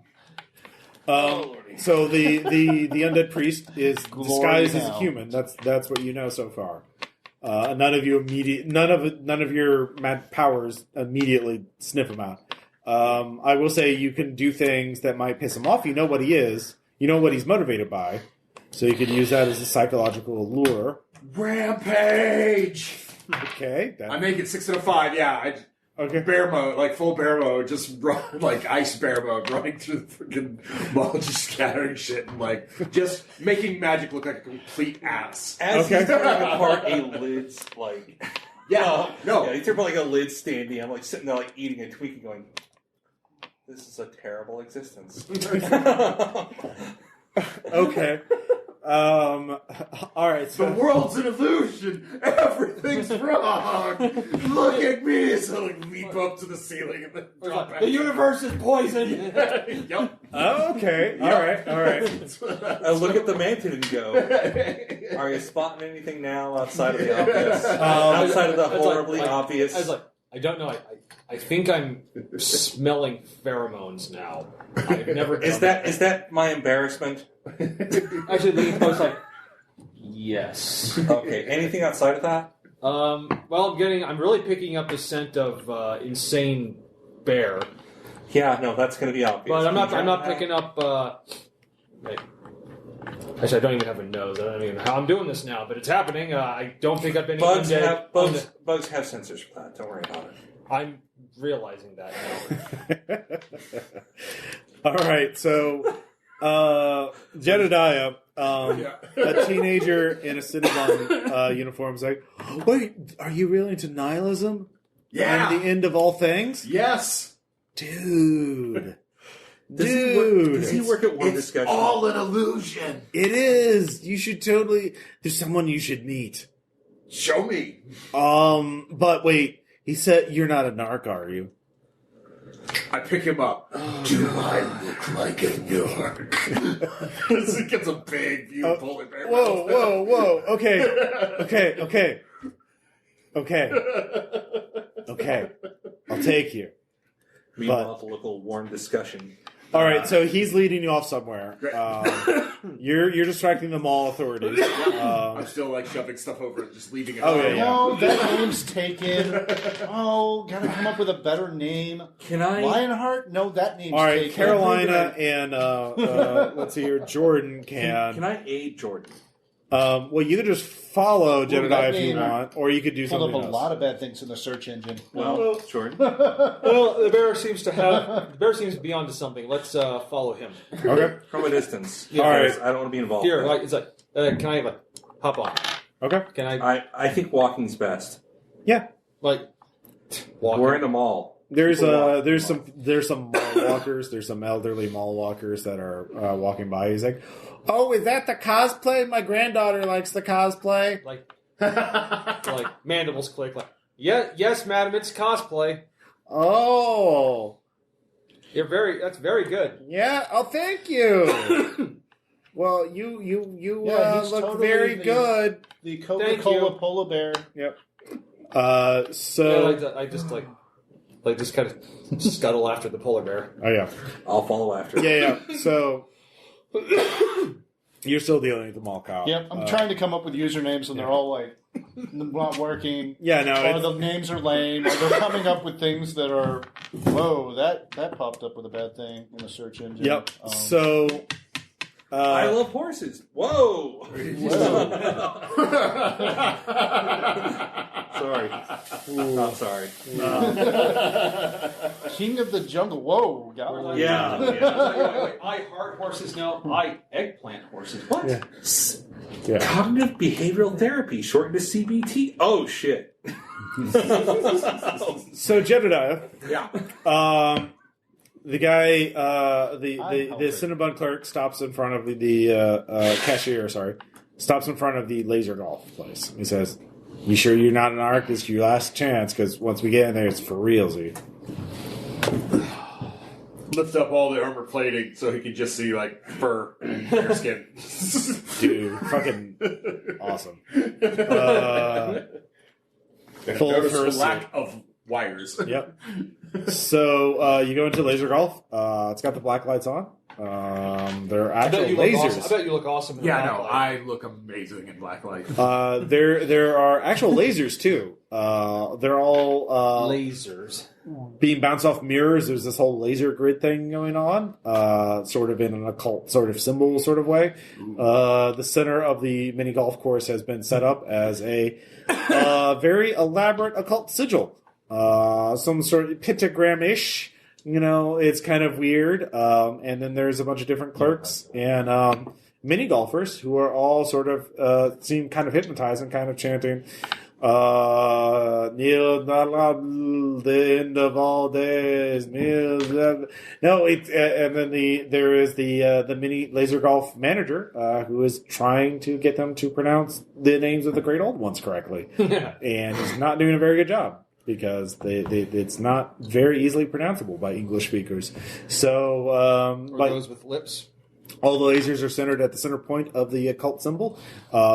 So the undead priest is Glory disguised as a now. human. That's what you know so far. None of your powers immediately sniff him out. I will say you can do things that might piss him off. You know what he is. You know what he's motivated by. So you could use that as a psychological lure. Rampage! Okay. I make it 6 out of 5, yeah. Okay. Bear mode, like full bear mode, just run, like ice bear mode, running through the freaking mall, just scattering shit and just making magic look like a complete ass. As Okay. he's tearing apart a lid's Yeah, no. Yeah, he's tearing apart like a lid standing. I'm sitting there eating and tweaking, going, "This is a terrible existence." Okay. All right. So The world's an illusion. Everything's wrong. Look at me. So like leap up to the ceiling and then drop back. The universe is poison. Yep. Oh, okay. All right. I look at the mansion and go, are you spotting anything now outside of the obvious? Outside of the horribly obvious? I was like, I don't know. I think I'm smelling pheromones now. I've never done Is that my embarrassment? Actually, I was like, yes. Okay, anything outside of that? Well, I'm really picking up the scent of insane bear. Yeah, no, that's going to be obvious. But I'm not picking up. Wait. Actually, I don't even have a nose. I don't even know how I'm doing this now, but it's happening. I don't pick up any bugs undead. bugs have sensors for that. Don't worry about it. I'm realizing that now. All right. So, Jebediah, a teenager in a Cinnabon uniform, is like, "Wait, are you really into nihilism? Yeah. And the end of all things, Yes. dude." Does he work at one It's discussion? all an illusion. It is. You should totally. There's someone you should meet. Show me. But wait. He said, "You're not a narc, are you?" I pick him up. Do I look like a narc? He gets a big view of polar bear. Whoa. Okay. I'll take you. Meanwhile, the local warm discussion. All right, so he's leading you off somewhere. You're distracting the mall authorities. I'm still like shoving stuff over and just leaving it. Oh, yeah. No, that name's taken. Oh, gotta come up with a better name. Can I? Lionheart? No, that name's All right, taken. Carolina and let's see here, Jordan Can I aid Jordan? Well, you could just follow that Jebediah if you name want, or you could do Pulled something up a else. lot of bad things in the search engine. Well, Jordan. Well, the bear seems to be onto something. Let's follow him. Okay. From a distance. All right. I don't want to be involved. Here, it's like, can I hop on? Okay. Can I I think walking's best. Yeah. walk? We're in a mall. There's People some mall walkers. There's some elderly mall walkers that are walking by. He's like, "Oh, is that the cosplay? My granddaughter likes the cosplay." Like mandibles click. Like, yes, madam, it's cosplay. Oh, That's very good. yeah. Oh, thank you. Well, you Yeah, he's look totally very good. The Thank Coca-Cola you. polar bear. Yep. Yeah, So I just kind of scuttle after the polar bear. oh yeah, I'll follow after. yeah. So you're still dealing with the mall cop. Yep, I'm trying to come up with usernames, and they're all like not working. Yeah, no. Or It's, the names are lame. Or they're coming up with things that are, whoa, that popped up with a bad thing in the search engine. yep. So I love horses. Whoa! Sorry. I'm sorry. King of the Jungle. Whoa, God. Yeah. Wait, I heart horses. No, I eggplant horses. What? yeah. Cognitive behavioral therapy, shortened to CBT. Oh shit. So Jebediah. Yeah. The guy, the Cinnabon clerk stops in front of the cashier. Sorry, stops in front of the laser golf place. He says, "You sure you're not an arc? This is your last chance, because once we get in there, it's for realsy." Lift up all the armor plating so he can just see like fur and hair skin. Dude, fucking awesome. Full Notice the person. lack of wires. Yep. So you go into laser golf. It's got the black lights on. They're actual lasers. I bet you look awesome. In Yeah, the no, black I look amazing in black light. There are actual lasers too. They're all light. Lasers. being bounced off mirrors. There's this whole laser grid thing going on, sort of in an occult sort of symbol sort of way. The center of the mini golf course has been set up as a very elaborate occult sigil, some sort of pentagram-ish. You know, it's kind of weird. And then there's a bunch of different clerks and mini golfers who are all sort of seem kind of hypnotized and kind of chanting, the end of all days. No, it's and then there is the mini laser golf manager who is trying to get them to pronounce the names of the great old ones correctly, and he's not doing a very good job because it's not very easily pronounceable by English speakers. So, Or those with lips. all the lasers are centered at the center point of the occult symbol,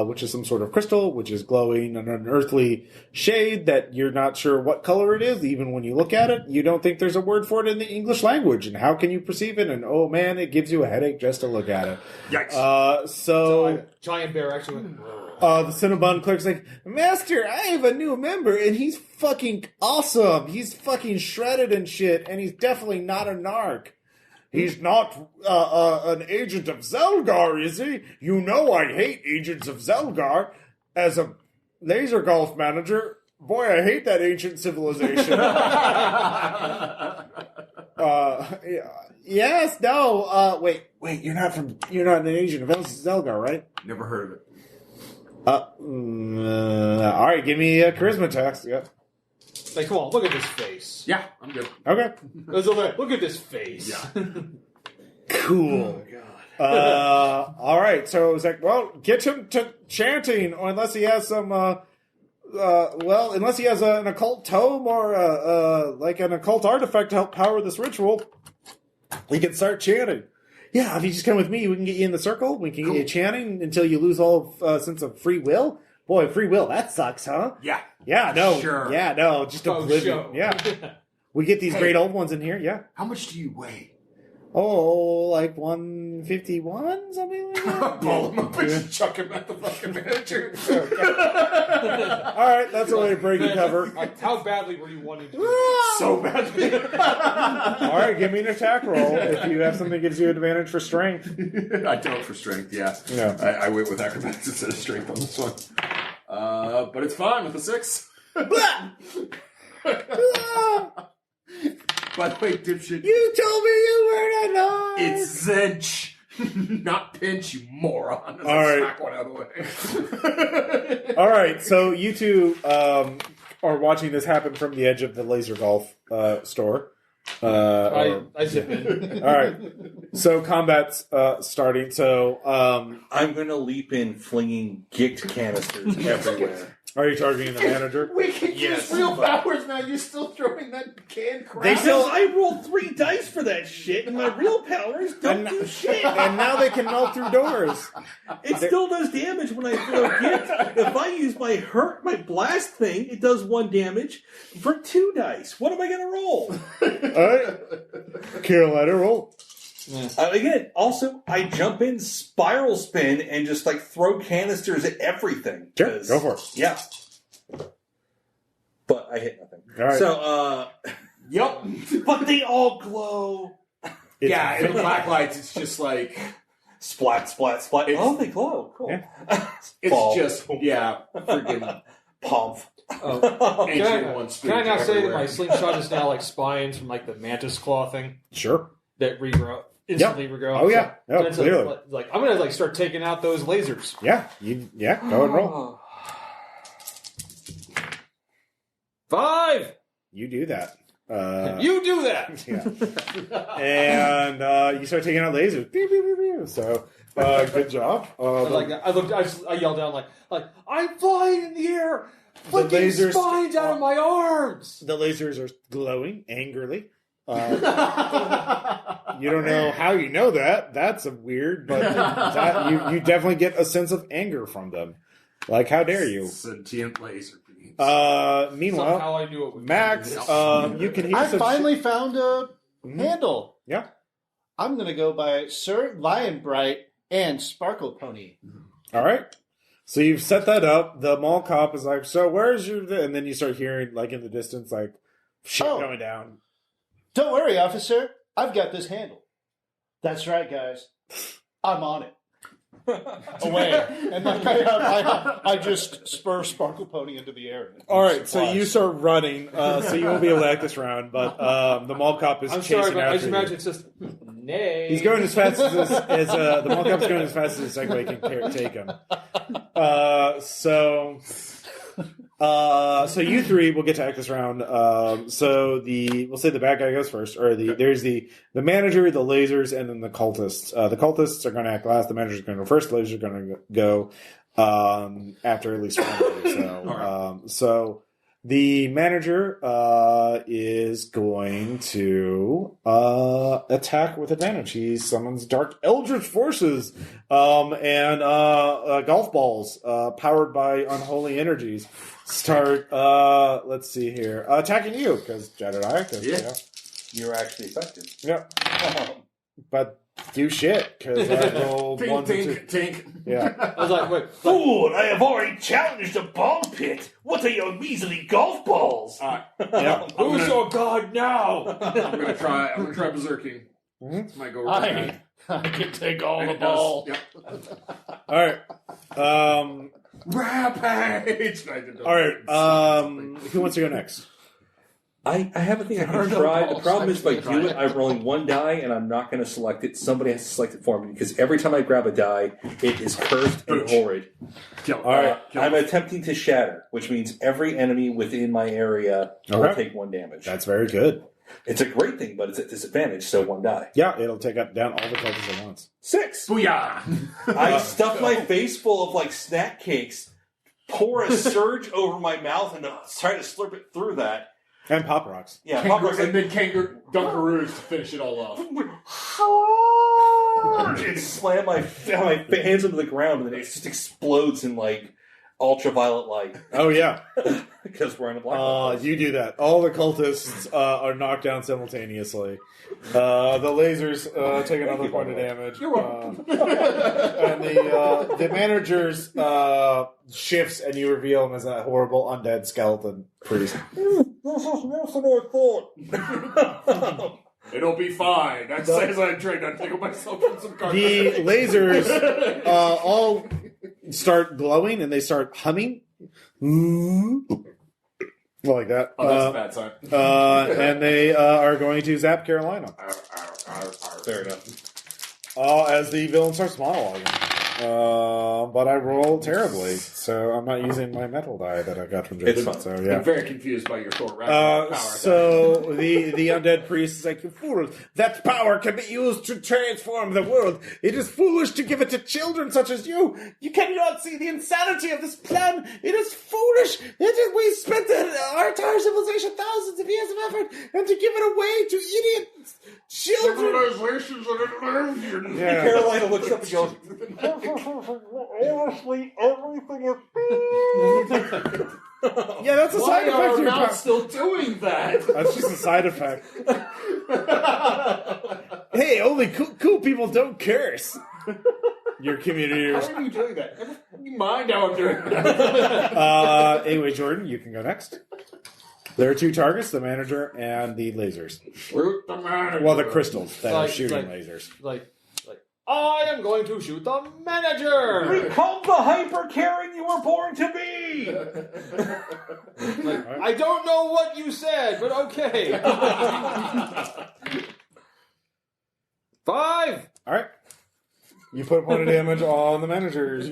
which is some sort of crystal, which is glowing an unearthly shade that you're not sure what color it is. Even when you look at it, you don't think there's a word for it in the English language. And how can you perceive it? And oh man, it gives you a headache just to look at it. Yikes. So Giant bear actually went. the Cinnabon clerk's like, Master, I have a new member, and he's fucking awesome. He's fucking shredded and shit, and he's definitely not a narc. He's not an agent of Zelgar, is he? You know I hate agents of Zelgar. As a laser golf manager, boy, I hate that ancient civilization. Yes, no, wait, you're not an agent of Zelgar, right? Never heard of it. All right, give me a charisma test. Yeah. Like, come on, look at this face. Yeah, I'm good. Okay. Look at this face. Yeah. Cool. All right. So it was like, well, get him to chanting, or unless he has some, unless he has an occult tome or like an occult artifact to help power this ritual, he can start chanting. Yeah, if you just come with me, we can get you in the circle. We can get you chanting until you lose all sense of free will. Boy, free will, that sucks, huh? Yeah. Yeah, no. Sure. Yeah, no, just oblivion. Show. Yeah. We get these great old ones in here, yeah. How much do you weigh? Oh, like 151, something like that? Ball him up and just chuck him at the fucking manager. All right, that's a way to break a cover. How badly were you wanting to do it? So badly. All right, give me an attack roll if you have something that gives you advantage for strength. I don't for strength, yeah. Yeah. I went with acrobatics instead of strength on this one. But it's fine with a 6. By the way, dipshit, You told me you weren't a narc. it's Zench, not Pinch, you moron. As All I right. smack one out of the way. All right, so you two are watching this happen from the edge of the laser golf store. I zip in. All right, so combat's starting. So I'm going to leap in, flinging gicked canisters everywhere. are you targeting the manager? We can use real powers now. You're still throwing that canned crap. They still- I rolled 3 dice for that shit, and my real powers don't do shit. And now they can melt through doors. It still does damage when I throw gift. If I use my blast thing, it does 1 damage for 2 dice. What am I going to roll? All right, Carolina, roll. Again, also, I jump in, spiral spin, and just like throw canisters at everything. Sure, 'cause- go for it. Yeah. But I hit nothing. All right. So, Yup. But they all glow. It's Yeah, in the black lights, it's just like, splat, splat, splat. It's- Oh, they glow. Cool. Yeah. it's Ball. just, yeah, freaking Pomp. ancient one Can I now say that everywhere. my slingshot is now like spines from like the mantis claw thing Sure. that regrow instantly regrow? Oh, yeah. No, So it's clearly. like I'm gonna like start taking out those lasers. Yeah, go and roll. 5. You do that. You do that. Yeah. And you start taking out lasers. Pew, pew, pew, pew. So, good job. I yelled down like I'm flying in the air. The Flicking lasers- spines out of my arms. the lasers are glowing angrily. You don't know how you know that. That's a weird, but you definitely get a sense of anger from them. Like, how dare you? Sentient laser beams. Meanwhile, Somehow I knew it would Max, you can hear I some finally found a handle. Yeah. I'm going to go by Sir Lion Bright and Sparkle Pony. All right. So you've set that up. The mall cop is like, so where's your... And then you start hearing, like, in the distance, like, shit going down. Don't worry, officer. I've got this handle. That's right, guys. I'm on it. Away. And like I just spur Sparkle Pony into the air. All right, so you start running, so you won't be able to act this round, but the mall cop is I'm chasing sorry, but I after just you. imagine it's just nay. He's going as fast as the mall cop's going as fast as the Segway can take him. So So you three will get to act this round. We'll say the bad guy goes first, or there's the manager, the lasers, and then the cultists. The cultists are going to act last. The manager's going to go first. The lasers are going to go after at least one. So the manager is going to attack with advantage. He summons Dark Eldritch Forces and golf balls powered by unholy energies. Start, let's see here. Attacking you, because Jebediah. You're actually effective. Yeah. But do shit, because I rolled one to two. Tink. Yeah. I was like, wait, Fool! I have already challenged a ball pit. What are your measly golf balls? Yeah. who's your god now? I'm gonna try berserking. Mhm. Might go right. I can take all the And it does. ball. Yep. All right. Rampage! All right. Who wants to go next? I have a thing I There are can no try. The balls. problem is if I I can do it, I'm rolling one die and I'm not going to select it. Somebody has to select it for me because every time I grab a die, it is cursed and Ouch. horrid. Kill. All right. I'm attempting to shatter, which means every enemy within my area will Okay. take 1 damage. That's very good. It's a great thing, but it's at disadvantage, so 1 die. Yeah, it'll take down all the cultists at once. 6! Booyah! I stuff my face full of like snack cakes, pour a surge over my mouth, and try to slurp it through that. And pop rocks. Yeah, Pop Rocks And then Dunkaroos to finish it all off. and slam my hands into the ground, and then it just explodes in like ultraviolet light Oh, yeah. because we're in a black. You do that. All the cultists are knocked down simultaneously. The lasers take another point of damage. You're welcome. And the manager's shifts, and you reveal him as a horrible undead skeleton priest. This is worse than I thought. It'll be fine. That says I tried to tickle myself from some carpet. The lasers all start glowing, and they start humming. Like that. Oh, that's a bad sign. And they are going to zap Carolina. Fair enough. As the villain starts monologuing. But I rolled terribly, so I'm not using my metal die that I got from It's Jason. fine. So I'm yeah. very confused by your Thor Ragnarok power. So the undead priest is like, "You fool! That power can be used to transform the world. It is foolish to give it to children such as you. You cannot see the insanity of this plan. It is foolish. We spent our entire civilization thousands of years of effort, and to give it away to idiot children." Civilizations are illusion. Yeah. Carolina looks up and goes, Honestly, everything is. Yeah, that's a Why side effect. are of your not power. still doing that? That's just a side effect. Hey, only cool people don't curse. Your community. How are you doing that? You mind how I'm doing that? Anyway, Jordan, you can go next. There are 2 targets: the manager and the lasers. Shoot the manager. Well, the crystals that are Like- shooting like- lasers. like, I am going to shoot the manager. Become the hyper Karen you were born to be. I don't know what you said, but okay. 5. All right. You put a point of damage on the managers.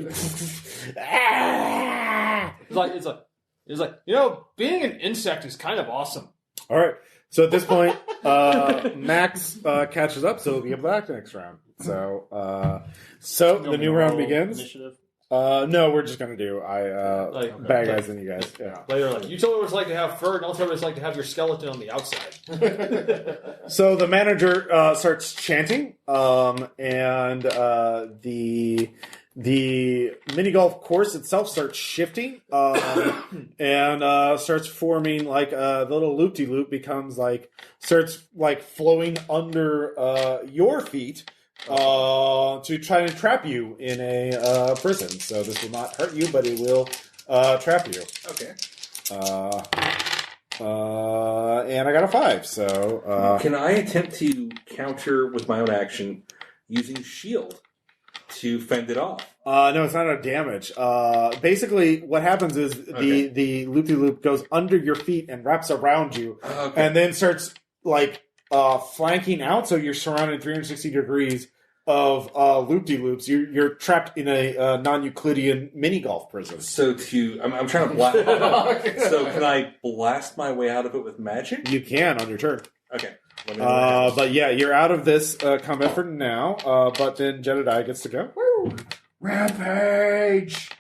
It's like you know, being an insect is kind of awesome. All right. So at this point, Max catches up, so he'll be back next round. So the new round begins. Initiative. No, we're just gonna do bad guys and you guys. Yeah. Later, like, you tell me what it's like to have fur, and I'll tell you what it's like to have your skeleton on the outside. So the manager starts chanting, and the mini golf course itself starts shifting, and starts forming like the little loop-de-loop starts flowing under your feet to try and trap you in a prison. So this will not hurt you, but it will trap you. okay. And I got a 5, so... Can I attempt to counter with my own action using shield to fend it off? No, it's not a damage. Basically, what happens is the loop-de-loop goes under your feet and wraps around you, and then starts, flanking out, so you're surrounded 360 degrees of loop-de-loops. You're trapped in a non-Euclidean mini-golf prison. So I'm trying to blast. So can I blast my way out of it with magic? You can on your turn. Okay. Let me know. But yeah, you're out of this combat for now. But then Jebediah gets to go. Woo! Rampage!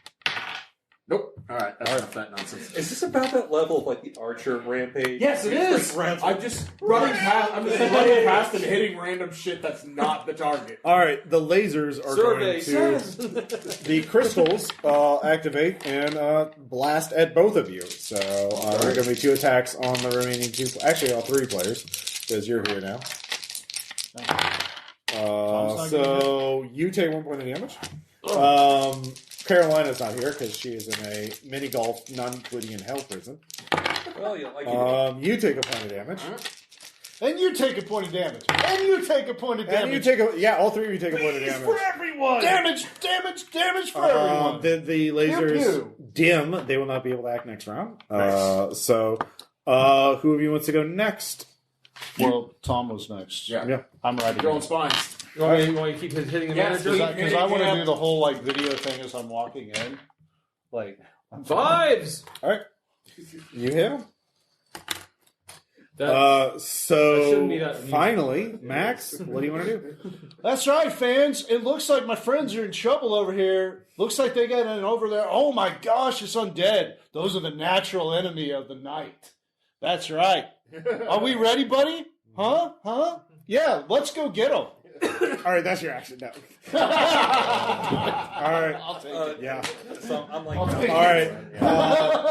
Nope. Alright, that's enough that nonsense. Is this about that level of like the Archer rampage? Yes, it is! I'm just running past and hitting random shit that's not the target. Alright, the lasers are Survey going to... says. The crystals activate and blast at both of you. So there are going to be 2 attacks on the remaining 2... Actually, all 3 players, because you're here now. So you take 1 point of damage. Carolina's not here because she is in a mini golf non-Euclidean hell prison. Well, you like you take a point of damage. And you take a point of damage. And you take a point of damage. And you take all 3 of you take a point of damage. For everyone! Damage for everyone! The lasers Pew, dim. They will not be able to act next round. So who of you wants to go next? Well, Tom was next. Yeah. I'm ready. Going spines. You want me to keep hitting the manager? Because I want to do the whole like video thing as I'm walking in. Like 5s! All right. You hit him. That shouldn't be that easy. Finally, Max, what do you want to do? That's right, fans. It looks like my friends are in trouble over here. Looks like they got an over there. Oh my gosh, it's undead. Those are the natural enemy of the night. That's right. Are we ready, buddy? Huh? Yeah, let's go get them. All right, that's your action now. All right. I'll take it. Yeah. So I'm like, All right.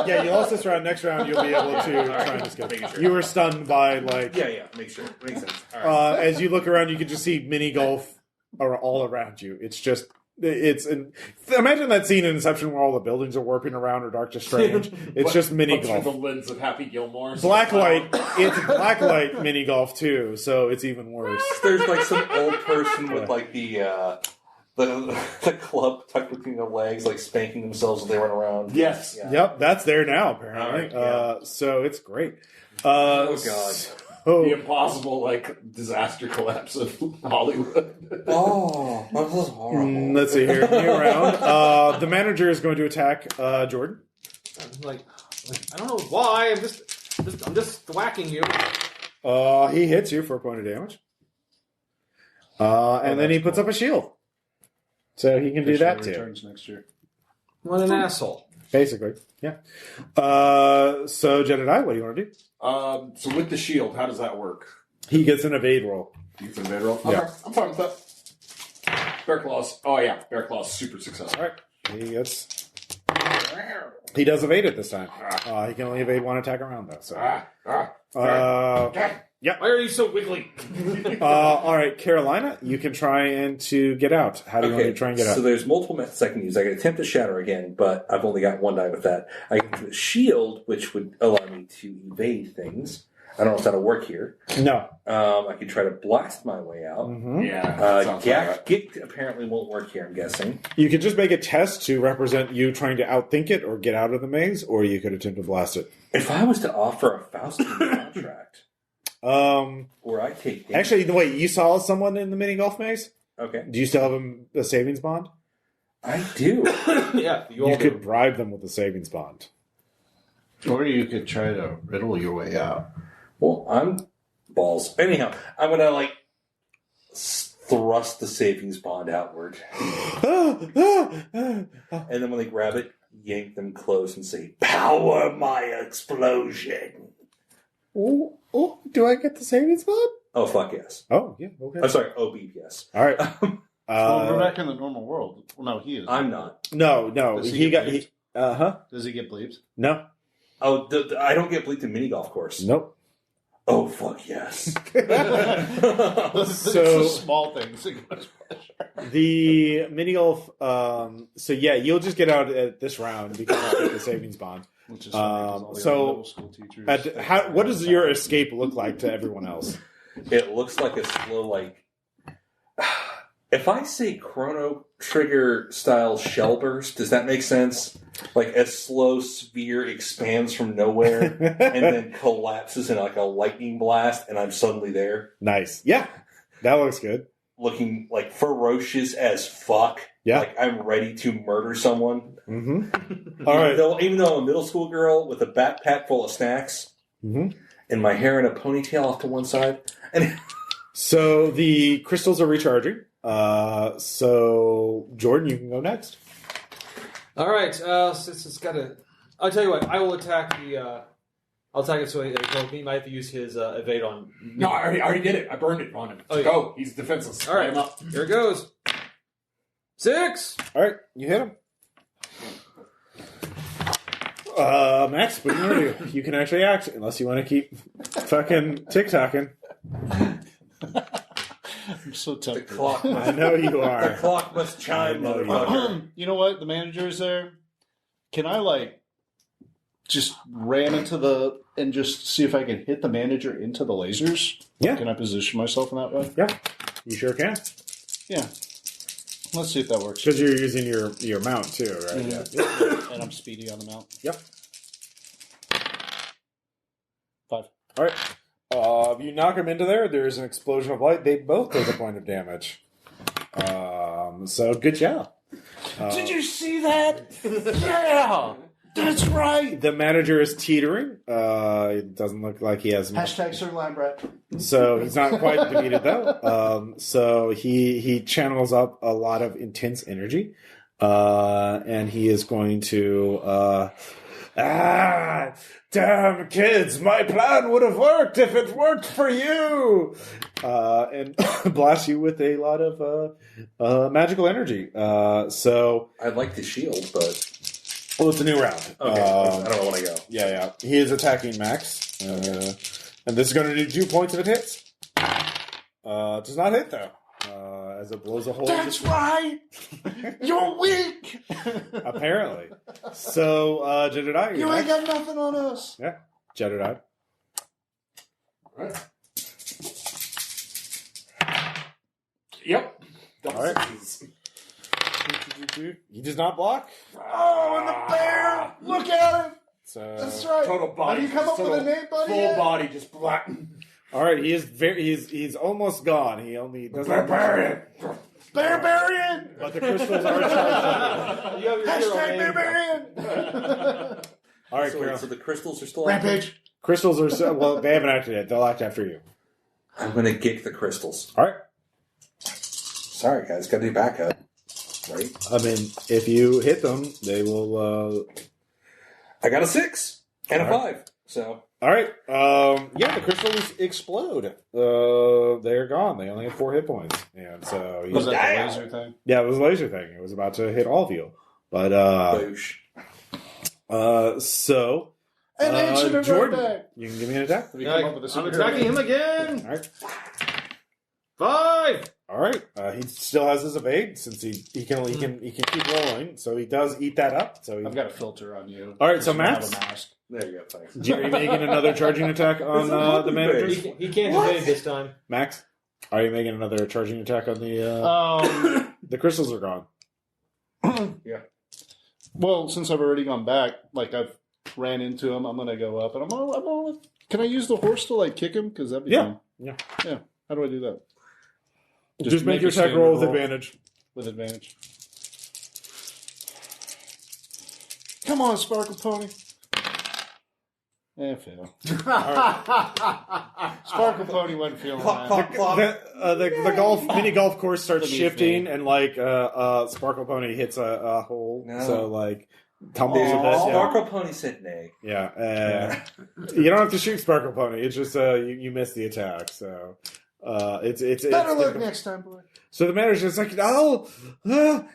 Yeah, you lost this round. Next round, you'll be able to try and escape. Sure. You were stunned by, like... yeah, make sure. Makes sense. All right. As you look around, you can just see mini golf all around you. It's just... imagine that scene in Inception where all the buildings are warping around or Doctor Strange. It's just mini golf. Through the lens of Happy Gilmore. Blacklight. It's blacklight mini golf too, so it's even worse. There's like some old person with like the club tucked between their legs, like spanking themselves as they run around. Yes. Yeah. Yep, that's there now apparently. All right, So it's great. Oh god. The impossible, disaster collapse of Hollywood. Oh, this is horrible. Let's see here. New round. The manager is going to attack Jordan. I don't know why. I'm just whacking you. He hits you for a point of damage. And then he puts up a shield. So he can do that too. Returns next year. What an asshole. Basically, yeah. So Jebediah, what do you want to do? So with the shield, how does that work? He gets an evade roll. You can evade roll? Yeah. Okay, I'm fine with that. Bear Claws. Oh yeah, Bear Claws super successful. All right. He does evade it this time. He can only evade 1 attack around though. So. Yeah. Why are you so wiggly? All right, Carolina, you can try and to get out. How do you want to try and get out? So there's multiple methods I can use. I can attempt to shatter again, but I've only got 1 die with that. I can do a shield, which would allow me to evade things. I don't know if that'll work here. No. I could try to blast my way out. Mm-hmm. Yeah. Get apparently won't work here, I'm guessing. You could just make a test to represent you trying to outthink it or get out of the maze, or you could attempt to blast it. If I was to offer a Faustian contract, or I take damage. Actually, wait, you saw someone in the mini golf maze? Okay. Do you still have a savings bond? I do. Yeah, You could bribe them with a savings bond. Or you could try to riddle your way out. Well, I'm balls. Anyhow, I'm gonna thrust the savings bond outward, and then when they grab it, yank them close and say, "Power my explosion." Oh, do I get the savings bond? Oh fuck yes. Oh yeah, okay. I'm sorry. Oh beep yes. All right. Well, we're back in the normal world. Well, no, he is. I'm not. No. Does He got. bleeped? Does he get bleeped? No. Oh, I don't get bleeped in mini golf course. Nope. Oh fuck yes. It's the small things. The mini golf. So yeah, you'll just get out at this round because I get the savings bond. Which is funny, 'cause all the so other middle school teachers. what does your escape look like to everyone else? It looks like a slow If I say Chrono Trigger style shell burst, does that make sense? Like a slow sphere expands from nowhere and then collapses in a lightning blast, and I'm suddenly there. Nice. Yeah, that looks good. looking like ferocious as fuck. Yeah. Like I'm ready to murder someone. Mm-hmm. All right. Even though I'm a middle school girl with a backpack full of snacks and my hair in a ponytail off to one side. And so the crystals are recharging. So Jordan, you can go next. All right. Since it's got a, I'll tell you what. I will attack the. I'll attack it so he might have to use his evade on. No, I already did it. I burned it on him. Oh, yeah. Go. He's defenseless. All right. Light him up. Here it goes. 6. All right, you hit him. Max, what do you want to do? You can actually act, unless you want to keep fucking tick-tocking. I'm so the tempted. clock I must, know you the are. clock must chime, I know you motherfucker. You know what? The manager's there. Can I just ran into and just see if I can hit the manager into the lasers? Yeah. Can I position myself in that way? Yeah, you sure can. Yeah. Let's see if that works. Because you're using your mount, too, right? Yeah. And I'm speedy on the mount. Yep. 5. All right. If you knock them into there's an explosion of light. They both take a point of damage. So good job. Did you see that? Yeah! That's right! The manager is teetering. It doesn't look like he has much. Hashtag Sir Lambert. So he's not quite defeated, though. So he channels up a lot of intense energy. And he is going to... damn kids, my plan would have worked if it worked for you! And blast you with a lot of magical energy. So... I'd like the shield, but... Well, it's a new round. Okay, I don't want to go. Yeah. He is attacking Max. And this is going to do 2 points if it hits. Does not hit, though. As it blows a hole. That's right! You're weak! Apparently. So, Jebediah. You ain't got nothing on us! Yeah, Jebediah. Right. Yep. All right. He does not block. Oh, and the bear! Look at him! So, That's right. Total body. Have you come up with a name, buddy? Full yet? body, just black. all right, he is he's almost gone. He only doesn't. Barbarian. Barbarian! But the crystals are charged. You have your Hashtag hero, Barbarian! All right, So, Carol. so the crystals are still active? Rampage! Crystals are well. They haven't acted yet. They'll act after you. I'm going to kick the crystals. All right. Sorry, guys. Got to do backup. Right? I mean, if you hit them, they will. I got a 6 and a All right. 5. So All right. Yeah, the crystals explode. They're gone. They only have 4 hit points, and so Was that Damn. the laser thing? yeah, it was a laser thing. It was about to hit all of you, but boosh. so And ancient and Jordan, right back. you can give me an attack. Have you come up with a I'm superhero attacking name? him again. All right. 5. All right. He still has his evade since he can keep rolling. So he does eat that up. So I've got a filter on you. All right, so You have Max? a mask. There you go. Thanks. Jerry making another charging attack on the managers. He can't evade this time. Max, are you making another charging attack on the? The crystals are gone. Well, since I've already gone back, I've ran into him, I'm gonna go up, and I'm gonna can I use the horse to kick him? Because that'd be fun. Yeah. How do I do that? Just make your a attack standard roll with advantage. With advantage. Come on, Sparkle Pony. Fail. Sparkle Pony wasn't feeling that. The mini golf course starts shifting, and Sparkle Pony hits a hole. No. So tumbles a bit. Yeah. Sparkle Pony said nay. Yeah, you don't have to shoot Sparkle Pony. It's just you miss the attack. So it's Better luck difficult. next time, boy. So the manager's like,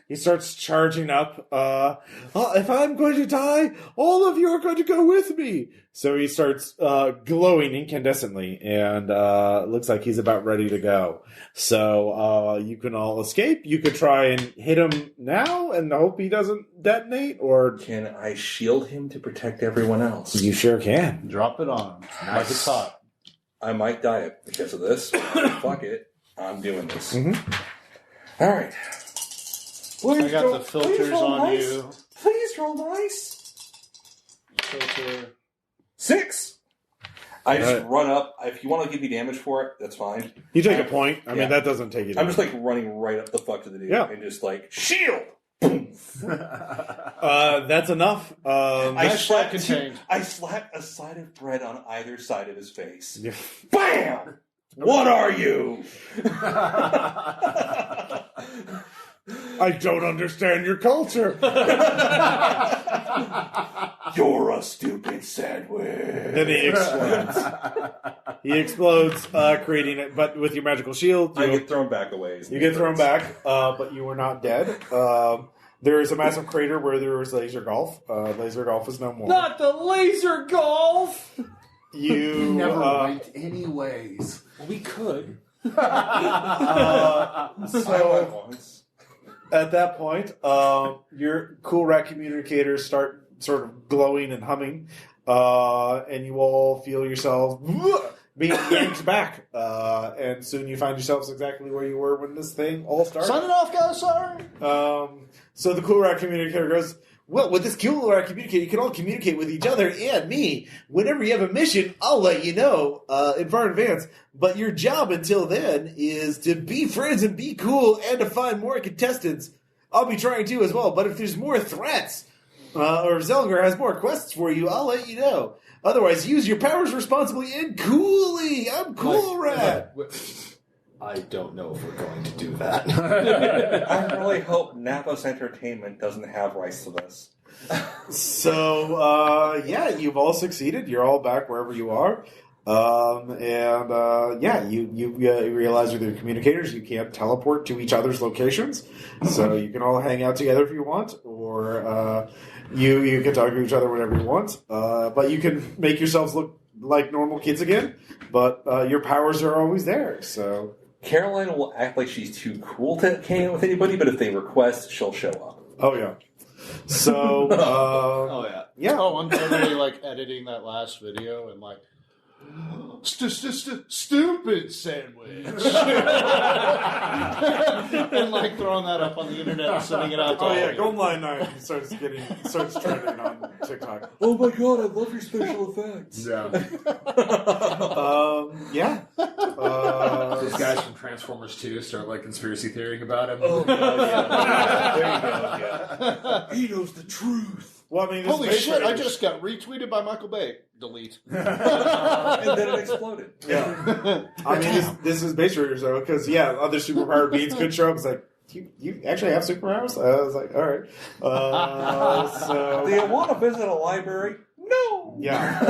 he starts charging up. If I'm going to die, all of you are going to go with me. So he starts glowing incandescently, and looks like he's about ready to go. So you can all escape. You could try and hit him now and hope he doesn't detonate, or Can I shield him to protect everyone else? you sure can. Drop it on. Like it's hot. I might die because of this. Fuck it. I'm doing this. Mhm. All right. I got the filters on you. Please roll dice. Filter. 6. I just run up. If you want to give me damage for it, that's fine. You take a point. I mean, Yeah. that doesn't take you. I'm just like running right up the fuck to the dude and just like shield. That's enough. I slap contained. I slap a side of bread on either side of his face. Yeah. Bam! What are you? I don't understand your culture. You're a stupid sandwich. Then he explodes. Creating it, but with your magical shield, I get thrown back away. You get thrown back, but you are not dead. There is a massive crater where there was laser golf. Laser golf is no more. Not the laser golf! You never went anyways. Well, we could. I went once. At that point, your cool rat communicators start sort of glowing and humming, and you all feel yourselves being yanked back. And soon you find yourselves exactly where you were when this thing all started. Signing off, guys. Sorry. So the cool rat communicator goes, well, with this cool rat communicator, you can all communicate with each other and me. Whenever you have a mission, I'll let you know in far advance. But your job until then is to be friends and be cool and to find more contestants. I'll be trying to as well. But if there's more threats or if Zelgar has more quests for you, I'll let you know. Otherwise, use your powers responsibly and coolly. I'm Cool Rat. I don't know if we're going to do that. I really hope Napa's Entertainment doesn't have rights to this. So, yeah, you've all succeeded. You're all back wherever you are. You realize with your communicators you can't teleport to each other's locations. So you can all hang out together if you want, or you can talk to each other whenever you want. But you can make yourselves look like normal kids again. But your powers are always there, so... Carolina will act like she's too cool to hang out with anybody, but if they request, she'll show up. Oh, yeah. So, Oh, yeah. yeah. Oh, I'm totally like editing that last video and like stupid sandwich, and like throwing that up on the internet and sending it out to all of you. Golden 9 starts trending on TikTok. Oh my god, I love your special effects. Yeah. Yeah. Those guys from Transformers 2 start like conspiracy theorying about him. Oh god, yeah. There you go, yeah. He knows the truth. Well, I mean, Holy shit! I just got retweeted by Michael Bay. Delete. And then it exploded. Yeah. I mean, this is Base Raiders, though, because, yeah, other superpowered beings could show up. It's like, you actually have superpowers? I was like, all right. So... Do you want to visit a library? No. Yeah.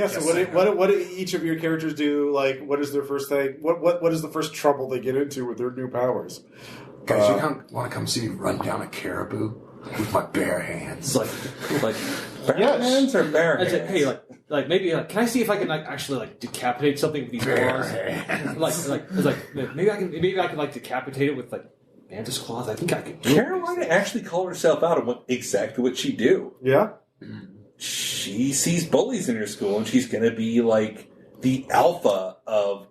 So what do each of your characters do? Like, what is their first thing? What is the first trouble they get into with their new powers? Guys, you want to come see me run down a caribou with my bare hands? Like Bare hands or bare I hands? said, hey, like maybe can I see if I can actually decapitate something with these Bare claws? hands. Maybe I can decapitate it with mantis claws. I think I could do Carolina actually called herself out on exactly what she do. Yeah. She sees bullies in her school, and she's going to be like the alpha of.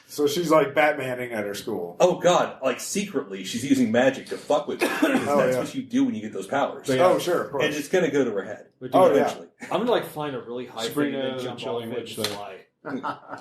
So she's like Batmaning at her school. Oh god! Like secretly, she's using magic to fuck with you. Because that's what you do when you get those powers. Oh, sure, of course. And it's going to go to her head. Eventually. I'm gonna find a really high thing and then jump Jelly off it Witch, and though. fly.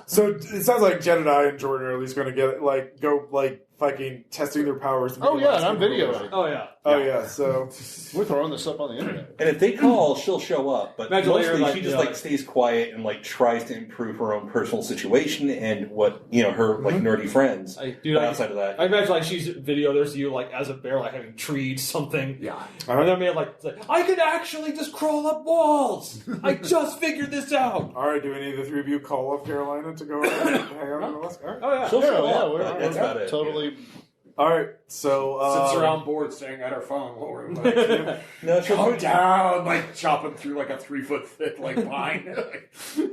So it sounds like Jebediah and Jordan are at least going to get go fucking testing their powers. Oh yeah, and I'm videoing. Oh yeah. Oh yeah. So We're throwing this up on the internet. And if they call, she'll show up. But Imagine mostly later, she just stays quiet and tries to improve her own personal situation and what her nerdy friends. Dude, outside of that, I imagine she's video. There's you as a bear having treed something. Yeah. And then man I can actually just crawl up walls. I just figured this out. all right, do any of the three of you call up Carolina to go hang out on the list? All right. Oh yeah. she'll show up. we're but that's about it. totally. All right. So Sits around bored staring at her phone while we're No, she'll calm put down, chopping through a 3-foot thick pine.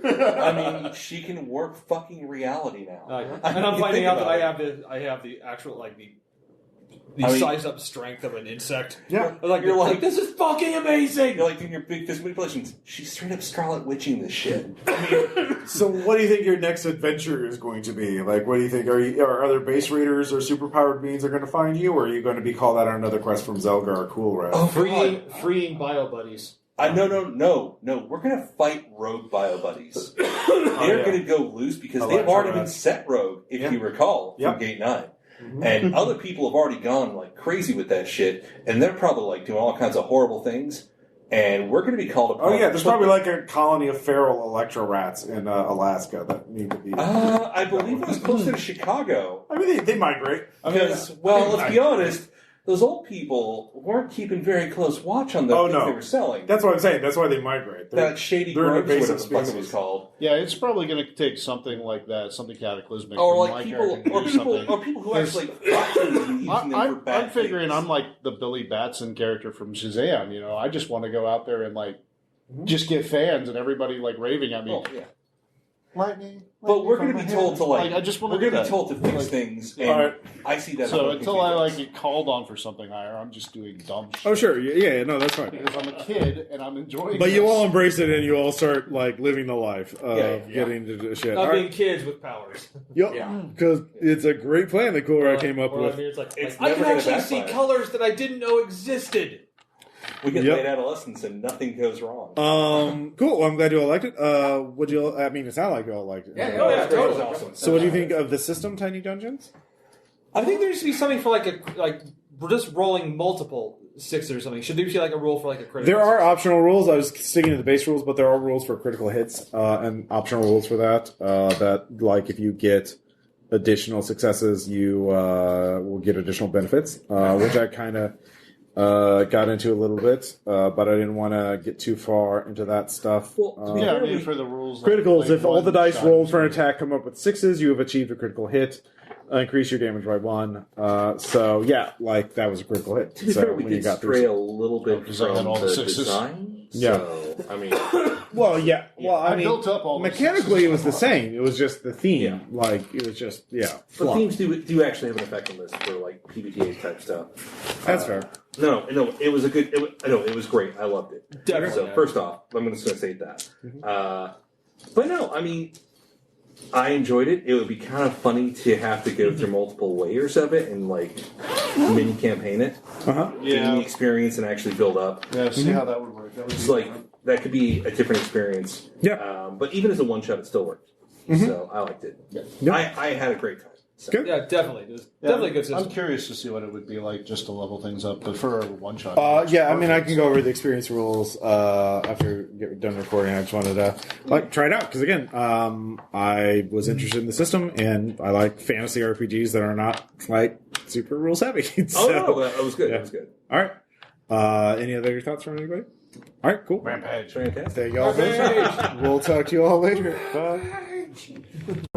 I mean, she can work fucking reality now. And I'm finding out that about I have the actual I mean- size up strength of an insect. Yeah. You're like, this is fucking amazing. You're doing your big physical manipulations. She's straight up Scarlet Witching this shit. So what do you think your next adventure is going to be? What do you think? Are other base raiders or superpowered beings are going to find you, or are you going to be called out on another quest from Zelgar or Cool Rat? Oh, Freeing bio buddies. No. We're gonna fight rogue bio buddies. They're gonna go loose because they've already been set rogue, if you recall, from Gate 9. And other people have already gone like crazy with that shit, and they're probably like doing all kinds of horrible things. And we're going to be called upon. Oh yeah, there's probably like a colony of feral electro rats in Alaska that need to be. I believe it was closer to Chicago. I mean, they migrate. Because, let's be honest, those old people weren't keeping very close watch on the things they were selling. That's what I'm saying. That's why they migrate. That shady grove, whatever the fuck it was called. Yeah, it's probably going to take something like that, something cataclysmic. Or like people who actually got to I'm figuring I'm like the Billy Batson character from Shazam. You know, I just want to go out there and like just get fans and everybody like raving at me. Oh, yeah. Lightning. But we're going to be told to I just want we're going to be told to fix things. And I see that. So until I like get called on for something higher, I'm just doing dumb shit. Oh sure, yeah, no, that's fine. Because I'm a kid and I'm enjoying. But this. you all embrace it and you all start like living the life of getting to shit. Not being kids with powers. Yep, because it's a great plan that Cool Rat came up with. It's like, It's I never can gonna actually backfire. see colors that I didn't know existed. We get late adolescence and nothing goes wrong. Cool. Well, I'm glad you all liked it. Would you? I mean, it sounded like you all liked it. Yeah, totally. Awesome. So, what do you think of the system, Tiny Dungeons? I think there needs to be something for we're just rolling multiple sixes or something. Should there be like a rule for like a critical? There are optional rules. I was sticking to the base rules, but there are rules for critical hits and optional rules for that. That like if you get additional successes, you will get additional benefits, which I kind of. Got into a little bit, but I didn't want to get too far into that stuff. Yeah, I mean, for the rules. Criticals, like if all the dice shot rolled for an attack come up with 6s, you have achieved a critical hit. Increase your damage by 1. So, yeah, like, that was a critical hit. To be so fair, we when you did got stray through a little bit because I from had all the the sixes. design. Yeah. So, I mean, Well, yeah. Well, I mean, built up all the mechanically, sixes. it was the same. It was just the theme. Yeah. Like, it was just, but fluff. themes do actually have an effect on this for like PBTA type stuff. That's fair. No, it was a good. It was great. I loved it. Definitely. So first off, I'm just going to say that. But no, I mean, I enjoyed it. It would be kind of funny to have to go through multiple layers of it and like mini campaign it, gain the experience, and actually build up. Yeah, see how that would work. That would It's be like that could be a different experience. Yeah. But even as a one shot, it still worked. So I liked it. Yeah. I had a great time. So. Good. Yeah, definitely. It was definitely a good system. I'm curious to see what it would be like just to level things up, but for a one shot. Yeah, I mean, I can go over the experience rules after we get done recording. I just wanted to try it out because, again, I was interested in the system, and I like fantasy RPGs that are not like super rules heavy. So, no, that was good. Yeah. That was good. All right. Any other thoughts from anybody? All right, cool. Rampage. Fantastic. Thank y'all. We'll talk to you all later. Bye.